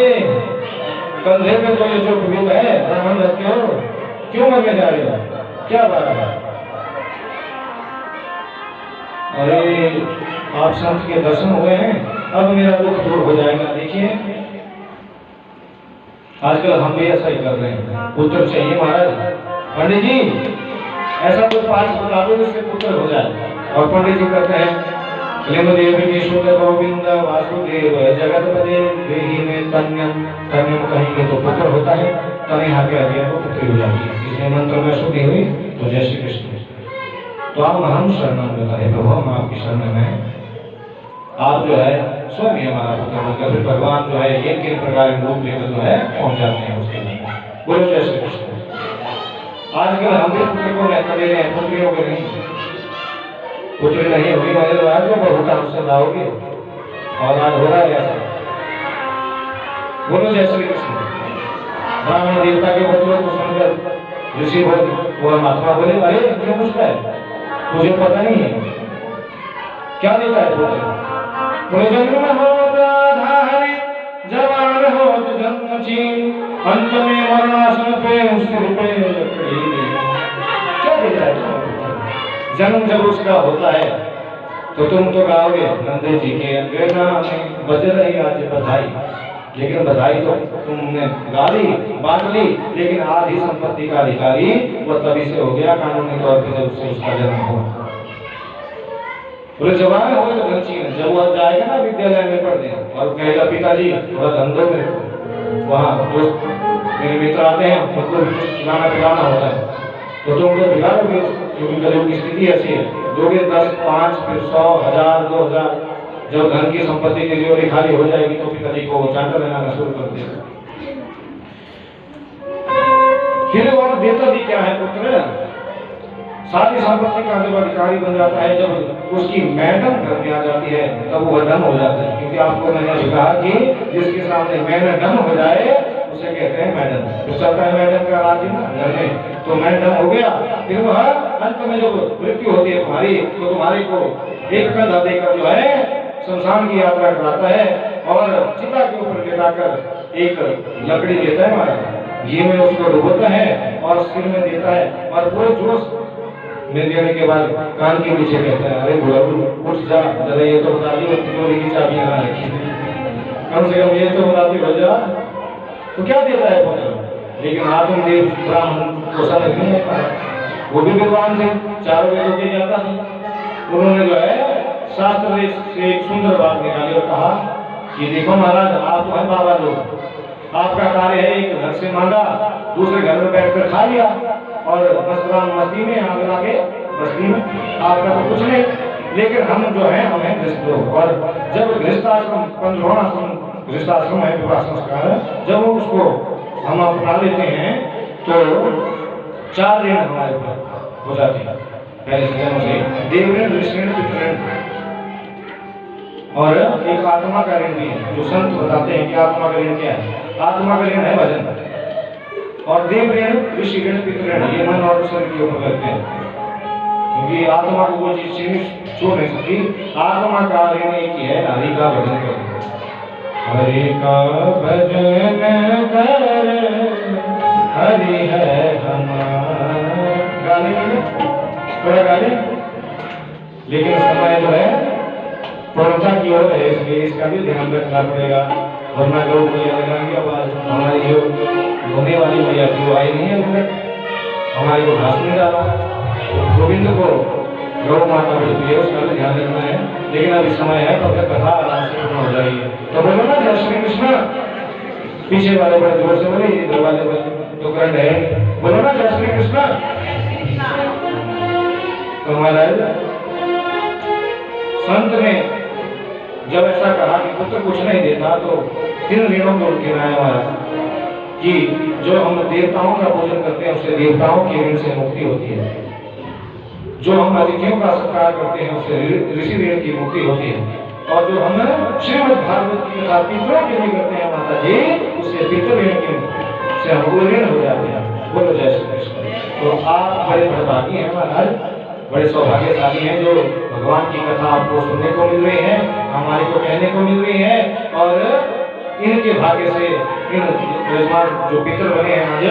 कंधे पे तो ये जो विवेक है ब्राह्मण रखते हो, क्यों मरने जा रहे हो, क्या बात है? अरे आप संत के दर्शन हुए हैं, अब मेरा दुख दूर हो जाएगा। देखिए आजकल हम भी ऐसा ही कर रहे हैं, पुत्र चाहिए महाराज। पंडित जी ऐसा कुछ पाठ बता दो जिससे पुत्र हो जाए। और पंडित जी कहते हैं लिंगदेव गोविंद वासुदेव जगतपते देहि में तन्यम तन्यम कहेंगे तो पुत्र होता है, तनिहा कह दिया तो पुत्री हो जाती है। इसलिए मंत्र में शुद्धि हुई तो जय श्री कृष्ण। तो आप हम शरण है प्रभु, हम आपकी शरण में, आप जो है स्वयं ही हमारा पुत्र बनकर फिर भगवान जो है एक एक प्रकार के रूप लेकर जो है पहुंच जाते हैं उसके लिए। बोलो जय श्री कृष्ण। आजकल हम भी पुत्र को महत्व दे रहे हैं, पुत्रियों को नहीं। पुत्री नहीं होगी मतलब आज में बहु का अवसर लाओगे और आज हो रहा है ऐसा। बोलो जय श्री कृष्ण। ब्राह्मण देवता के बच्चों को सुनकर ऋषि वो महात्मा बोले अरे क्यों पूछता है, तुझे पता नहीं है क्या देता है पुत्र? जन्म हो राधाहरि जवान हो जन्मचीन अंत में मरणासन पे सिर पे लकड़ी क्या देता है? जन्म जब उसका होता है तो तुम तो गाओगे नंदे जी के अंगना में बज रही आज बधाई, लेकिन बधाई तो तुमने गा ली बांट ली, लेकिन आधी संपत्ति का अधिकारी वो तभी से हो गया कानूनी तौर पर जब से उसका जन्म हुआ। बोले जवान हो तो धनचीन, जब वो जाएगा ना विद्यालय में पढ़ने और कहेगा पिताजी थोड़ा धंधों में वहाँ मेरे मित्र आते हैं, उनको भी कुछ खिलाना पिलाना होता है, तो तुम उनको बिगाड़ोगे, क्योंकि कलयुग की स्थिति ऐसी है। दोगे 10, 5, फिर 100, 1000, 2000, जब धन की संपत्ति की जोड़ी खाली हो जाएगी तो पिताजी को चांटा लगाना शुरू कर देगा। फिर और देता भी क्या है पुत्र, सारी संपत्ति का जब अधिकारी बन जाता है, जब उसकी मैडम घर में आ जाती है तब वो डम हो जाता है। क्योंकि आपको मैंने अभी कहा कि जिसके सामने मैडम डम हो जाए उसे कहते हैं मैडम। तो चलता है मैडम का राज्य ना घर में, तो मैडम हो गया। फिर वह अंत में जब मृत्यु होती है तुम्हारी, तो तुम्हारे को एक कंधा देकर जो है शमशान की यात्रा कराता है और चिता के ऊपर लेटाकर एक लकड़ी देता है महाराज, ये में उसको डुबोता है और सिर में देता है और पूरे जोश मिल जाने के बाद कान के पीछे कहता है, अरे बुढ़ऊ उठ जा जरा, ये तो बता दी चोरी की चाबी यहाँ रखी, कम से कम ये तो बता दी भैया। तो क्या देता है पुत्र, लेकिन आत्मदेव ब्राह्मण को समझ नहीं आता, वो भी विद्वान थे, चारों वेदों के ज्ञाता थे। उन्होंने जो है शास्त्र से एक सुंदर बात निकाली और कहा कि देखो महाराज, आप तो है बाबा लोग, आपका कार्य है एक घर से मांगा, दूसरे घर में बैठकर खा लिया और मस्ती में आगे आगे बस्ती में, आपका तो कुछ नहीं। लेकिन हम जो है हम हैं गृहस्थ लोग, और जब गृहस्थाश्रम 15वां आश्रम गृहस्थाश्रम है, विवाह संस्कार है, जब उसको हम अपना लेते हैं तो 4 ऋण हमारे ऊपर हो जाते हैं पहले से जन्म से, देव ऋण, ऋषि ऋण, पितृ ऋण और एक आत्मा का ऋण भी है। जो संत बताते हैं कि आत्मा का ऋण क्या है, आत्मा का ऋण है भजन, और देव ऋण, ऋषि ऋण, पितृ ऋण ये मन और शरीर के ऊपर करते हैं। क्योंकि आत्मा को कोई चीज सीमित छोड़ नहीं सकती, आत्मा का ऋण एक ही है, हरि का भजन करो, हरि का भजन कर, हरि है हमारा। गाने में थोड़ा गाने, लेकिन समय जो है पूर्णता की ओर है, इसलिए इसका भी ध्यान रखना पड़ेगा, वरना गौ मैया लगाएंगे। अब हमारी जो होने वाली मैया थी वो आई नहीं है, अभी तक हमारे को घास नहीं डाला। गोविंद को गौ माता बोलती है, उसका भी ध्यान रखना है। लेकिन अभी समय है, तब तक कथा आराम से पूर्ण हो जाएगी। तो बोलो ना जय श्री कृष्ण, पीछे वाले बड़े जोर से बोले, इधर वाले जो करंट है बोलो ना जय श्री कृष्ण। तो महाराज संत ने जब ऐसा कहा कि पुत्र कुछ नहीं देता, तो 3 ऋणों को गिनाया महाराज कि जो हम देवताओं का पूजन करते हैं उससे देवताओं के ऋण से मुक्ति होती है, जो हम अतिथियों का सत्कार करते हैं उससे ऋषि ऋण की मुक्ति होती है, और जो हम श्रीमद् भागवत की कथा पितरों के लिए करते हैं माता जी, उससे पितृ ऋण की से हमको ऋण हो जाते हैं। बोलो जय श्री कृष्ण। तो आप बड़े भागी हैं महाराज, बड़े सौभाग्यशाली हैं जो भगवान की कथा आपको सुनने को मिल रही है, हमारे को कहने को मिल रही है, और इनके भाग्य से इन यजमान जो पितर बने हैं आज,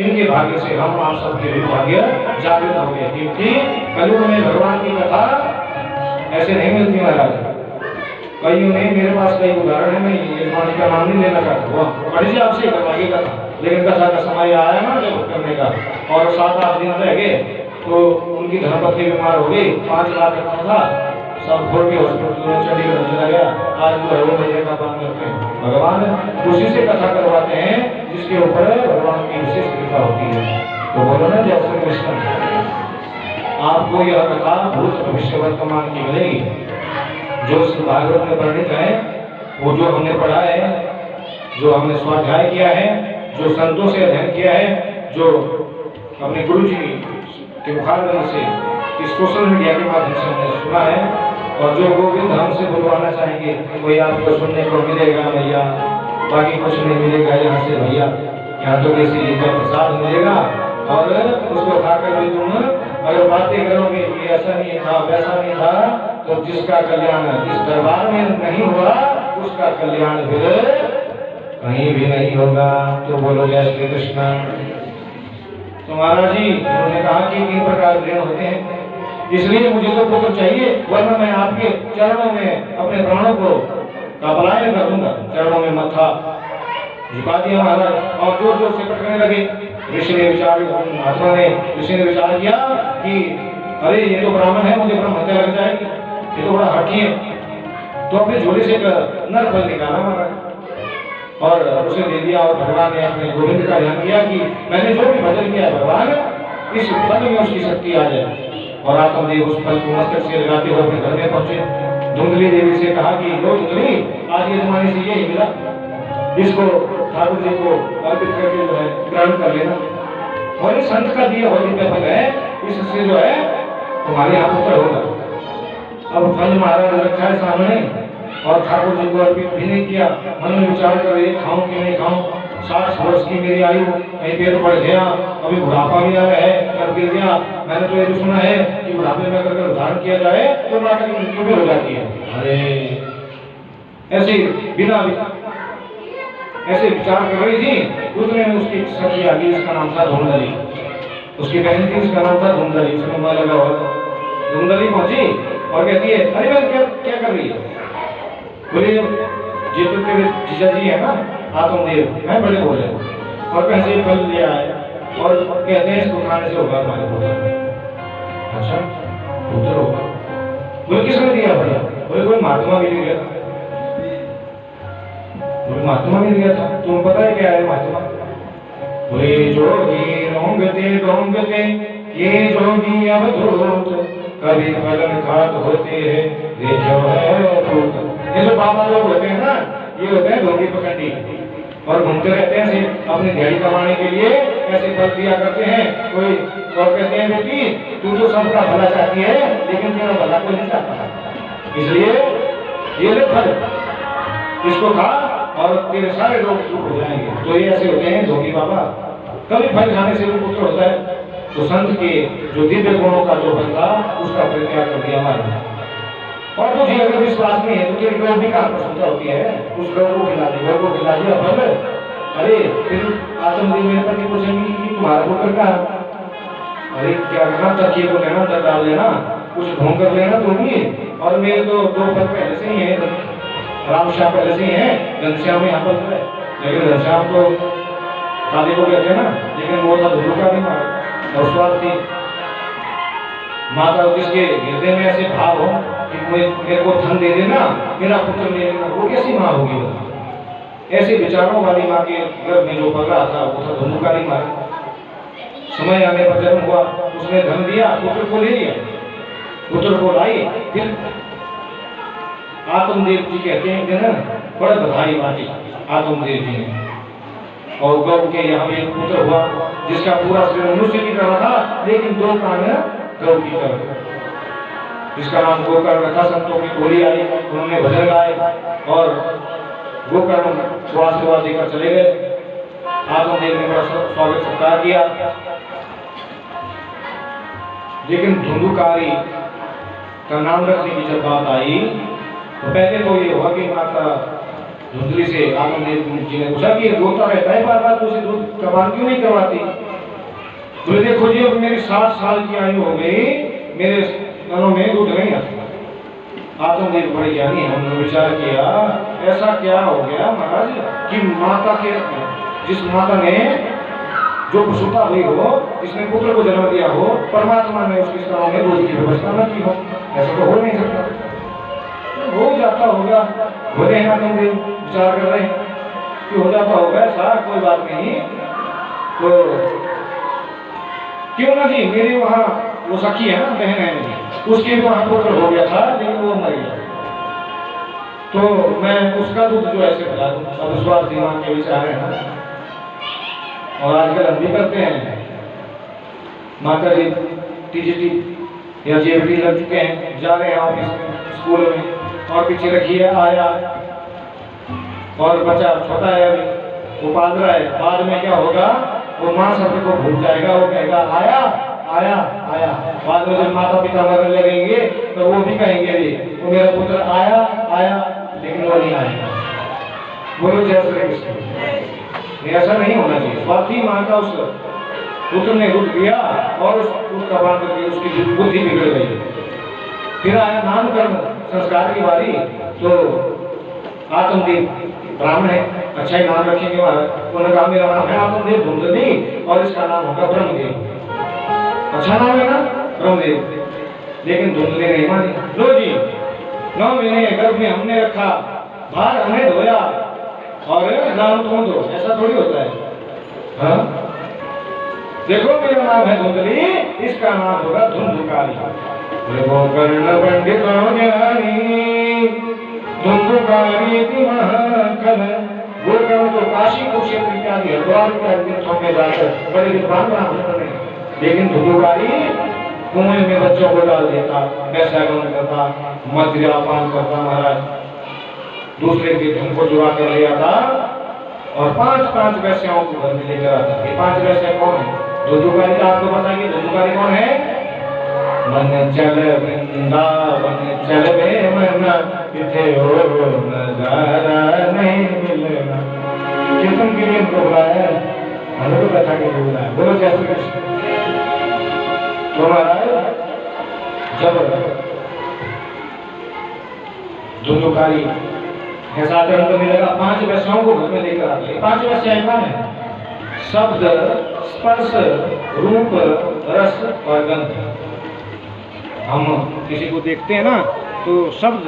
इनके भाग्य से हम आप सबके भी भाग्य जागृत हो गए। क्योंकि कलयुग में भगवान की कथा ऐसे नहीं मिलती महाराज। कईयों ने मेरे पास कई उदाहरण है, मैं यजमान का नाम नहीं लेना चाहता, पढ़ जी आपसे करवाइए कथा, लेकिन कथा का समय आया ना जब करने का, और 7-8 दिन रह गए तो उनकी धर्मपत्नी बीमार हो गई, 5 लाख रखा था, सब छोड़ के हॉस्पिटल में चंडीगढ़ चला गया। आज जो है वो महीने का काम करते हैं, भगवान उसी से कथा करवाते हैं जिसके ऊपर भगवान की विशेष कृपा होती है। तो बोलो ना जय श्री कृष्ण। आपको यह कथा भूत भविष्य वर्तमान की मिलेगी, जो भागवत में वर्णित है, वो जो हमने पढ़ा है, जो हमने स्वाध्याय किया है, जो संतों से अध्ययन किया है, जो अपने गुरु जी के मुखारबिंद से इस सोशल मीडिया के माध्यम से हमने सुना है, और जो गोविंद हमसे बुलवाना चाहेंगे वही आपको सुनने को मिलेगा भैया, बाकी कुछ नहीं मिलेगा यहाँ से भैया। यहाँ तो किसी का प्रसाद मिलेगा, और उसको खाकर भी तुम अगर बातें करोगे कि ऐसा नहीं था वैसा नहीं था, तो जिसका कल्याण इस दरबार में नहीं हुआ उसका कल्याण फिर कहीं भी नहीं होगा। तो बोलो जय श्री कृष्ण। तो महाराज जी उन्होंने कहा कि 3 प्रकार ऋण होते हैं, इसलिए मुझे तो पुत्र चाहिए, वरना मैं आपके चरणों में अपने प्राणों को पलायन कर दूंगा। चरणों में मत्था झुका दिया महाराज, और जोर जोर से पटकने लगे। ऋषि ने विचार महात्मा ने ऋषि ने विचार किया कि अरे ये तो ब्राह्मण है, मुझे ब्रह्म हत्या लग जाएगी, ये तो बड़ा हठी है। तो अपने झोले से नर फल निकाला महाराज, और उसे दे दिया। और भगवान ने अपने गोविंद का ध्यान किया कि मैंने जो भी भजन किया भगवान इस फल में उसकी शक्ति आ जाए। और आत्मदेव उस फल को मस्तक से लगाते हुए अपने घर में पहुंचे। धुंधली देवी से कहा कि लो धुंधली, आज ये जमाने से यही मिला, इसको ठाकुर जी को अर्पित करके जो है ग्रहण कर लेना। और इस संत का दिया हुआ दिव्य फल है, इससे जो है तुम्हारे यहाँ पुत्र होगा। अब फल महाराज रखा है सामने और ठाकुर जी को अर्पित भी नहीं किया। मन में विचार कर ये खाऊं कि नहीं खाऊं, 60 वर्ष की मेरी आयु, कहीं पेट बढ़ गया, अभी बुढ़ापा भी आ रहा है, कर गिर गया। मैंने तो ये भी सुना है कि बुढ़ापे में अगर धारण किया जाए तो माता की मृत्यु भी हो जाती है। अरे ऐसे बिना ऐसे विचार कर रही थी। उतने में उसकी सखी आ गई, इसका नाम था धुंधली। उसकी बहन थी, उसका नाम था धुंधली। उसका मोबाइल लगा हुआ। धुंधली पहुंची और कहती है अरे बहन क्या कर रही है? बोले ये तो तेरे जीजा जी है ना आत्मदेव, मैं बड़े बोले और कैसे फल लिया है और कहते हैं इसको खाने से होगा हमारे पुत्र। अच्छा पुत्र होगा? बोले किसने दिया भैया? बोले कोई महात्मा मिल गया। बोले महात्मा मिल गया था? तुम पता है क्या है महात्मा? बोले जोगी रोंगते ये जोगी अवधूत, कभी फलन खात होते हैं ये जो है भूत। ये जो बाबा लोग होते हैं ना, ये होते हैं ढोंगी पकड़ी और घूमते रहते हैं अपनी दिहाड़ी कमाने के लिए। ऐसे फल दिया करते हैं कोई और कहते हैं बेटी तू तो सबका भला चाहती है लेकिन तेरा भला कोई नहीं चाहता, इसलिए ये ले फल, इसको खा और तेरे सारे लोग दुख हो जाएंगे। तो ये ऐसे होते हैं ढोंगी बाबा। कभी फल खाने से भी पुत्र होता है। तो संत के जो दिव्य गुणों का जो फल था उसका परित्याग कर दिया हमारे। और तुझे अगर विश्वास नहीं है तो तेरी गौ भी कहाँ प्रसन्नता होती है? उस गौ को खिला दी, गौ को खिला दिया फल। अरे फिर आत्मदेव मेरे पति पूछेंगी कि तुम्हारा पुत्र का? अरे क्या करना, तकिए को लेना, दर डाल लेना, कुछ ढूंढ कर लेना तुम भी। और मेरे तो 2 फल पहले से ही है, राम श्याम पहले से ही है, घनश्याम यहाँ पर है। लेकिन घनश्याम तो काले को कहते हैं ना, लेकिन वो था धुंधु का भी मार और स्वार्थी। माता जिसके हृदय में ऐसे भाव हो कि मेरे को धन दे देना, मेरा पुत्र ले लेना, वो कैसी माँ होगी? ऐसे विचारों वाली माँ के गर्भ में जो पल रहा था वो था धुंधु का ही मार। समय आने पर जन्म हुआ, उसने धन दिया, पुत्र को ले लिया, पुत्र को लाई। फिर आत्मदेव जी कहते हैं ना बड़ा बधाई बाटी आत्मदेव जी ने। और गौ के यहाँ पे पुत्र हुआ जिसका पूरा शरीर मनुष्य की तरह था लेकिन 2 कान गौ की तरह, जिसका नाम गोकर्ण रखा। संतों की टोली आई, उन्होंने भजन गाए और गोकर्ण को आशीर्वाद देकर चले गए। आत्मदेव ने बड़ा स्वागत सत्कार किया। लेकिन धुंधुकारी का नाम रखने की जब बात आई तो पहले तो ये हुआ कि माता धुंधली से आत्मदेव जी ने पूछा कि रोता रहता है बार बार, तो उसे दूध कबान क्यों नहीं करवाती? बोले देखो जी अब मेरी 60 साल की आयु हो गई, मेरे स्तनों में दूध नहीं आता। आत्मदेव बड़े ज्ञानी है, उन्होंने विचार किया ऐसा क्या हो गया महाराज कि माता के जिस माता ने जो प्रसूता हुई हो, जिसने पुत्र को जन्म दिया हो, परमात्मा ने उसके स्तनों में दूध की व्यवस्था न की हो। ऐसा तो हो नहीं सकता। हो जाता होगा, बोले हैं आत्मदेव विचार कर रहे हैं कि हो जाता होगा ऐसा, कोई बात नहीं। तो क्यों ना जी, मेरे वहाँ वो सखी है ना, बहन है मेरी, उसके भी वहाँ पुत्र हो गया था लेकिन वो मर गया, तो मैं उसका दूध जो ऐसे पिला दूँ। अब स्वार्थ दिमाग के विचार है ना, और आजकल हम भी करते हैं। माता जी टीजीटी या जेबी लग चुके हैं, जा रहे हैं ऑफिस में, स्कूल में, और पीछे रखिए आया और बच्चा छोटा है अभी, वो पाल रहा है। बाद में क्या होगा, वो माँ शब्द को भूल जाएगा, वो कहेगा आया आया आया। बाद में जब माता पिता मरने लगेंगे तो वो भी कहेंगे वो मेरा पुत्र आया आया, लेकिन वो नहीं आएगा। बोलो जय श्री कृष्ण। ऐसा नहीं होना चाहिए। स्वार्थी माँ का उस पुत्र ने रुक गया और उस पुत्र का बात करके उसकी बुद्धि बिगड़ गई। फिर आया नामकरण संस्कार की बारी, तो आत्मदेव ब्राह्मण है, अच्छा ही नाम रखेंगे महाराज। उन्होंने कहा मेरा नाम है आत्मदेव धुंधली और इसका नाम होगा ब्रह्मदेव। अच्छा नाम है ना ब्रह्मदेव, लेकिन धुंधली नहीं मानी। लो जी 9 महीने गर्भ में हमने रखा, बाहर हमें धोया, और नाम ढूंढो, ऐसा थोड़ी होता है। हाँ देखो मेरा नाम है धुंधली, इसका नाम होगा धुंधुकारी। कर्ण पंडितों ज्ञानी धुंधुकारी महाकल। गोकर्ण तो काशी कुरुक्षेत्र इत्यादि हरिद्वार इत्यादि तीर्थों में जाकर बड़े विद्वान ब्राह्मण बने, लेकिन धुंधुकारी कुएं में बच्चों को डाल देता, पैसा ग्रहण करता, मदिरापान करता महाराज, दूसरे के धन को चुरा कर ले आता और 5-5 वैश्याओं को घर में लेकर आता। ये 5 वैश्या कौन है? धुंधुकारी आपको बताइए, धुंधुकारी कौन है? मन चल वृंदावन चल वे मन, इथे हो नजारा नहीं मिलना। कीर्तन के लिए उनको बुलाया है, हमें तो कथा के लिए बुलाया। बोलो जय श्री कृष्ण। तो महाराज जब धुंधुकारी ऐसा आचरण करने लगा, 5 वैश्याओं को घर में लेकर आ गए। 5 वैश्याएं कौन है? शब्द, स्पर्श, रूप, रस और गंध। हम किसी को देखते हैं ना तो शब्द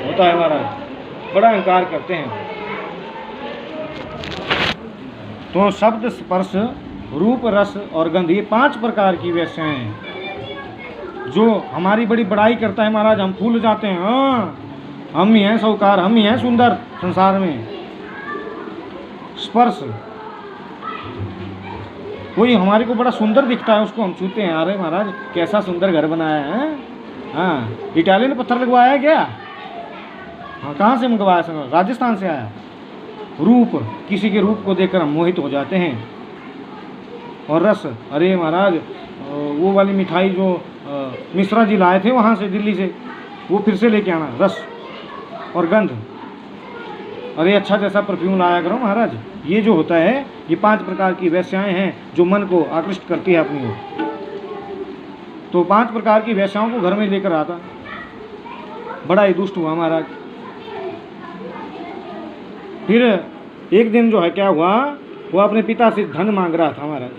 होता है हमारा, बड़ा अहंकार करते हैं। तो शब्द, स्पर्श, रूप, रस और गंध, ये 5 प्रकार की वैश्याएं हैं। जो हमारी बड़ी बड़ाई करता है महाराज, हम भूल जाते हैं हाँ हम ही हैं साहूकार, हम ही हैं सुंदर संसार में। स्पर्श, कोई हमारे को बड़ा सुंदर दिखता है, उसको हम छूते हैं, अरे महाराज कैसा सुंदर घर बनाया है। हाँ इटालियन पत्थर लगवाया है क्या? हाँ कहाँ से मंगवाया सर? राजस्थान से आया। रूप, किसी के रूप को देखकर हम मोहित हो जाते हैं। और रस, अरे महाराज वो वाली मिठाई जो मिश्रा जी लाए थे वहाँ से दिल्ली से, वो फिर से लेके आना। रस और गंध, अरे अच्छा जैसा परफ्यूम लाया करो महाराज। ये जो होता है ये 5 प्रकार की वैश्याएं हैं जो मन को आकृष्ट करती है अपनी ओर। तो 5 प्रकार की वैश्याओं को घर में लेकर आता, बड़ा ही दुष्ट हुआ महाराज। फिर एक दिन जो है क्या हुआ, वो अपने पिता से धन मांग रहा था महाराज।